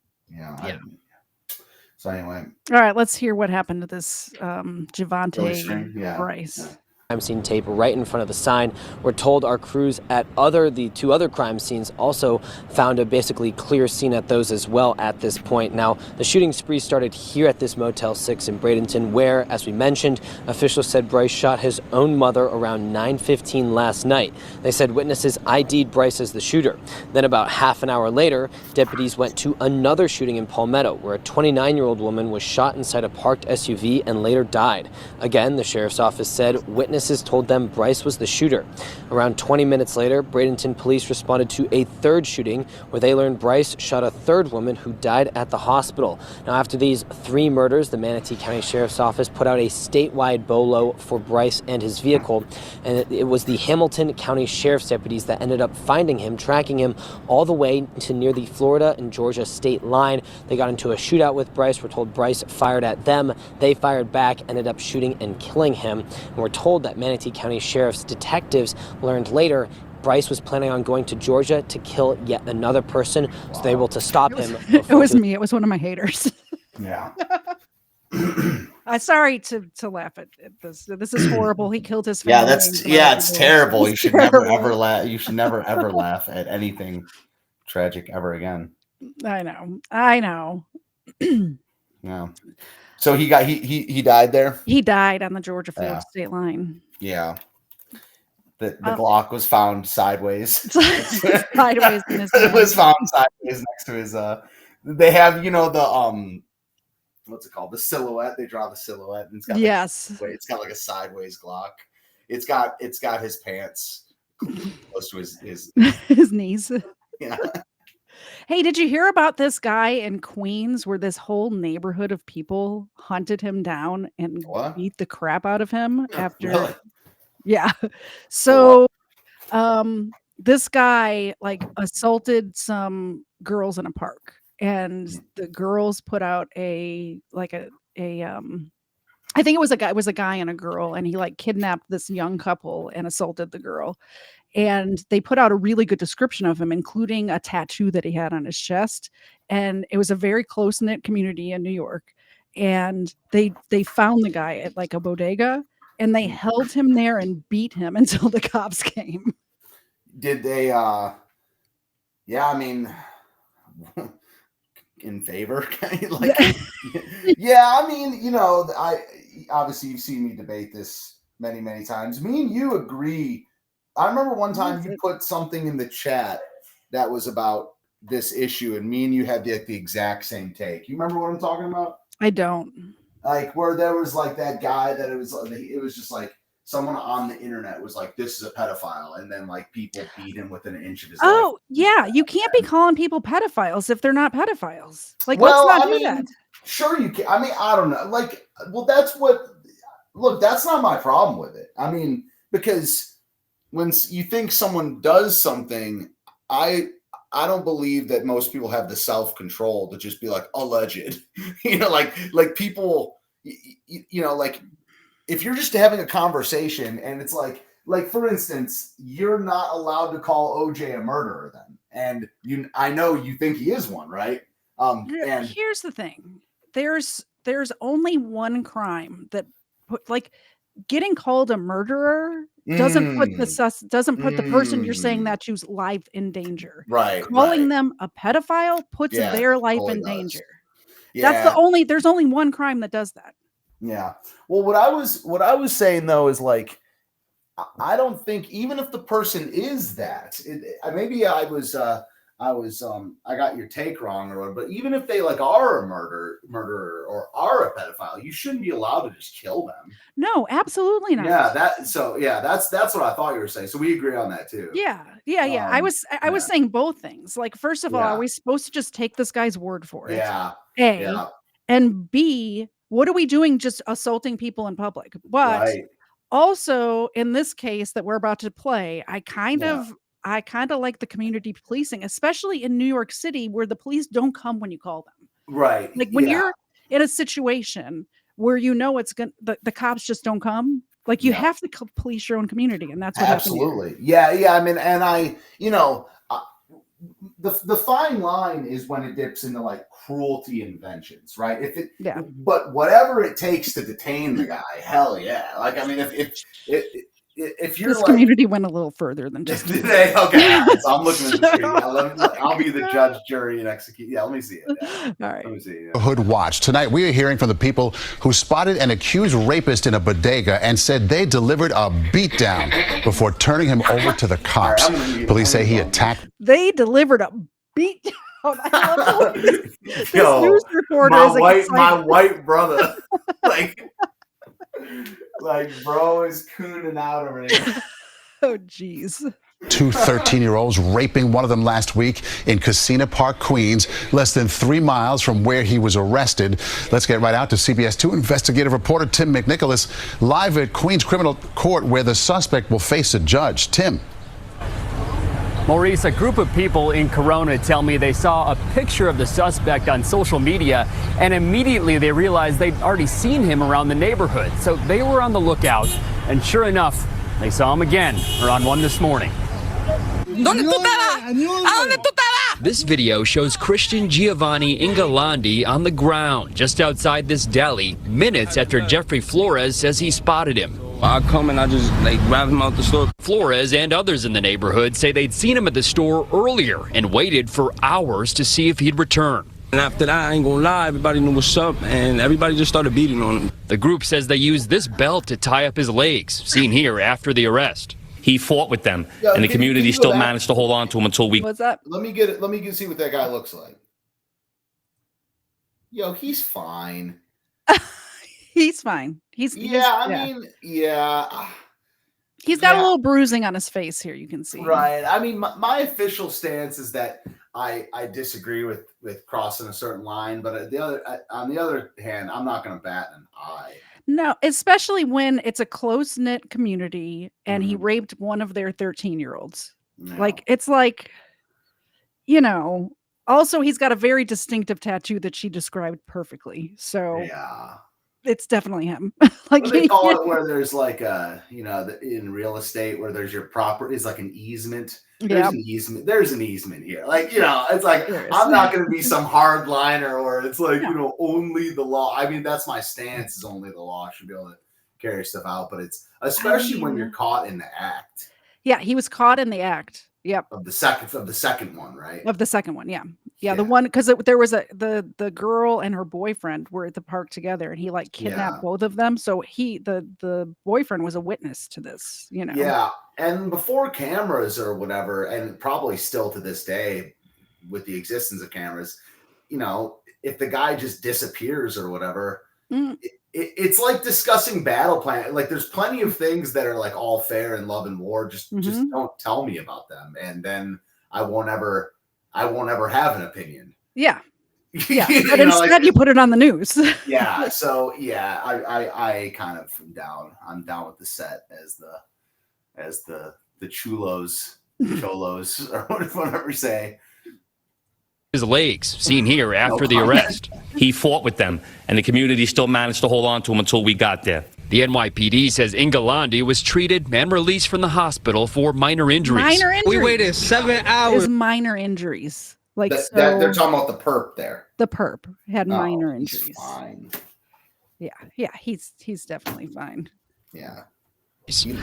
So anyway, all right, let's hear what happened to this Javante Bryce. Yeah. Crime scene tape right in front of the sign. We're told our crews at the two other crime scenes also found a basically clear scene at those as well at this point. Now, the shooting spree started here at this Motel 6 in Bradenton, where, as we mentioned, officials said Bryce shot his own mother around 9:15 last night. They said witnesses ID'd Bryce as the shooter. Then about half an hour later, deputies went to another shooting in Palmetto, where a 29-year-old woman was shot inside a parked SUV and later died. Again, the sheriff's office said witnesses told them Bryce was the shooter. Around 20 minutes later, Bradenton police responded to a third shooting where they learned Bryce shot a third woman who died at the hospital. Now, after these 3 murders, the Manatee County Sheriff's Office put out a statewide BOLO for Bryce and his vehicle, and it was the Hamilton County Sheriff's deputies that ended up finding him, tracking him all the way to near the Florida and Georgia state line. They got into a shootout with Bryce. We're told Bryce fired at them. They fired back, ended up shooting and killing him. And we're told that Manatee County Sheriff's detectives learned later Bryce was planning on going to Georgia to kill yet another person, so they were able to stop him. It was me. It was one of my haters. Yeah. Sorry to laugh at this. This is horrible. He killed his family. It's terrible. You should never ever laugh. You should never ever laugh at anything tragic ever again. I know. Yeah. So he died there? He died on the Georgia-Florida state line. Yeah. The Glock was found sideways. Sideways in his it was found sideways next to his they have, the what's it called? The silhouette. They draw the silhouette, and it's got it's got a sideways Glock. It's got his pants close to his his knees. Yeah. Hey, did you hear about this guy in Queens where this whole neighborhood of people hunted him down and beat the crap out of him after? Really? Yeah. So, this guy like assaulted some girls in a park, and the girls put out a like a I think it was a guy and a girl, and he like kidnapped this young couple and assaulted the girl. And they put out a really good description of him, including a tattoo that he had on his chest. And it was a very close-knit community in New York. And they found the guy at like a bodega, and they held him there and beat him until the cops came. Did they yeah, I mean in favor? Like yeah, I mean, you know, I obviously you've seen me debate this many, many times. Me and you agree. I remember one time you put something in the chat that was about this issue, and me and you had the exact same take. You remember what I'm talking about? I don't. Like where there was like that guy that it was just like someone on the internet was like, this is a pedophile, and then like people beat him within an inch of his life. Oh, yeah. You can't be calling people pedophiles if they're not pedophiles. Like, Well, let's not I do mean, that. Sure you can. I mean, I don't know. Like, well, that's not my problem with it. I mean, because when you think someone does something, I don't believe that most people have the self-control to just be like alleged. You know, like people, you know, like if you're just having a conversation and it's like for instance, you're not allowed to call OJ a murderer then. And I know you think he is one, right? And Here's the thing. There's only one crime that like getting called a murderer doesn't put the person you're saying that to's life in danger. Right. Calling them a pedophile puts their life in danger. There's only one crime that does that. Yeah. Well, what I was saying though is like, I don't think even if the person is that, maybe I got your take wrong or whatever, but even if they like are a murderer or are a pedophile, you shouldn't be allowed to just kill them. No, absolutely not. Yeah, that's what I thought you were saying. So we agree on that too. Yeah. I was saying both things. Like, first of all, are we supposed to just take this guy's word for it? Yeah. A. Yeah. And B, what are we doing just assaulting people in public? But also in this case that we're about to play, I kind of like the community policing, especially in New York City, where the police don't come when you call them. Right. Like when you're in a situation where you know the cops just don't come. Like you have to police your own community, and that's what absolutely. Yeah. I mean, and the fine line is when it dips into like cruelty and vengeance, right? But whatever it takes to detain the guy, hell yeah. Like, I mean, if you're this community went a little further than just okay. So I'm looking at the screen. I'll be the judge, jury, and execute. Yeah, let me see it. Yeah. All right. Let me see it. Hood Watch. Tonight, we are hearing from the people who spotted an accused rapist in a bodega and said they delivered a beatdown before turning him over to the cops. Police say he attacked. They delivered a beatdown. This news reporter my white brother, like bro is cooning out over there. Oh, geez. Two 13-year-olds raping one of them last week in Casino Park, Queens, less than 3 miles from where he was arrested. Let's get right out to CBS 2 investigative reporter Tim McNicholas, live at Queens Criminal Court, where the suspect will face a judge. Tim. Maurice, a group of people in Corona tell me they saw a picture of the suspect on social media, and immediately they realized they'd already seen him around the neighborhood. So they were on the lookout, and sure enough, they saw him again, or on one this morning. This video shows Christian Giovanni Ingalandi on the ground just outside this deli, minutes after Jeffrey Flores says he spotted him. I come and I just grab him out the store. Flores and others in the neighborhood say they'd seen him at the store earlier and waited for hours to see if he'd return. And after that, I ain't gonna lie, everybody knew what's up, and everybody just started beating on him. The group says they used this belt to tie up his legs, seen here after the arrest. He fought with them, and the community still managed to hold on to him until we... What's that? Let me see what that guy looks like. Yo, he's fine. He's fine. He's mean, yeah. He's got a little bruising on his face here, you can see. Right. I mean, my official stance is that I disagree with crossing a certain line, but on the other hand, I'm not going to bat an eye. No, especially when it's a close-knit community and he raped one of their 13-year-olds. Like, it's like, you know, also he's got a very distinctive tattoo that she described perfectly. So yeah, it's definitely him. Like, what do they call it where there's like in real estate where there's your property is like an easement. There's an easement. There's an easement here. Like, you know, it's like I'm not going to be some hard liner where it's like, you know, only the law. I mean, that's my stance is only the law should be able to carry stuff out. But it's especially when you're caught in the act. Yeah, he was caught in the act. Yep. Of the second one, right? Of the second one, yeah. The one because there was the girl and her boyfriend were at the park together, and he like kidnapped both of them. So the boyfriend was a witness to this, you know. Yeah, and before cameras or whatever, and probably still to this day, with the existence of cameras, you know, if the guy just disappears or whatever, it's like discussing battle plan. Like there's plenty of things that are like all fair in love and war. Just don't tell me about them, and then I won't ever have an opinion. Yeah. Yeah. But instead you put it on the news. Yeah. So yeah, I kind of am down. I'm down with the set as the cholos or whatever you say. His legs, seen here after the arrest. He fought with them, and the community still managed to hold on to him until we got there. The NYPD says Ingalandi was treated and released from the hospital for minor injuries. Minor injuries. We waited 7 hours. It's minor injuries. Like they're talking about the perp there. The perp had minor injuries. He's fine. Yeah, he's definitely fine. Yeah.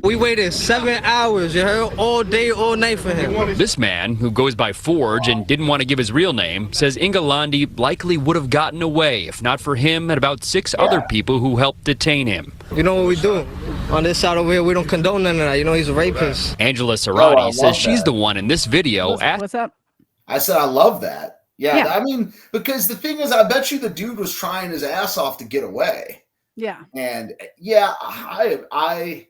We waited 7 hours, you heard, all day, all night for him. This man, who goes by Forge and didn't want to give his real name, says Ingalandi likely would have gotten away if not for him and about 6 other people who helped detain him. You know what we do? On this side over here, we don't condone none of that. You know, he's a rapist. Angela Cerati says she's the one in this video. What's up? I said I love that. Yeah, I mean, because the thing is, I bet you the dude was trying his ass off to get away. Yeah. And yeah, I,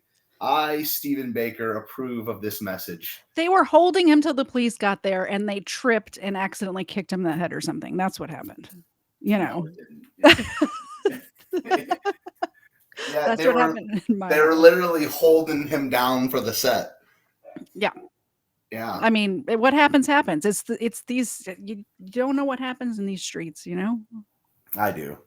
Stephen Baker, approve of this message. They were holding him till the police got there, and they tripped and accidentally kicked him in the head or something. That's what happened. You know. Yeah, that's what happened. They were literally holding him down for the set. Yeah. Yeah. I mean, what happens happens. It's these. You don't know what happens in these streets. You know. I do.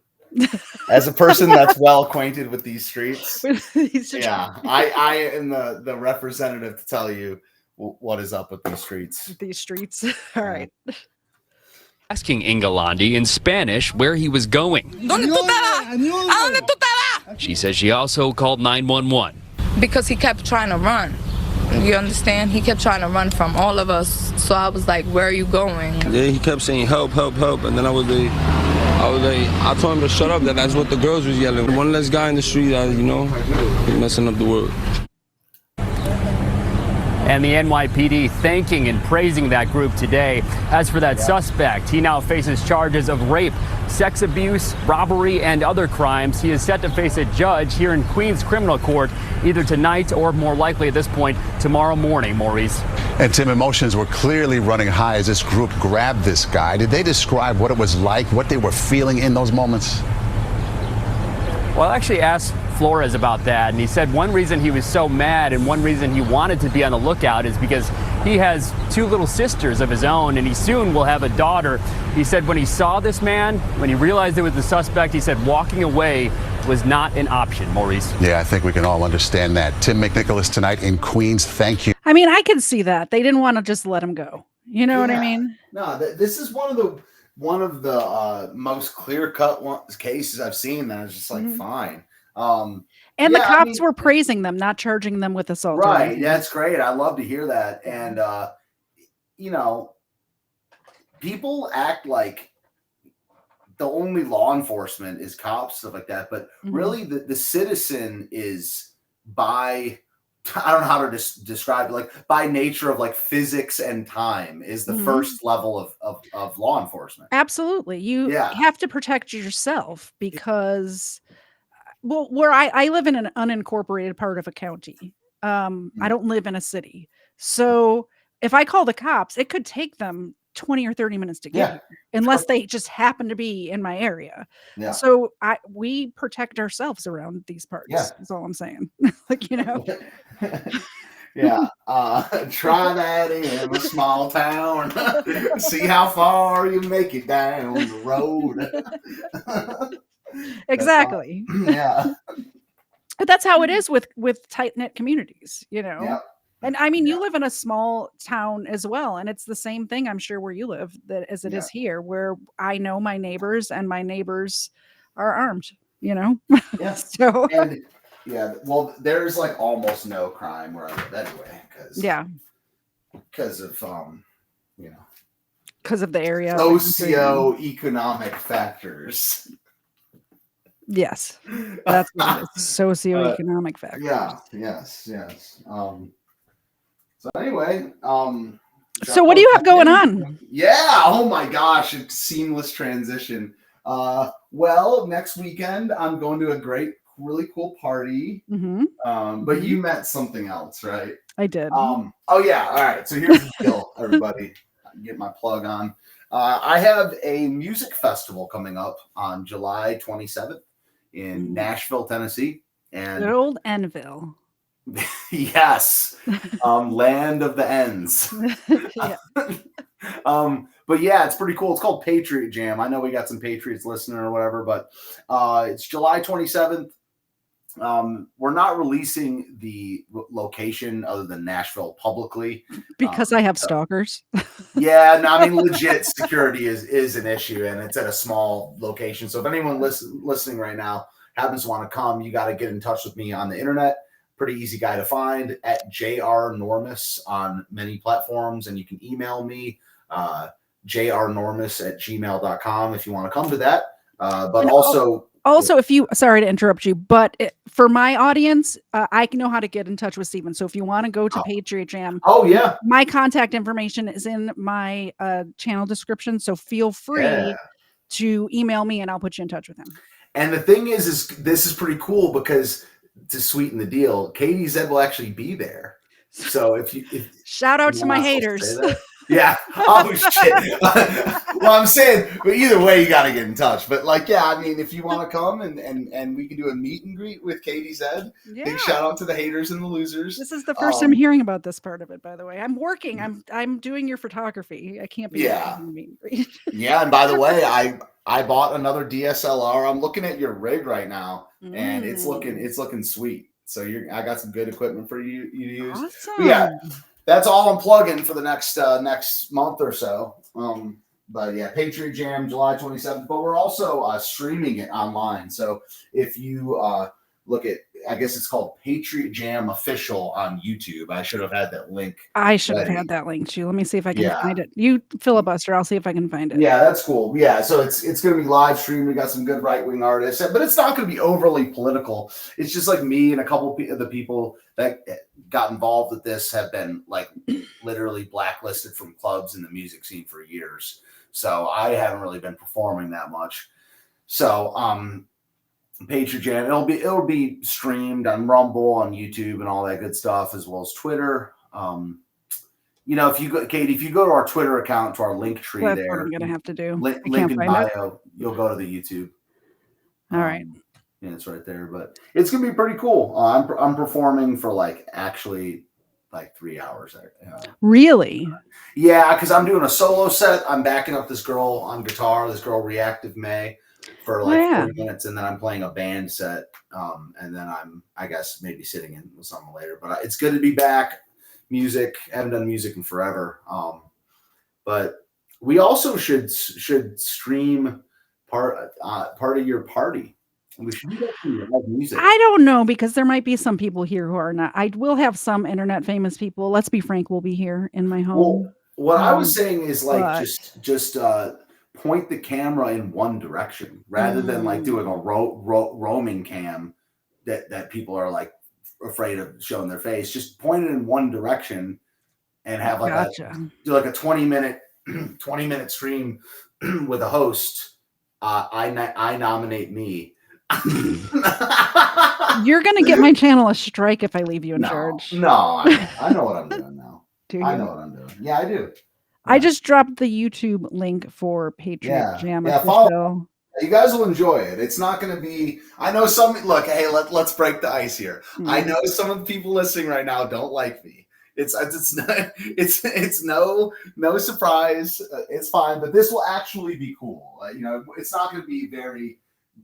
As a person that's well acquainted with these streets, yeah, I am the representative to tell you what is up with these streets. All right. Asking Ingalandi in Spanish where he was going. She says she also called 911. Because he kept trying to run. You understand? He kept trying to run from all of us. So I was like, where are you going? Yeah, he kept saying help, help, help. And then I told him to shut up. That's what the girls was yelling. One less guy in the street, you know, messing up the world. And the NYPD thanking and praising that group today. As for that suspect, he now faces charges of rape, sex abuse, robbery, and other crimes. He is set to face a judge here in Queens Criminal Court either tonight or more likely at this point tomorrow morning, Maurice. And Tim, emotions were clearly running high as this group grabbed this guy. Did they describe what it was like, what they were feeling in those moments? Well, I actually asked Flores about that, and he said one reason he was so mad and one reason he wanted to be on the lookout is because he has 2 little sisters of his own, and he soon will have a daughter. He said when he saw this man, when he realized it was the suspect, he said walking away was not an option, Maurice. Yeah, I think we can all understand that. Tim McNicholas tonight in Queens, thank you. I mean, I can see that. They didn't want to just let him go. You know what I mean? No, this is one of the most clear-cut cases I've seen that is just like fine. And the cops were praising them, not charging them with assault. Right. That's great. I love to hear that. And, you know, people act like the only law enforcement is cops, stuff like that. But really the citizen is by, I don't know how to describe it, like by nature of like physics and time is the first level of law enforcement. Absolutely. You have to protect yourself because... Well, where I live in an unincorporated part of a county. I don't live in a city. So if I call the cops, it could take them 20 or 30 minutes to get Yeah. here, unless they just happen to be in my area. Yeah. So we protect ourselves around these parts. Yeah. That's all I'm saying. Like, you know. Yeah. Try that in a small town. See how far you make it down the road. Exactly. Yeah. But that's how it is with tight-knit communities, you know. Yeah. And I mean, you live in a small town as well, and it's the same thing, I'm sure, where you live as it is here, where I know my neighbors and my neighbors are armed, you know. Yeah. So And yeah, well, there's like almost no crime where I live anyway, because of you know, because of the area, socioeconomic factors. Yes, that's what it is. Socioeconomic factors. Yeah. Yes. So anyway, so what do you have going on? Yeah. Oh my gosh, it's seamless transition. Well, next weekend I'm going to a really cool party. But you meant something else, right? I did. Oh yeah. All right. So here's the deal, everybody. Get my plug on. I have a music festival coming up on July 27th in Nashville, Tennessee. And good old Enville. Yes. Land of the ends. Yeah. But yeah, it's pretty cool. It's called Patriot Jam. I know we got some Patriots listening or whatever, but it's July 27th. We're not releasing the location other than Nashville publicly because I have stalkers. Yeah, no, I mean, legit security is an issue, and it's at a small location. So if anyone listening right now happens to want to come, you got to get in touch with me on the internet. Pretty easy guy to find at jrnormus on many platforms, and you can email me jrnormus@gmail.com if you want to come to that. But and also, if you, sorry to interrupt you, but for my audience, I know how to get in touch with Steven. So if you want to go to Patriot Jam, my contact information is in my channel description. So feel free to email me and I'll put you in touch with him. And the thing is this is pretty cool because to sweeten the deal, Katie Z will actually be there. So if shout out to my haters. Yeah. Oh shit. Well, I'm saying, but either way, you got to get in touch. But like, yeah, I mean, if you want to come and we can do a meet and greet with Katie Z. Big shout out to the haters and the losers. This is the first time hearing about this part of it, by the way. I'm working. I'm doing your photography. I can't be meet and greet. Yeah, and by the way, I bought another DSLR. I'm looking at your rig right now, and it's looking sweet. So I got some good equipment for you to use. Awesome. But yeah, that's all I'm plugging for the next month or so. But yeah, Patriot Jam, July 27th. But we're also streaming it online. So if you look at, I guess it's called Patriot Jam Official on YouTube. I should have had that link. I should have had that link too. Let me see if I can find it. You filibuster. I'll see if I can find it. Yeah, that's cool. Yeah, so it's going to be live streamed. We got some good right-wing artists, but it's not going to be overly political. It's just like me and a couple of the people that got involved with this have been like literally blacklisted from clubs in the music scene for years. So I haven't really been performing that much. So Patriot Jam, it'll be streamed on Rumble, on YouTube, and all that good stuff, as well as Twitter. You know, Katie, if you go to our Twitter account, to our link tree, that's there, what I'm gonna have to do. Link in bio, you'll go to the YouTube. All right. Yeah, it's right there. But it's gonna be pretty cool. I'm performing for actually 3 hours. Really? Yeah, because I'm doing a solo set. I'm backing up this girl on guitar, this girl Reactive May, for 40 minutes, and then I'm playing a band set. And then I guess maybe sitting in with something later. But it's good to be back. Music. I haven't done music in forever. But we also should stream part of your party. We should do that for your live music. I don't know, because there might be some people here who are not. I will have some internet famous people. Let's be frank, will be here in my home. Well, what I was saying is just point the camera in one direction rather than doing a roaming cam that people are afraid of showing their face. Just point it in one direction and have do a 20-minute stream with a host. I nominate me. You're gonna get my channel a strike if I leave you in charge. No, I know what I'm doing now. I know what I'm doing. Yeah, I do. I just dropped the YouTube link for Patriot Jam follow. official. You guys will enjoy it. It's not going to be. I know some. Look, hey, let's break the ice here. I know some of the people listening right now don't like me. It's no surprise. It's fine, but this will actually be cool. It's not going to be very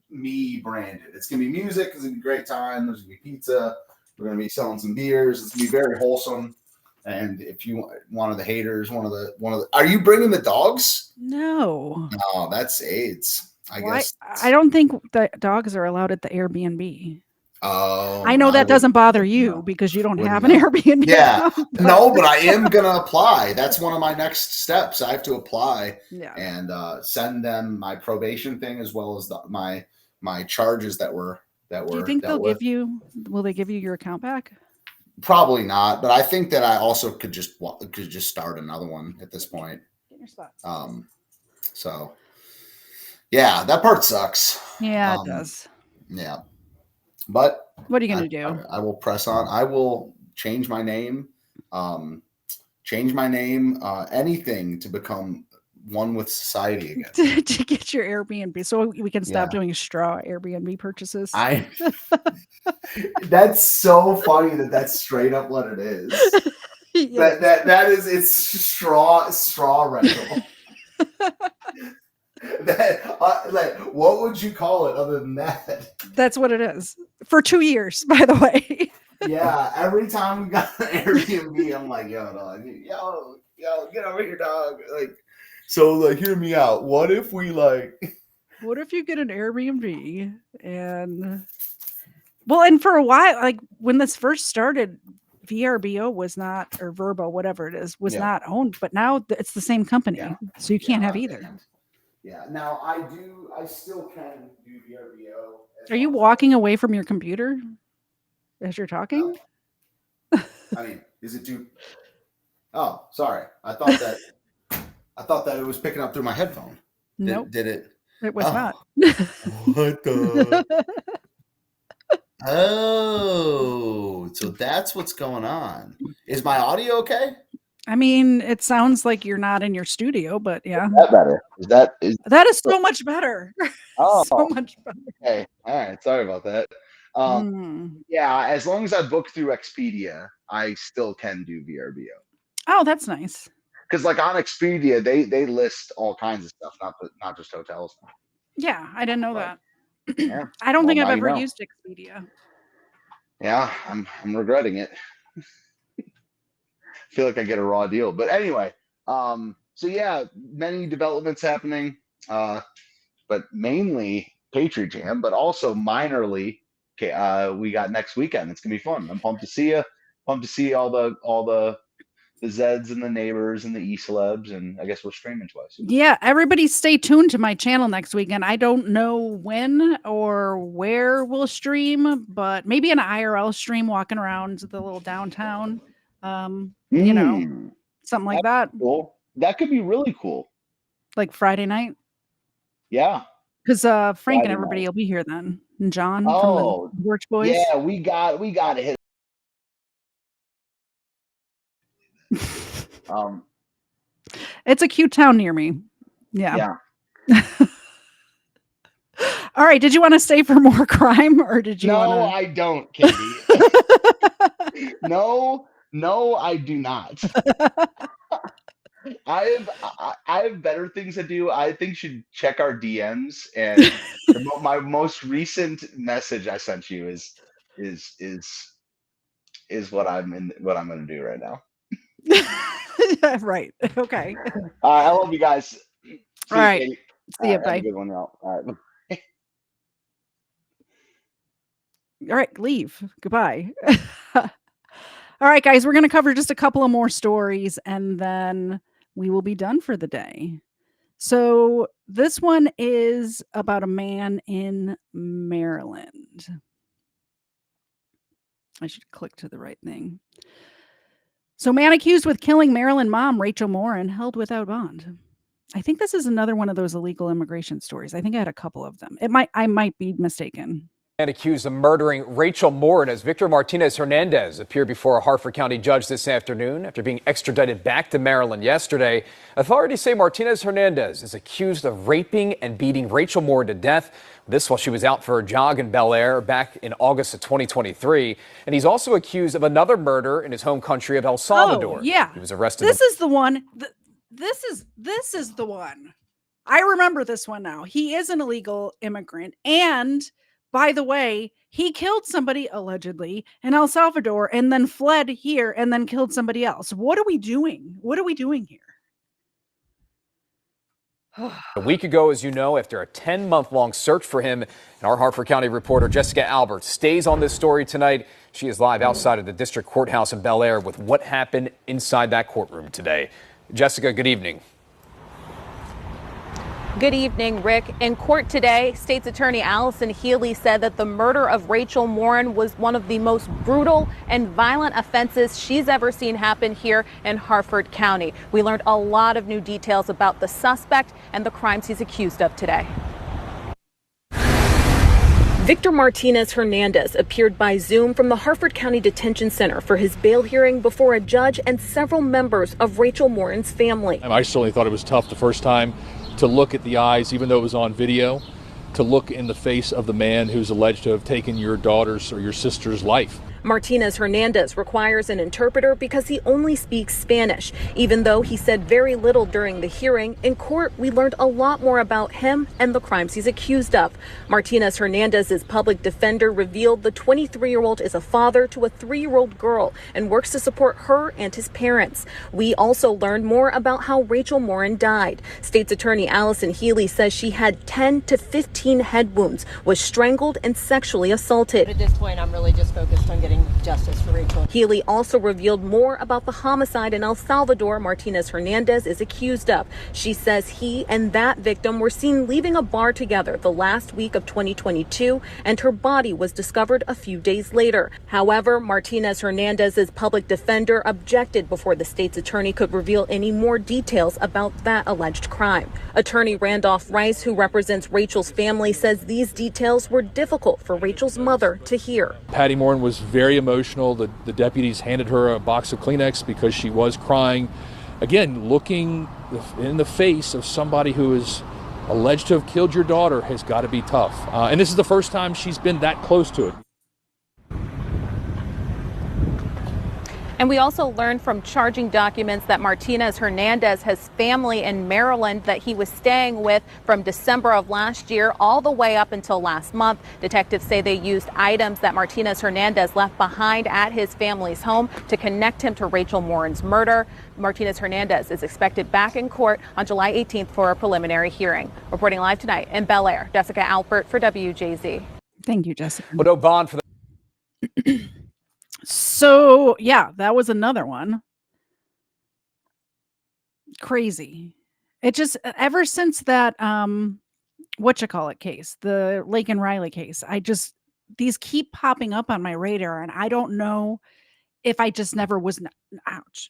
me branded. It's going to be music. It's going to be a great time. There's going to be pizza. We're going to be selling some beers. It's going to be very wholesome. And if you one of the haters, one of the, are you bringing the dogs? No. No, that's AIDS. I guess. I don't think the dogs are allowed at the Airbnb. Oh, I know that doesn't bother you because you don't have an Airbnb. Yeah, account, no, but I am gonna apply. That's one of my next steps. I have to apply and send them my probation thing as well as my charges that were. Do you think they'll give you? Will they give you your account back? Probably not, but I think that I also could just start another one at this point. Get your spots. So yeah, that part sucks. Yeah, it does. Yeah. But what are you going to do? I will press on. I will change my name. Anything to become one with society again. to get your Airbnb so we can stop doing straw Airbnb purchases. That's so funny that's straight up what it is. That is, it's straw rental. What would you call it other than that? That's what it is for 2 years, by the way. Yeah, every time we got an Airbnb, I'm like, yo, dog, yo, get over here, dog. Hear me out. What if you get an Airbnb and for a while, when this first started, VRBO was not, or Verbo, whatever it is, was not owned, but now it's the same company, so you can't have either. Yeah. Now I still can do VRBO. Are you walking away from your computer as you're talking? I mean, is it too? Oh, sorry. I thought that it was picking up through my headphone. Nope. Did it? It was not. What the? Oh, so that's what's going on. Is my audio okay? I mean, it sounds like you're not in your studio, but yeah. Is that better? That is so much better. Oh, so much better. Okay. All right. Sorry about that. Yeah, as long as I book through Expedia, I still can do VRBO. Oh, that's nice. Because on Expedia, they list all kinds of stuff, not just hotels. Yeah, I didn't know that. Yeah. I don't think I've ever know. used Expedia. Yeah, I'm regretting it. Feel like I get a raw deal, but anyway. So yeah, many developments happening, but mainly Patriot Jam, but also minorly. We got next weekend. It's gonna be fun. I'm pumped to see you. Pumped to see all the Zeds and the neighbors and the E-celebs, and I guess we're streaming twice. Yeah, everybody stay tuned to my channel next weekend. I don't know when or where we'll stream, but maybe an IRL stream walking around the little downtown. Something like that. Cool. That could be really cool. Like Friday night. Yeah. Because Frank Friday and everybody night. will be here then. And John from Oh, the Works Boys. yeah, we got to hit. It's a cute town near me. Yeah. Yeah. All right. Did you want to stay for more crime, or did you? No, I don't, Katie. No, I do not. I have better things to do. I think you should check our DMs, and my most recent message I sent you is what I'm going to do right now. Right. Okay. I love you guys. See All right. Katie. See you. Have Bye. a good one, y'all. All right. All right. Leave. Goodbye. All right, guys. We're going to cover just a couple of more stories, and then we will be done for the day. So this one is about a man in Maryland. I should click to the right thing. So man accused with killing Maryland mom Rachel Morin held without bond. I think this is another one of those illegal immigration stories. I think I had a couple of them. I might be mistaken. And accused of murdering Rachel Morin as Victor Martinez Hernandez appeared before a Harford County judge this afternoon after being extradited back to Maryland yesterday. Authorities say Martinez Hernandez is accused of raping and beating Rachel Morin to death. This while she was out for a jog in Bel Air back in August of 2023. And he's also accused of another murder in his home country of El Salvador. Oh, yeah. He was arrested. This is the one. This is the one. I remember this one now. He is an illegal immigrant. And by the way, he killed somebody allegedly in El Salvador and then fled here and then killed somebody else. What are we doing? What are we doing here? A week ago, as you know, after a 10-month-long search for him, and our Harford County reporter Jessica Albert stays on this story tonight. She is live outside of the district courthouse in Bel Air with what happened inside that courtroom today. Jessica, good evening. Good evening, Rick. In court today, State's Attorney Allison Healy said that the murder of Rachel Morin was one of the most brutal and violent offenses she's ever seen happen here in Harford County. We learned a lot of new details about the suspect and the crimes he's accused of today. Victor Martinez Hernandez appeared by Zoom from the Harford County Detention Center for his bail hearing before a judge and several members of Rachel Morin's family. I certainly thought it was tough the first time to look at the eyes, even though it was on video, to look in the face of the man who's alleged to have taken your daughter's or your sister's life. Martinez Hernandez requires an interpreter because he only speaks Spanish. Even though he said very little during the hearing, in court we learned a lot more about him and the crimes he's accused of. Martinez Hernandez's public defender revealed the 23-year-old is a father to a 3-year-old girl and works to support her and his parents. We also learned more about how Rachel Morin died. State's Attorney Allison Healy says she had 10 to 15 head wounds, was strangled and sexually assaulted. At this point, I'm really just focused on getting justice for Rachel. Healy also revealed more about the homicide in El Salvador Martinez Hernandez is accused of. She says he and that victim were seen leaving a bar together the last week of 2022, and her body was discovered a few days later. However, Martinez Hernandez's public defender objected before the state's attorney could reveal any more details about that alleged crime. Attorney Randolph Rice, who represents Rachel's family, says these details were difficult for Rachel's mother to hear. Patty Morin was very emotional. The deputies handed her a box of Kleenex because she was crying. Again, looking in the face of somebody who is alleged to have killed your daughter has got to be tough. And this is the first time she's been that close to it. And we also learned from charging documents that Martinez Hernandez has family in Maryland that he was staying with from December of last year all the way up until last month. Detectives say they used items that Martinez Hernandez left behind at his family's home to connect him to Rachel Morin's murder. Martinez Hernandez is expected back in court on July 18th for a preliminary hearing. Reporting live tonight in Bel Air, Jessica Alpert for WJZ. Thank you, Jessica. But no bond for the So, yeah, that was another one. Crazy. It just, ever since that, case, the Lake and Riley case, these keep popping up on my radar, and I don't know if I just never was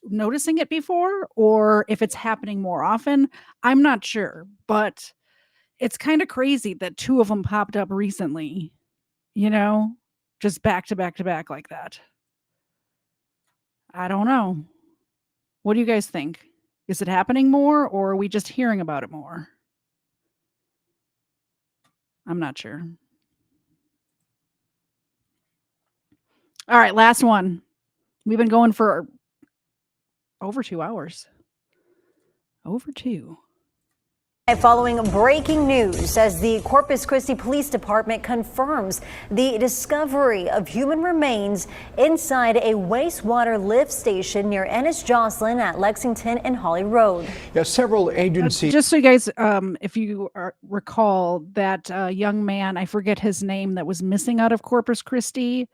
noticing it before or if it's happening more often. I'm not sure, but it's kind of crazy that 2 of them popped up recently, just back to back to back like that. I don't know. What do you guys think? Is it happening more, or are we just hearing about it more? I'm not sure. All right, last one. We've been going for over 2 hours. Over 2. Following breaking news as the Corpus Christi Police Department confirms the discovery of human remains inside a wastewater lift station near Ennis-Joslyn at Lexington and Holly Road. Yeah, several agencies. Just so you guys, if you recall, that young man, I forget his name, that was missing out of Corpus Christi.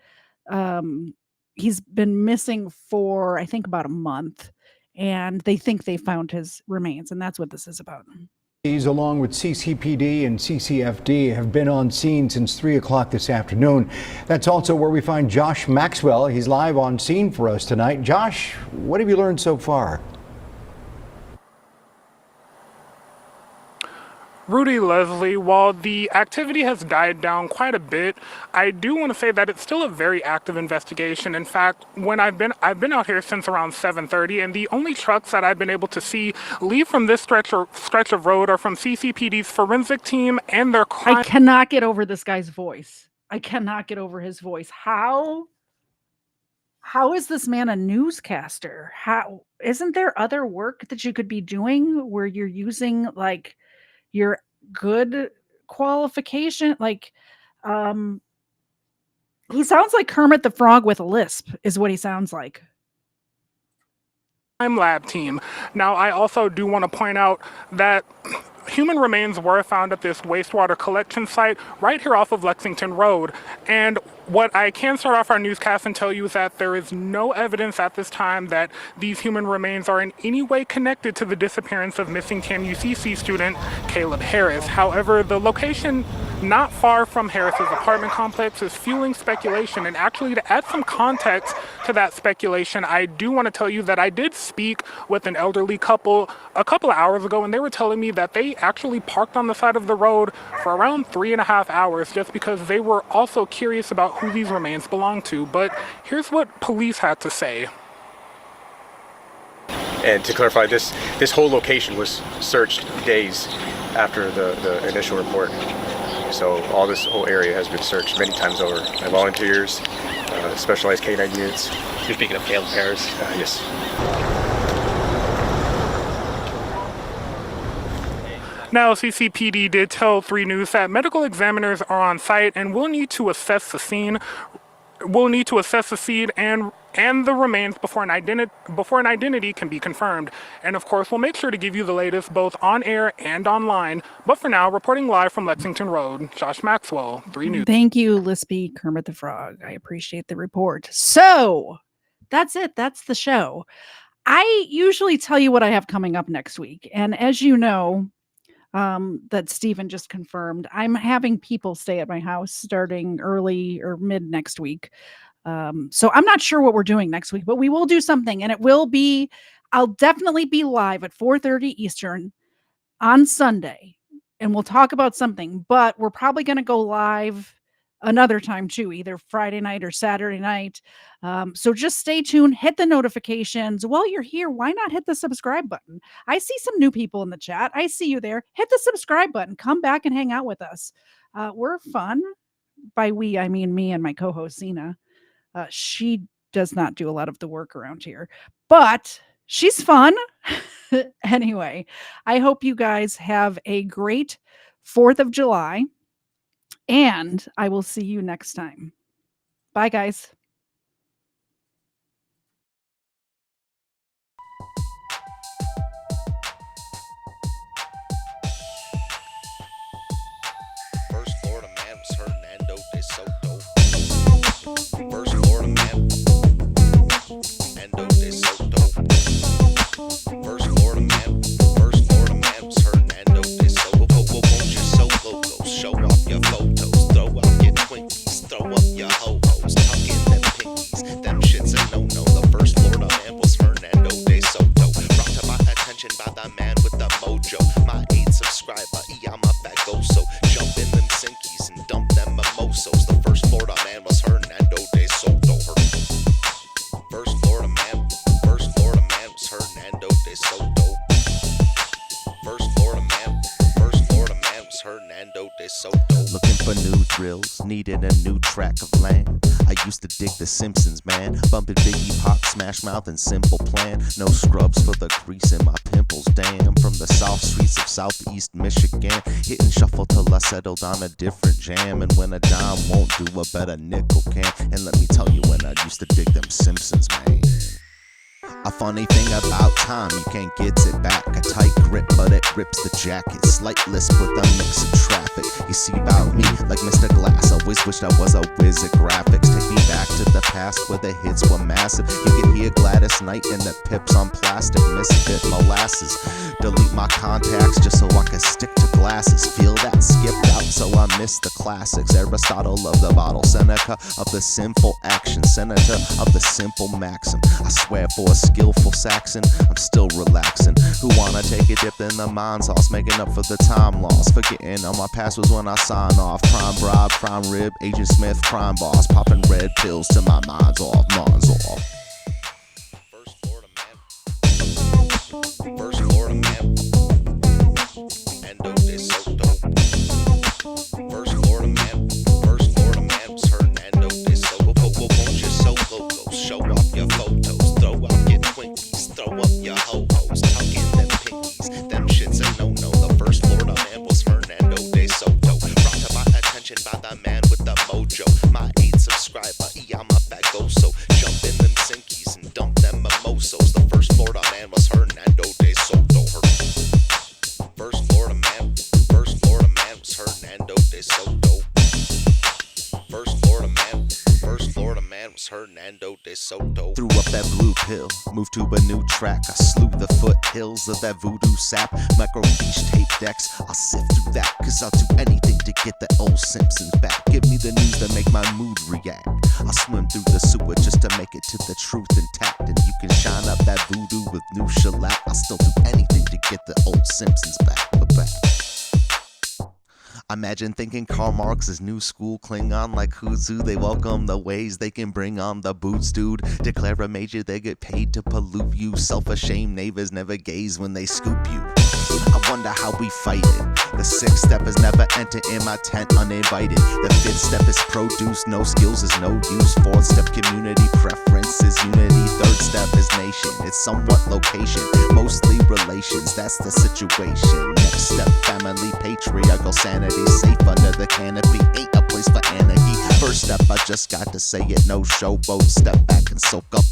He's been missing for, I think, about a month, and they think they found his remains, and that's what this is about. Along with CCPD and CCFD have been on scene since 3 o'clock this afternoon. That's also where we find Josh Maxwell. He's live on scene for us tonight. Josh, what have you learned so far? Rudy Leslie, while the activity has died down quite a bit, I do want to say that it's still a very active investigation. In fact, when I've been out here since around 7:30, and the only trucks that I've been able to see leave from this stretch of road are from CCPD's forensic team and their crime. I cannot get over this guy's voice. I cannot get over his voice. How is this man a newscaster? How isn't there other work that you could be doing where you're using like your good qualification? Like, he sounds like Kermit the Frog with a lisp is what he sounds like. Lab team. Now, I also do want to point out that human remains were found at this wastewater collection site right here off of Lexington Road. And what I can start off our newscast and tell you is that there is no evidence at this time that these human remains are in any way connected to the disappearance of missing TAMUCC student Caleb Harris. However, the location not far from Harris's apartment complex is fueling speculation. And actually, to add some context to that speculation, I do want to tell you that I did speak with an elderly couple a couple of hours ago, and they were telling me that they actually parked on the side of the road for around 3.5 hours just because they were also curious about who these remains belong to. But here's what police had to say. And to clarify, this whole location was searched days after the initial report. So all this whole area has been searched many times over by volunteers, specialized canine units. You're speaking of Caleb Harris? Yes. Now, CCPD did tell 3 News that medical examiners are on site and will need to assess the scene. We'll need to assess the scene and the remains before an identity can be confirmed. And of course, we'll make sure to give you the latest both on air and online. But for now, reporting live from Lexington Road, Josh Maxwell, 3 News. Thank you, Lispy Kermit the Frog. I appreciate the report. So that's it. That's the show. I usually tell you what I have coming up next week. And as you know, that Stephen just confirmed, I'm having people stay at my house starting early or mid next week. So I'm not sure what we're doing next week, but we will do something, and it will be, I'll definitely be live at 4:30 Eastern on Sunday, and we'll talk about something, but we're probably going to go live another time too, either Friday night or Saturday night. So just stay tuned, hit the notifications. While you're here, why not hit the subscribe button? I see some new people in the chat. I see you there. Hit the subscribe button. Come back and hang out with us. We're fun. By we, I mean me and my co-host, Zena. She does not do a lot of the work around here, but she's fun. Anyway, I hope you guys have a great 4th of July. And I will see you next time. Bye, guys. First Florida man was Hernando de Soto. First Florida man, Hernando de Soto. First Florida man was Hernando de Soto. Won't you so loco? Show off your photos, throw out your Twinkies, throw up your ho-hos, tuck in them pinkies. Them shits a no-no. The first Florida man was Hernando de Soto. Brought to my attention by the man with the mojo. My 8 subscriber, I'm a bagoso. Jump in them sinkies and dump them mimosos. The first Florida man was Hernando de Soto. First Florida man was Hernando de Soto. First Florida man was Hernando de Soto. Looking for new thrills, needed a new track of land. I used to dig The Simpsons, man. Bumping Biggie, Pop, Smash Mouth, and Simple Plan. No scrubs for the crease in my pimples, damn. From the south streets of southeast Michigan, hitting shuffle till I settled on a different jam. And when a dime won't do, a better nickel can. And let me tell you, when I used to dig them Simpsons, man. A funny thing about time, you can't get it back. A tight grip, but it rips the jacket. Slight lisp with a mix of traffic. You see about me, like Mr. Glass. Always wished I was a whiz at graphics. Take me back to the past where the hits were massive. You could hear Gladys Knight and the Pips on plastic. Misfit molasses. Delete my contacts just so I can stick to glass. glasses. Feel that skipped out, so I miss the classics. Aristotle of the bottle, Seneca of the sinful action, senator of the simple maxim. I swear for a skillful Saxon, I'm still relaxing. Who wanna take a dip in the mind sauce, making up for the time lost, forgetting all my past was when I sign off. Prime bribe, prime rib, Agent Smith, crime boss, popping red pills till my mind's off, mind's off. First Florida man. Endo de Soto. First Florida man. First Florida man was Hernando de Soto. Won't you so locals? Show off your photos. Throw out your Twinkies. Throw up your ho-hos. Tuck in them pinkies. Them shit's a no-no. The first Florida man was Hernando de Soto. Brought to my attention by the man with the mojo. My 8th subscriber, I'm a bagoso. Jump in them sinkies and dump them mimosos. The first Florida man was Hernando de Soto. First Florida man was Hernando de Soto. First Florida man was Hernando de Soto. Threw up that blue pill, moved to a new track. I slew the foothills of that voodoo sap. Micro beach tape decks, I'll sift through that, cause I'll do anything to get the old Simpsons back. Give me the news that make my mood react. I'll swim through the sewer just to make it to the truth intact. And you can shine up that voodoo with new shellac. I'll still do anything to get the old Simpsons back. Imagine thinking Karl Marx is new school Klingon like Huzu. They welcome the ways they can bring on the boots, dude. Declare a major, they get paid to pollute you. Self-ashamed neighbors never gaze when they scoop you. I wonder how we fight it. The 6th step is never enter in my tent uninvited. The 5th step is produce, no skills is no use. 4th step community preference is unity. 3rd step is nation, it's somewhat location, mostly relations, that's the situation. Next step family, patriarchal sanity. Safe under the canopy, ain't a place for anarchy. First step I just got to say it, no showboat. Step back and soak up